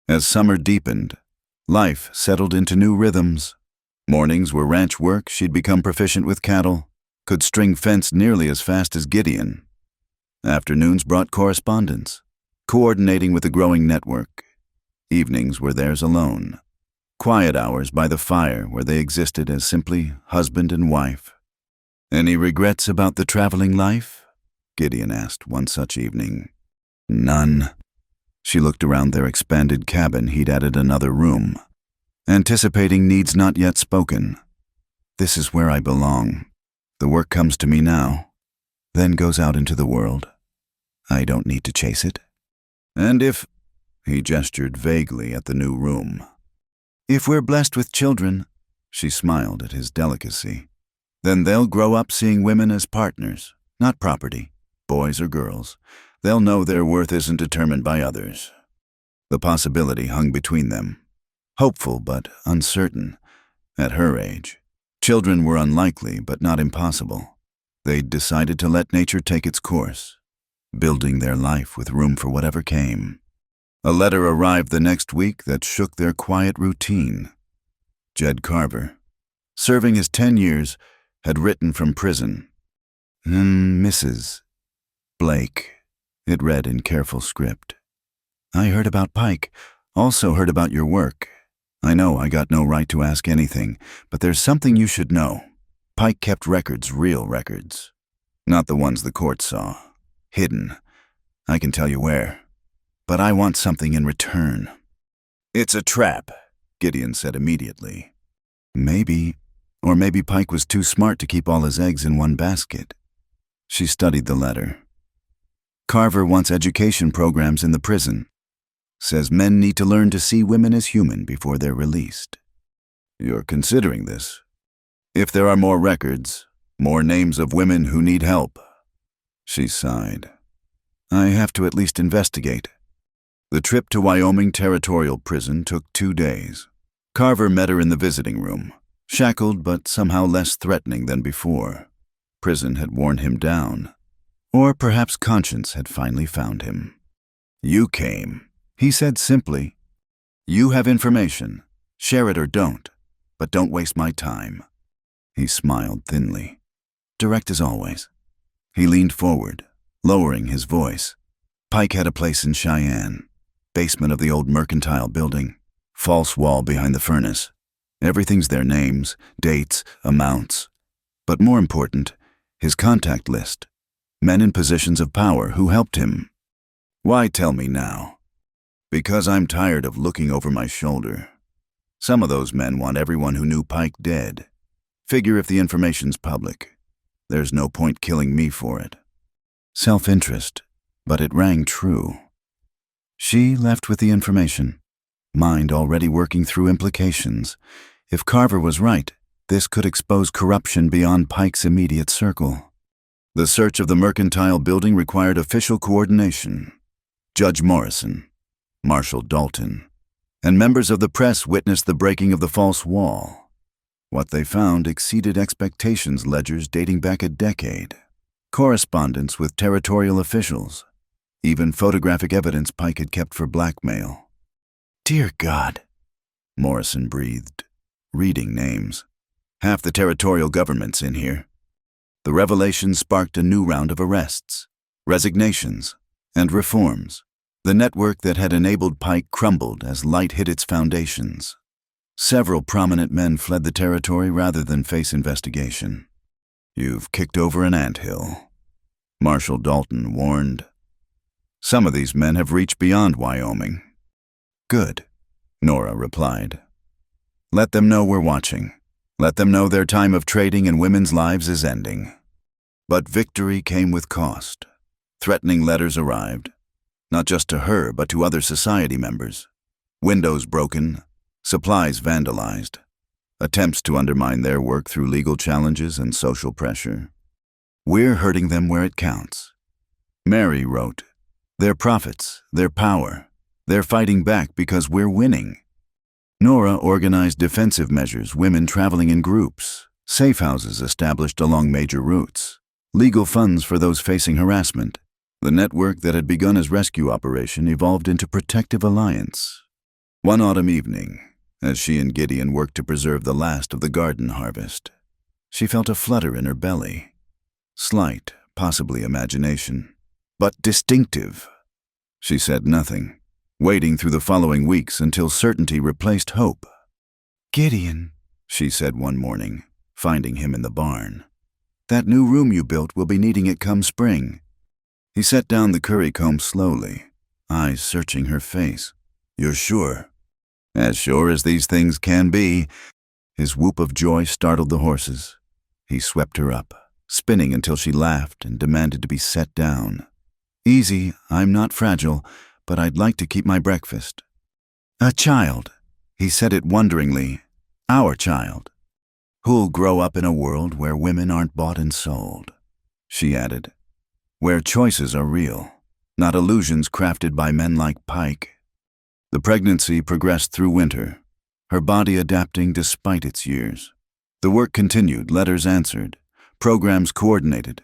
Speaker 1: As summer deepened, life settled into new rhythms. Mornings were ranch work. She'd become proficient with cattle, could string fence nearly as fast as Gideon. Afternoons brought correspondence, coordinating with a growing network. Evenings were theirs alone. Quiet hours by the fire where they existed as simply husband and wife. "Any regrets about the traveling life?" Gideon asked one such evening. "None." She looked around their expanded cabin. He'd added another room, anticipating needs not yet spoken. "This is where I belong. The work comes to me now, then goes out into the world. I don't need to chase it." "And if," he gestured vaguely at the new room, "if we're blessed with children," she smiled at his delicacy, "then they'll grow up seeing women as partners, not property, boys or girls. They'll know their worth isn't determined by others." The possibility hung between them, hopeful but uncertain. At her age, children were unlikely but not impossible. They'd decided to let nature take its course, building their life with room for whatever came. A letter arrived the next week that shook their quiet routine. Jed Carver, serving his 10 years, had written from prison. "Mrs. Blake," it read in careful script.
Speaker 2: I heard about Pike, also heard about your work. I know I got no right to ask anything, but there's something you should know. Pike kept records, real records. Not the ones the court saw. Hidden. I can tell you where. But I want something in return. It's a trap, Gideon said immediately. Maybe, or maybe Pike was too smart to keep all his eggs in one basket. She studied the letter. Carver wants education programs in the prison. Says men need to learn to see women as human before they're released. You're considering this. If there are more records, more names of women who need help. She sighed. I have to at least investigate. The trip to Wyoming Territorial Prison took 2 days. Carver met her in the visiting room, shackled but somehow less threatening than before. Prison had worn him down. Or perhaps conscience had finally found him. You came, he said simply. You have information. Share it or don't, but don't waste my time. He smiled thinly. Direct as always. He leaned forward, lowering his voice. Pike had a place in Cheyenne. Basement of the old mercantile building. False wall behind the furnace. Everything's their names, dates, amounts. But more important, his contact list. Men in positions of power who helped him. Why tell me now? Because I'm tired of looking over my shoulder. Some of those men want everyone who knew Pike dead. Figure if the information's public, there's no point killing me for it. Self-interest, but it rang true. She left with the information, mind already working through implications. If Carver was right, this could expose corruption beyond Pike's immediate circle. The search of the mercantile building required official coordination. Judge Morrison, Marshal Dalton, and members of the press witnessed the breaking of the false wall. What they found exceeded expectations, ledgers dating back a decade. Correspondence with territorial officials. Even photographic evidence Pike had kept for blackmail. Dear God, Morrison breathed, reading names. Half the territorial government's in here. The revelation sparked a new round of arrests, resignations, and reforms. The network that had enabled Pike crumbled as light hit its foundations. Several prominent men fled the territory rather than face investigation. You've kicked over an anthill, Marshal Dalton warned. Some of these men have reached beyond Wyoming. Good, Nora replied. Let them know we're watching. Let them know their time of trading in women's lives is ending. But victory came with cost. Threatening letters arrived, not just to her but to other society members. Windows broken, supplies vandalized, attempts to undermine their work through legal challenges and social pressure. We're hurting them where it counts. Mary wrote, their profits, their power, they're fighting back because we're winning. Nora organized defensive measures, women traveling in groups, safe houses established along major routes, legal funds for those facing harassment. The network that had begun as rescue operation evolved into protective alliance. One autumn evening, as she and Gideon worked to preserve the last of the garden harvest, she felt a flutter in her belly. Slight, possibly imagination, but distinctive. She said nothing, waiting through the following weeks until certainty replaced hope. Gideon, she said one morning, finding him in the barn. That new room you built will be needing it come spring. He set down the curry comb slowly, eyes searching her face. You're sure? As sure as these things can be. His whoop of joy startled the horses. He swept her up, spinning until she laughed and demanded to be set down. Easy, I'm not fragile, but I'd like to keep my breakfast. A child, he said it wonderingly. Our child. Who'll grow up in a world where women aren't bought and sold, she added. Where choices are real, not illusions crafted by men like Pike. The pregnancy progressed through winter, her body adapting despite its years. The work continued, letters answered, programs coordinated,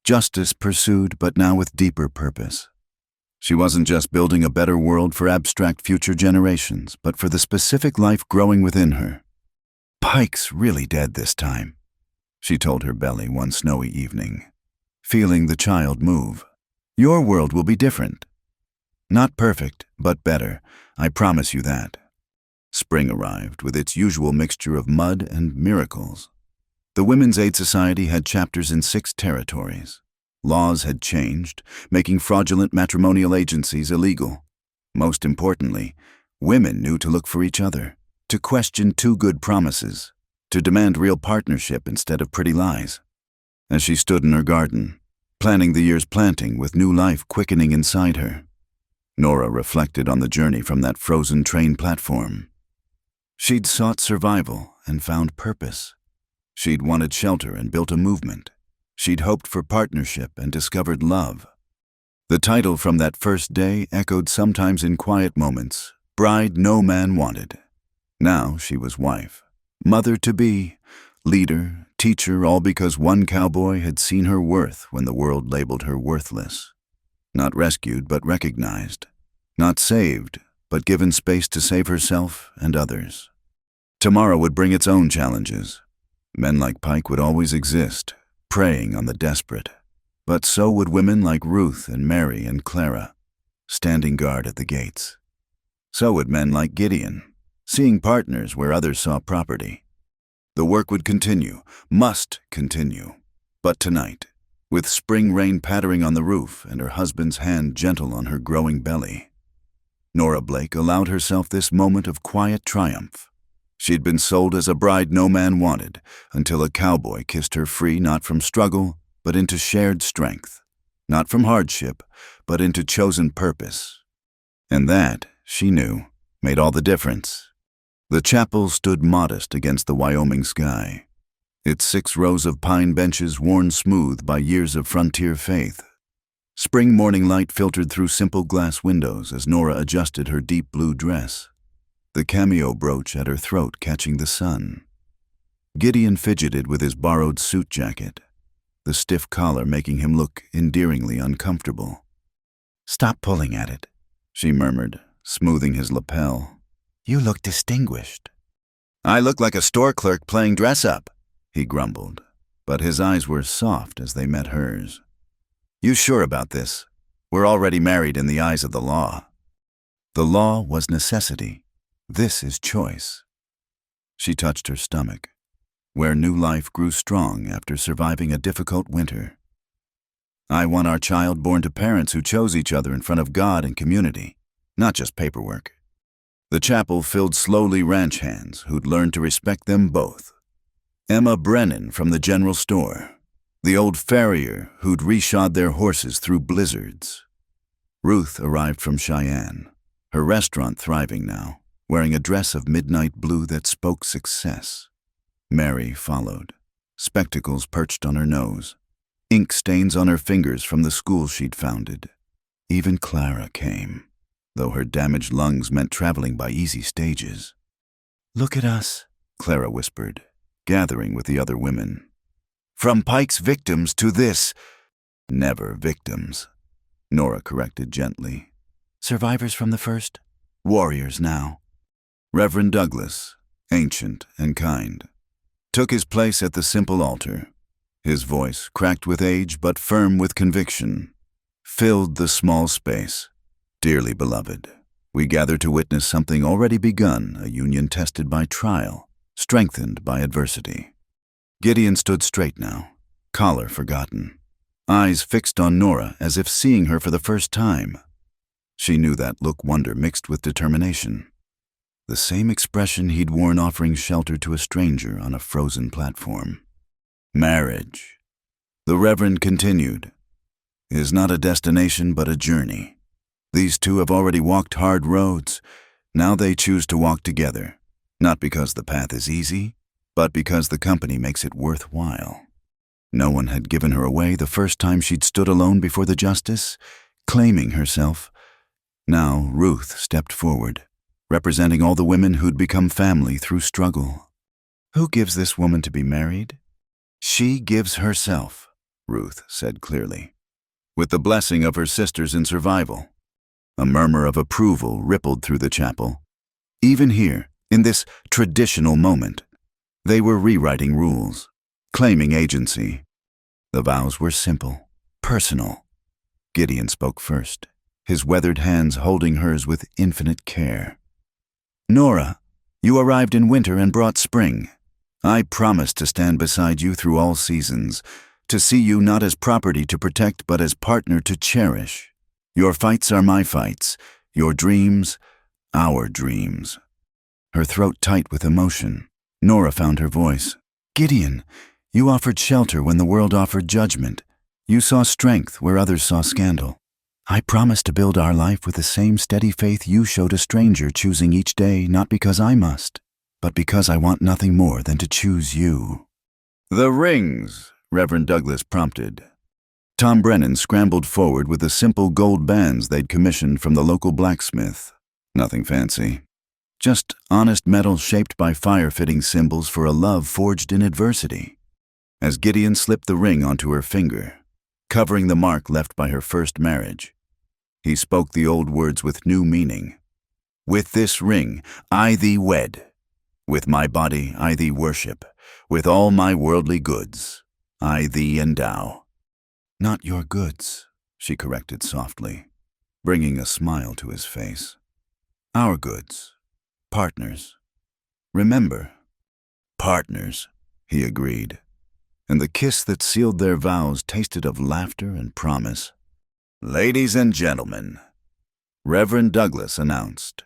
Speaker 2: justice pursued, but now with deeper purpose. She wasn't just building a better world for abstract future generations, but for the specific life growing within her. Pike's really dead this time, she told her belly one snowy evening, feeling the child move. Your world will be different.
Speaker 1: Not perfect, but better. I promise you that. Spring arrived with its usual mixture of mud and miracles. The Women's Aid Society had chapters in 6 territories. Laws had changed, making fraudulent matrimonial agencies illegal. Most importantly, women knew to look for each other, to question too good promises, to demand real partnership instead of pretty lies. As she stood in her garden, planning the year's planting with new life quickening inside her, Nora reflected on the journey from that frozen train platform. She'd sought survival and found purpose. She'd wanted shelter and built a movement. She'd hoped for partnership and discovered love. The title from that first day echoed sometimes in quiet moments, Bride No Man Wanted. Now she was wife, mother-to-be, leader, teacher, all because one cowboy had seen her worth when the world labeled her worthless. Not rescued, but recognized. Not saved, but given space to save herself and others. Tomorrow would bring its own challenges. Men like Pike would always exist, preying on the desperate. But so would women like Ruth and Mary and Clara, standing guard at the gates. So would men like Gideon, seeing partners where others saw property. The work would continue, must continue. But tonight, with spring rain pattering on the roof and her husband's hand gentle on her growing belly, Nora Blake allowed herself this moment of quiet triumph. She'd been sold as a bride no man wanted until a cowboy kissed her free not from struggle, but into shared strength. Not from hardship, but into chosen purpose. And that, she knew, made all the difference. The chapel stood modest against the Wyoming sky, its 6 rows of pine benches worn smooth by years of frontier faith. Spring morning light filtered through simple glass windows as Nora adjusted her deep blue dress, the cameo brooch at her throat catching the sun. Gideon fidgeted with his borrowed suit jacket, the stiff collar making him look endearingly uncomfortable. "Stop pulling at it," she murmured, smoothing his lapel. "You look distinguished." "I look like a store clerk playing dress-up," he grumbled, but his eyes were soft as they met hers. "You sure about this? We're already married in the eyes of the law." The law was necessity. This is choice. She touched her stomach, where new life grew strong after surviving a difficult winter. "I want our child born to parents who chose each other in front of God and community, not just paperwork." The chapel filled slowly ranch hands who'd learned to respect them both. Emma Brennan from the general store, the old farrier who'd reshod their horses through blizzards. Ruth arrived from Cheyenne, her restaurant thriving now, wearing a dress of midnight blue that spoke success. Mary followed, spectacles perched on her nose, ink stains on her fingers from the school she'd founded. Even Clara came, though her damaged lungs meant traveling by easy stages. "Look at us," Clara whispered, gathering with the other women. "From Pike's victims to this—" "Never victims," Nora corrected gently. "Survivors from the first, warriors now." Reverend Douglas, ancient and kind, took his place at the simple altar. His voice, cracked with age but firm with conviction, filled the small space. "Dearly beloved, we gather to witness something already begun, a union tested by trial, strengthened by adversity." Gideon stood straight now, collar forgotten, eyes fixed on Nora as if seeing her for the first time. She knew that look wonder mixed with determination. The same expression he'd worn offering shelter to a stranger on a frozen platform. "Marriage," the Reverend continued, "is not a destination but a journey. These two have already walked hard roads. Now they choose to walk together, not because the path is easy, but because the company makes it worthwhile." No one had given her away the first time she'd stood alone before the justice, claiming herself. Now Ruth stepped forward, representing all the women who'd become family through struggle. "Who gives this woman to be married?" "She gives herself," Ruth said clearly, with the blessing of her sisters in survival. A murmur of approval rippled through the chapel. Even here, in this traditional moment, they were rewriting rules, claiming agency. The vows were simple, personal. Gideon spoke first. his weathered hands holding hers with infinite care. "Nora, you arrived in winter and brought spring. I promise to stand beside you through all seasons, to see you not as property to protect but as partner to cherish. Your fights are my fights, your dreams, our dreams." Her throat tight with emotion, Nora found her voice. "Gideon, you offered shelter when the world offered judgment. You saw strength where others saw scandal. I promise to build our life with the same steady faith you showed a stranger, choosing each day not because I must, but because I want nothing more than to choose you." "The rings," Reverend Douglas prompted. Tom Brennan scrambled forward with the simple gold bands they'd commissioned from the local blacksmith. Nothing fancy. Just honest metal shaped by fire-fitting symbols for a love forged in adversity. As Gideon slipped the ring onto her finger, covering the mark left by her first marriage, he spoke the old words with new meaning. "With this ring I thee wed. With my body I thee worship. With all my worldly goods I thee endow." "Not your goods," she corrected softly, bringing a smile to his face. "Our goods. Partners. Remember." "Partners," he agreed, and the kiss that sealed their vows tasted of laughter and promise. "Ladies and gentlemen," Reverend Douglas announced,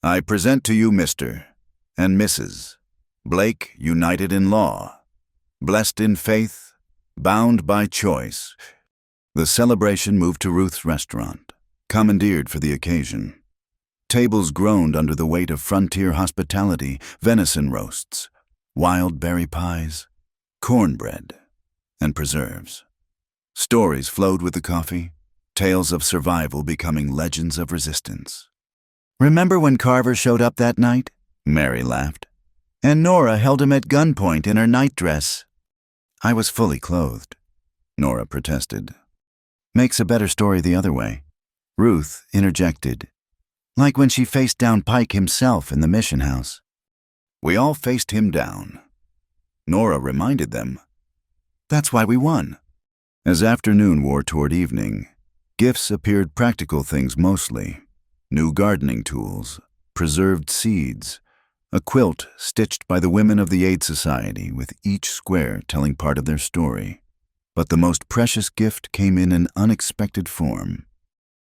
Speaker 1: "I present to you Mr. and Mrs. Blake, united in law, blessed in faith, bound by choice." The celebration moved to Ruth's restaurant, commandeered for the occasion. Tables groaned under the weight of frontier hospitality, venison roasts, wild berry pies, cornbread, and preserves. Stories flowed with the coffee, tales of survival becoming legends of resistance. "Remember when Carver showed up that night?" Mary laughed. "And Nora held him at gunpoint in her nightdress." "I was fully clothed," Nora protested. "Makes a better story the other way." Ruth interjected, "Like when she faced down Pike himself in the mission house." "We all faced him down," Nora reminded them. "That's why we won." As afternoon wore toward evening, gifts appeared, practical things mostly. New gardening tools, preserved seeds, a quilt stitched by the women of the Aid Society, with each square telling part of their story. But the most precious gift came in an unexpected form.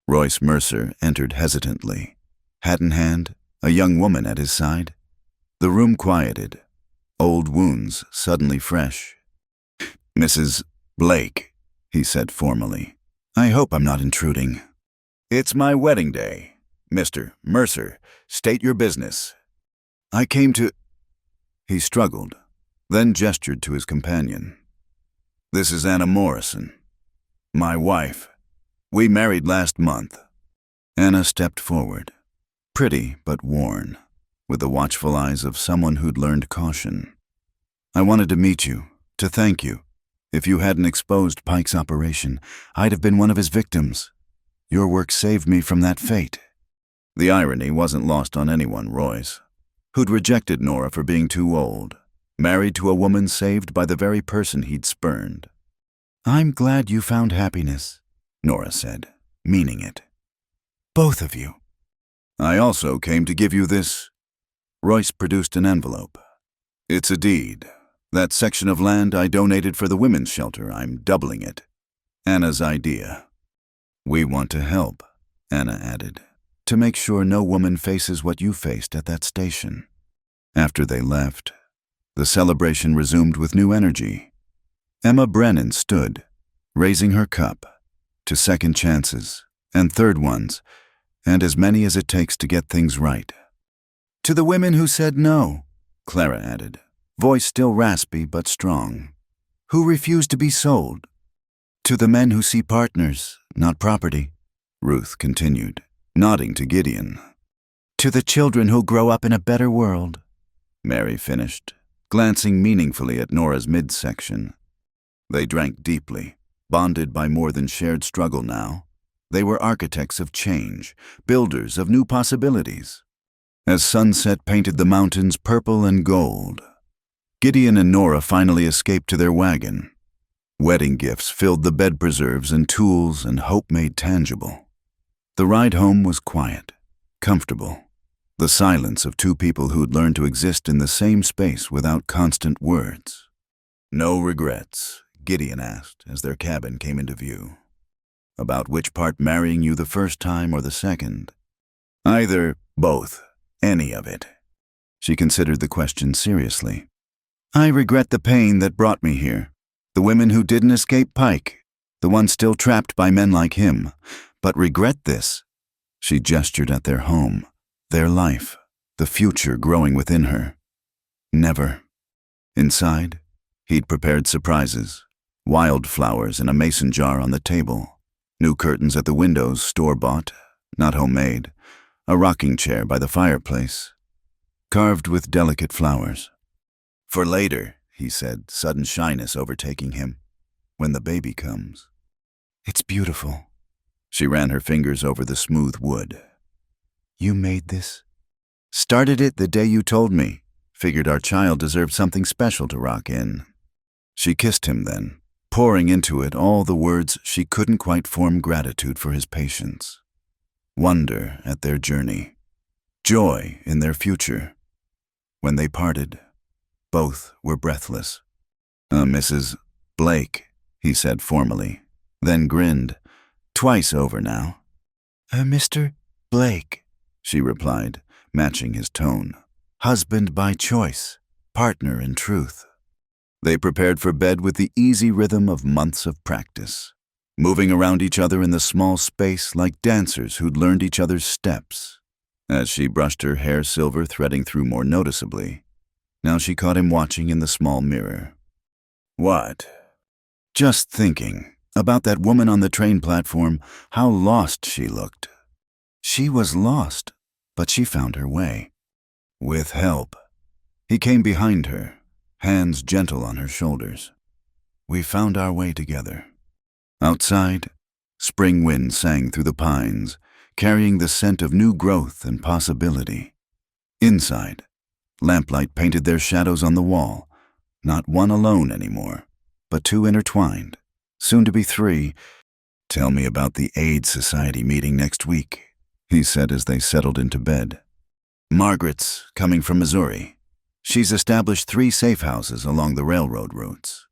Speaker 1: Royce Mercer entered hesitantly, hat in hand, a young woman at his side. The room quieted, old wounds suddenly fresh. "Mrs. Blake," he said formally, "I hope I'm not intruding." "It's my wedding day. Mr. Mercer, state your business." "I came to—" He struggled, then gestured to his companion. "This is Anna Morrison, my wife. We married last month." Anna stepped forward, pretty but worn, with the watchful eyes of someone who'd learned caution. "I wanted to meet you, to thank you. If you hadn't exposed Pike's operation, I'd have been one of his victims. Your work saved me from that fate." The irony wasn't lost on anyone, Royce, who'd rejected Nora for being too old, married to a woman saved by the very person he'd spurned. "I'm glad you found happiness," Nora said, meaning it. "Both of you." "I also came to give you this." Royce produced an envelope. "It's a deed. That section of land I donated for the women's shelter, I'm doubling it. Anna's idea." "We want to help," Anna added, "to make sure no woman faces what you faced at that station." After they left, the celebration resumed with new energy. Emma Brennan stood, raising her cup, to second chances, and third ones, and as many as it takes to get things right. "To the women who said no," Clara added, voice still raspy but strong, "who refused to be sold. To the men who see partners, not property," Ruth continued, nodding to Gideon. "To the children who'll grow up in a better world," Mary finished, glancing meaningfully at Nora's midsection. They drank deeply, bonded by more than shared struggle now. They were architects of change, builders of new possibilities. As sunset painted the mountains purple and gold, Gideon and Nora finally escaped to their wagon. Wedding gifts filled the bed preserves and tools, and hope made tangible.
Speaker 2: The ride home was quiet, comfortable, the silence of two people who'd learned to exist in the same space without constant words. "No regrets?" Gideon asked as their cabin came into view. "About which part marrying you the first time or the second?" "Either, both, any of it." She considered the question seriously. "I regret the pain that brought me here. The women who didn't escape Pike, the ones still trapped by men like him, but regret this." She gestured at their home, their life, the future growing within her. "Never." Inside, he'd prepared surprises, wildflowers in a mason jar on the table, new curtains at the windows, store-bought, not homemade, a rocking chair by the fireplace, carved with delicate flowers. "For later," he said, sudden shyness overtaking him, "when the baby comes." "It's beautiful." She ran her fingers over the smooth wood. "You made this?" "Started it the day you told me. Figured our child deserved something special to rock in." She kissed him then, pouring into it all the words she couldn't quite form: gratitude for his patience, wonder at their journey, joy in their future. When they parted, both were breathless. "Mrs. Blake," he said formally, then grinned. "Twice over now." "Mr. Blake," she replied, matching his tone. "Husband by choice, partner in truth." They prepared for bed with the easy rhythm of months of practice, moving around each other in the small space like dancers who'd learned each other's steps. As she brushed her hair silver threading through more noticeably, now she caught him watching in the small mirror. "What?" "Just thinking about that woman on the train platform, how lost she looked." She was lost, but she found her way. With help. He came behind her, hands gentle on her shoulders. We found our way together. Outside, spring wind sang through the pines, carrying the scent of new growth and possibility. Inside, lamplight painted their shadows on the wall, not one alone anymore, but two intertwined, soon to be three. "Tell me about the Aid Society meeting next week," he said as they settled into bed. "Margaret's coming from Missouri. She's established 3 safe houses along the railroad routes.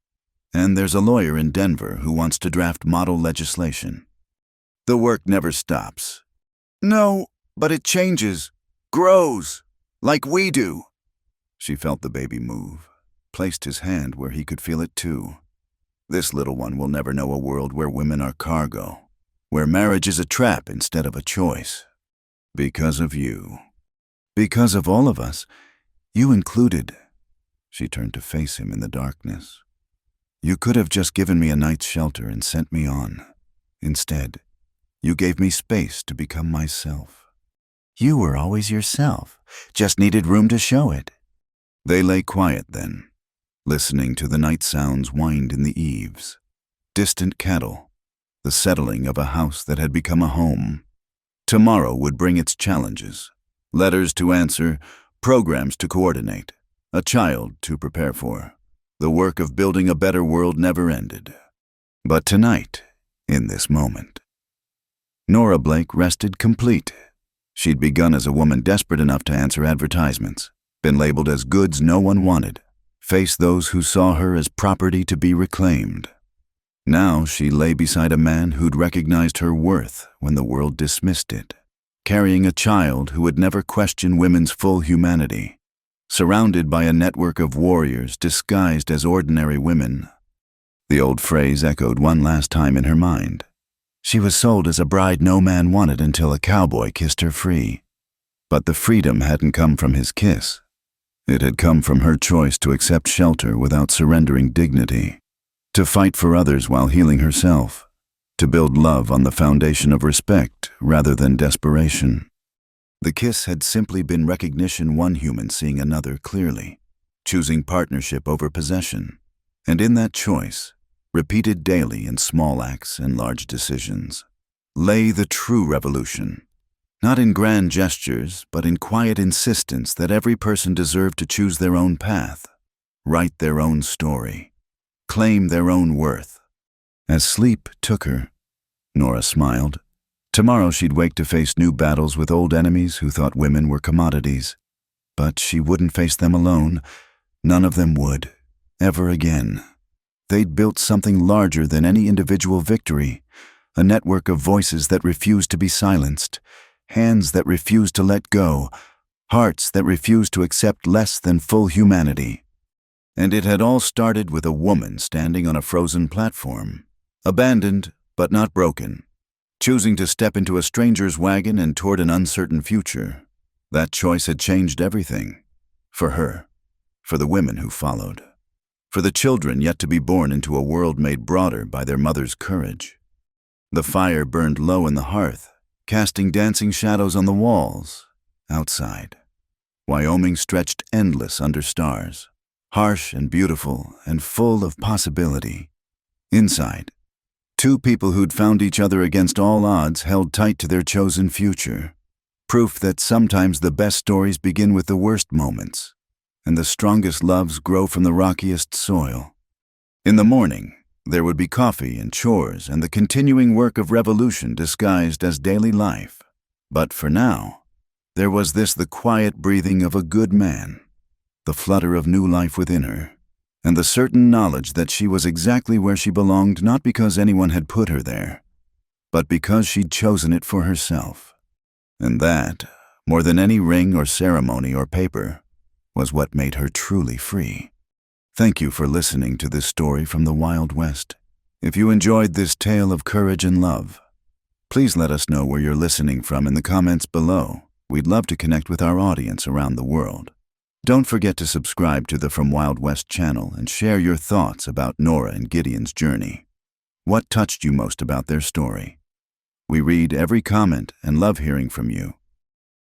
Speaker 2: And there's a lawyer in Denver who wants to draft model legislation. The work never stops." "No, but it changes, grows, like we do." She felt the baby move, placed his hand where he could feel it too. "This little one will never know a world where women are cargo, where marriage is a trap instead of a choice. Because of you. Because of all of us, you included." She turned to face him in the darkness. "You could have just given me a night's shelter and sent me on. Instead, you gave me space to become myself." "You were always yourself, just needed room to show it." They lay quiet then, listening to the night sounds wind in the eaves. Distant cattle, the settling of a house that had become a home. Tomorrow would bring its challenges, letters to answer, programs to coordinate, a child to prepare for. The work of building a better world never ended. But tonight, in this moment, Nora Blake rested complete. She'd begun as a woman desperate enough to answer advertisements, been labeled as goods no one wanted, face those who saw her as property to be reclaimed. Now she lay beside a man who'd recognized her worth when the world dismissed it, carrying a child who would never question women's full humanity, surrounded by a network of warriors disguised as ordinary women. The old phrase echoed one last time in her mind. She was sold as a bride no man wanted until a cowboy kissed her free. But the freedom hadn't come from his kiss. It had come from her choice to accept shelter without surrendering dignity, to fight for others while healing herself, to build love on the foundation of respect rather than desperation. The kiss had simply been recognition, one human seeing another clearly, choosing partnership over possession, and in that choice, repeated daily in small acts and large decisions, lay the true revolution, not in grand gestures, but in quiet insistence that every person deserved to choose their own path, write their own story, claim their own worth. As sleep took her, Nora smiled,
Speaker 1: Tomorrow she'd wake to face new battles with old enemies who thought women were commodities. But she wouldn't face them alone. None of them would, ever again. They'd built something larger than any individual victory, a network of voices that refused to be silenced, hands that refused to let go, hearts that refused to accept less than full humanity. And it had all started with a woman standing on a frozen platform, abandoned but not broken, choosing to step into a stranger's wagon and toward an uncertain future. That choice had changed everything. For her, for the women who followed, for the children yet to be born into a world made broader by their mother's courage. The fire burned low in the hearth, casting dancing shadows on the walls. Outside, Wyoming stretched endless under stars, harsh and beautiful and full of possibility. Inside, two people who'd found each other against all odds held tight to their chosen future. Proof that sometimes the best stories begin with the worst moments, and the strongest loves grow from the rockiest soil. In the morning, there would be coffee and chores and the continuing work of revolution disguised as daily life. But for now, there was the quiet breathing of a good man, the flutter of new life within her, and the certain knowledge that she was exactly where she belonged, not because anyone had put her there, but because she'd chosen it for herself. And that, more than any ring or ceremony or paper, was what made her truly free. Thank you for listening to this story from the Wild West. If you enjoyed this tale of courage and love, please let us know where you're listening from in the comments below. We'd love to connect with our audience around the world. Don't forget to subscribe to the From Wild West channel and share your thoughts about Nora and Gideon's journey. What touched you most about their story? We read every comment and love hearing from you.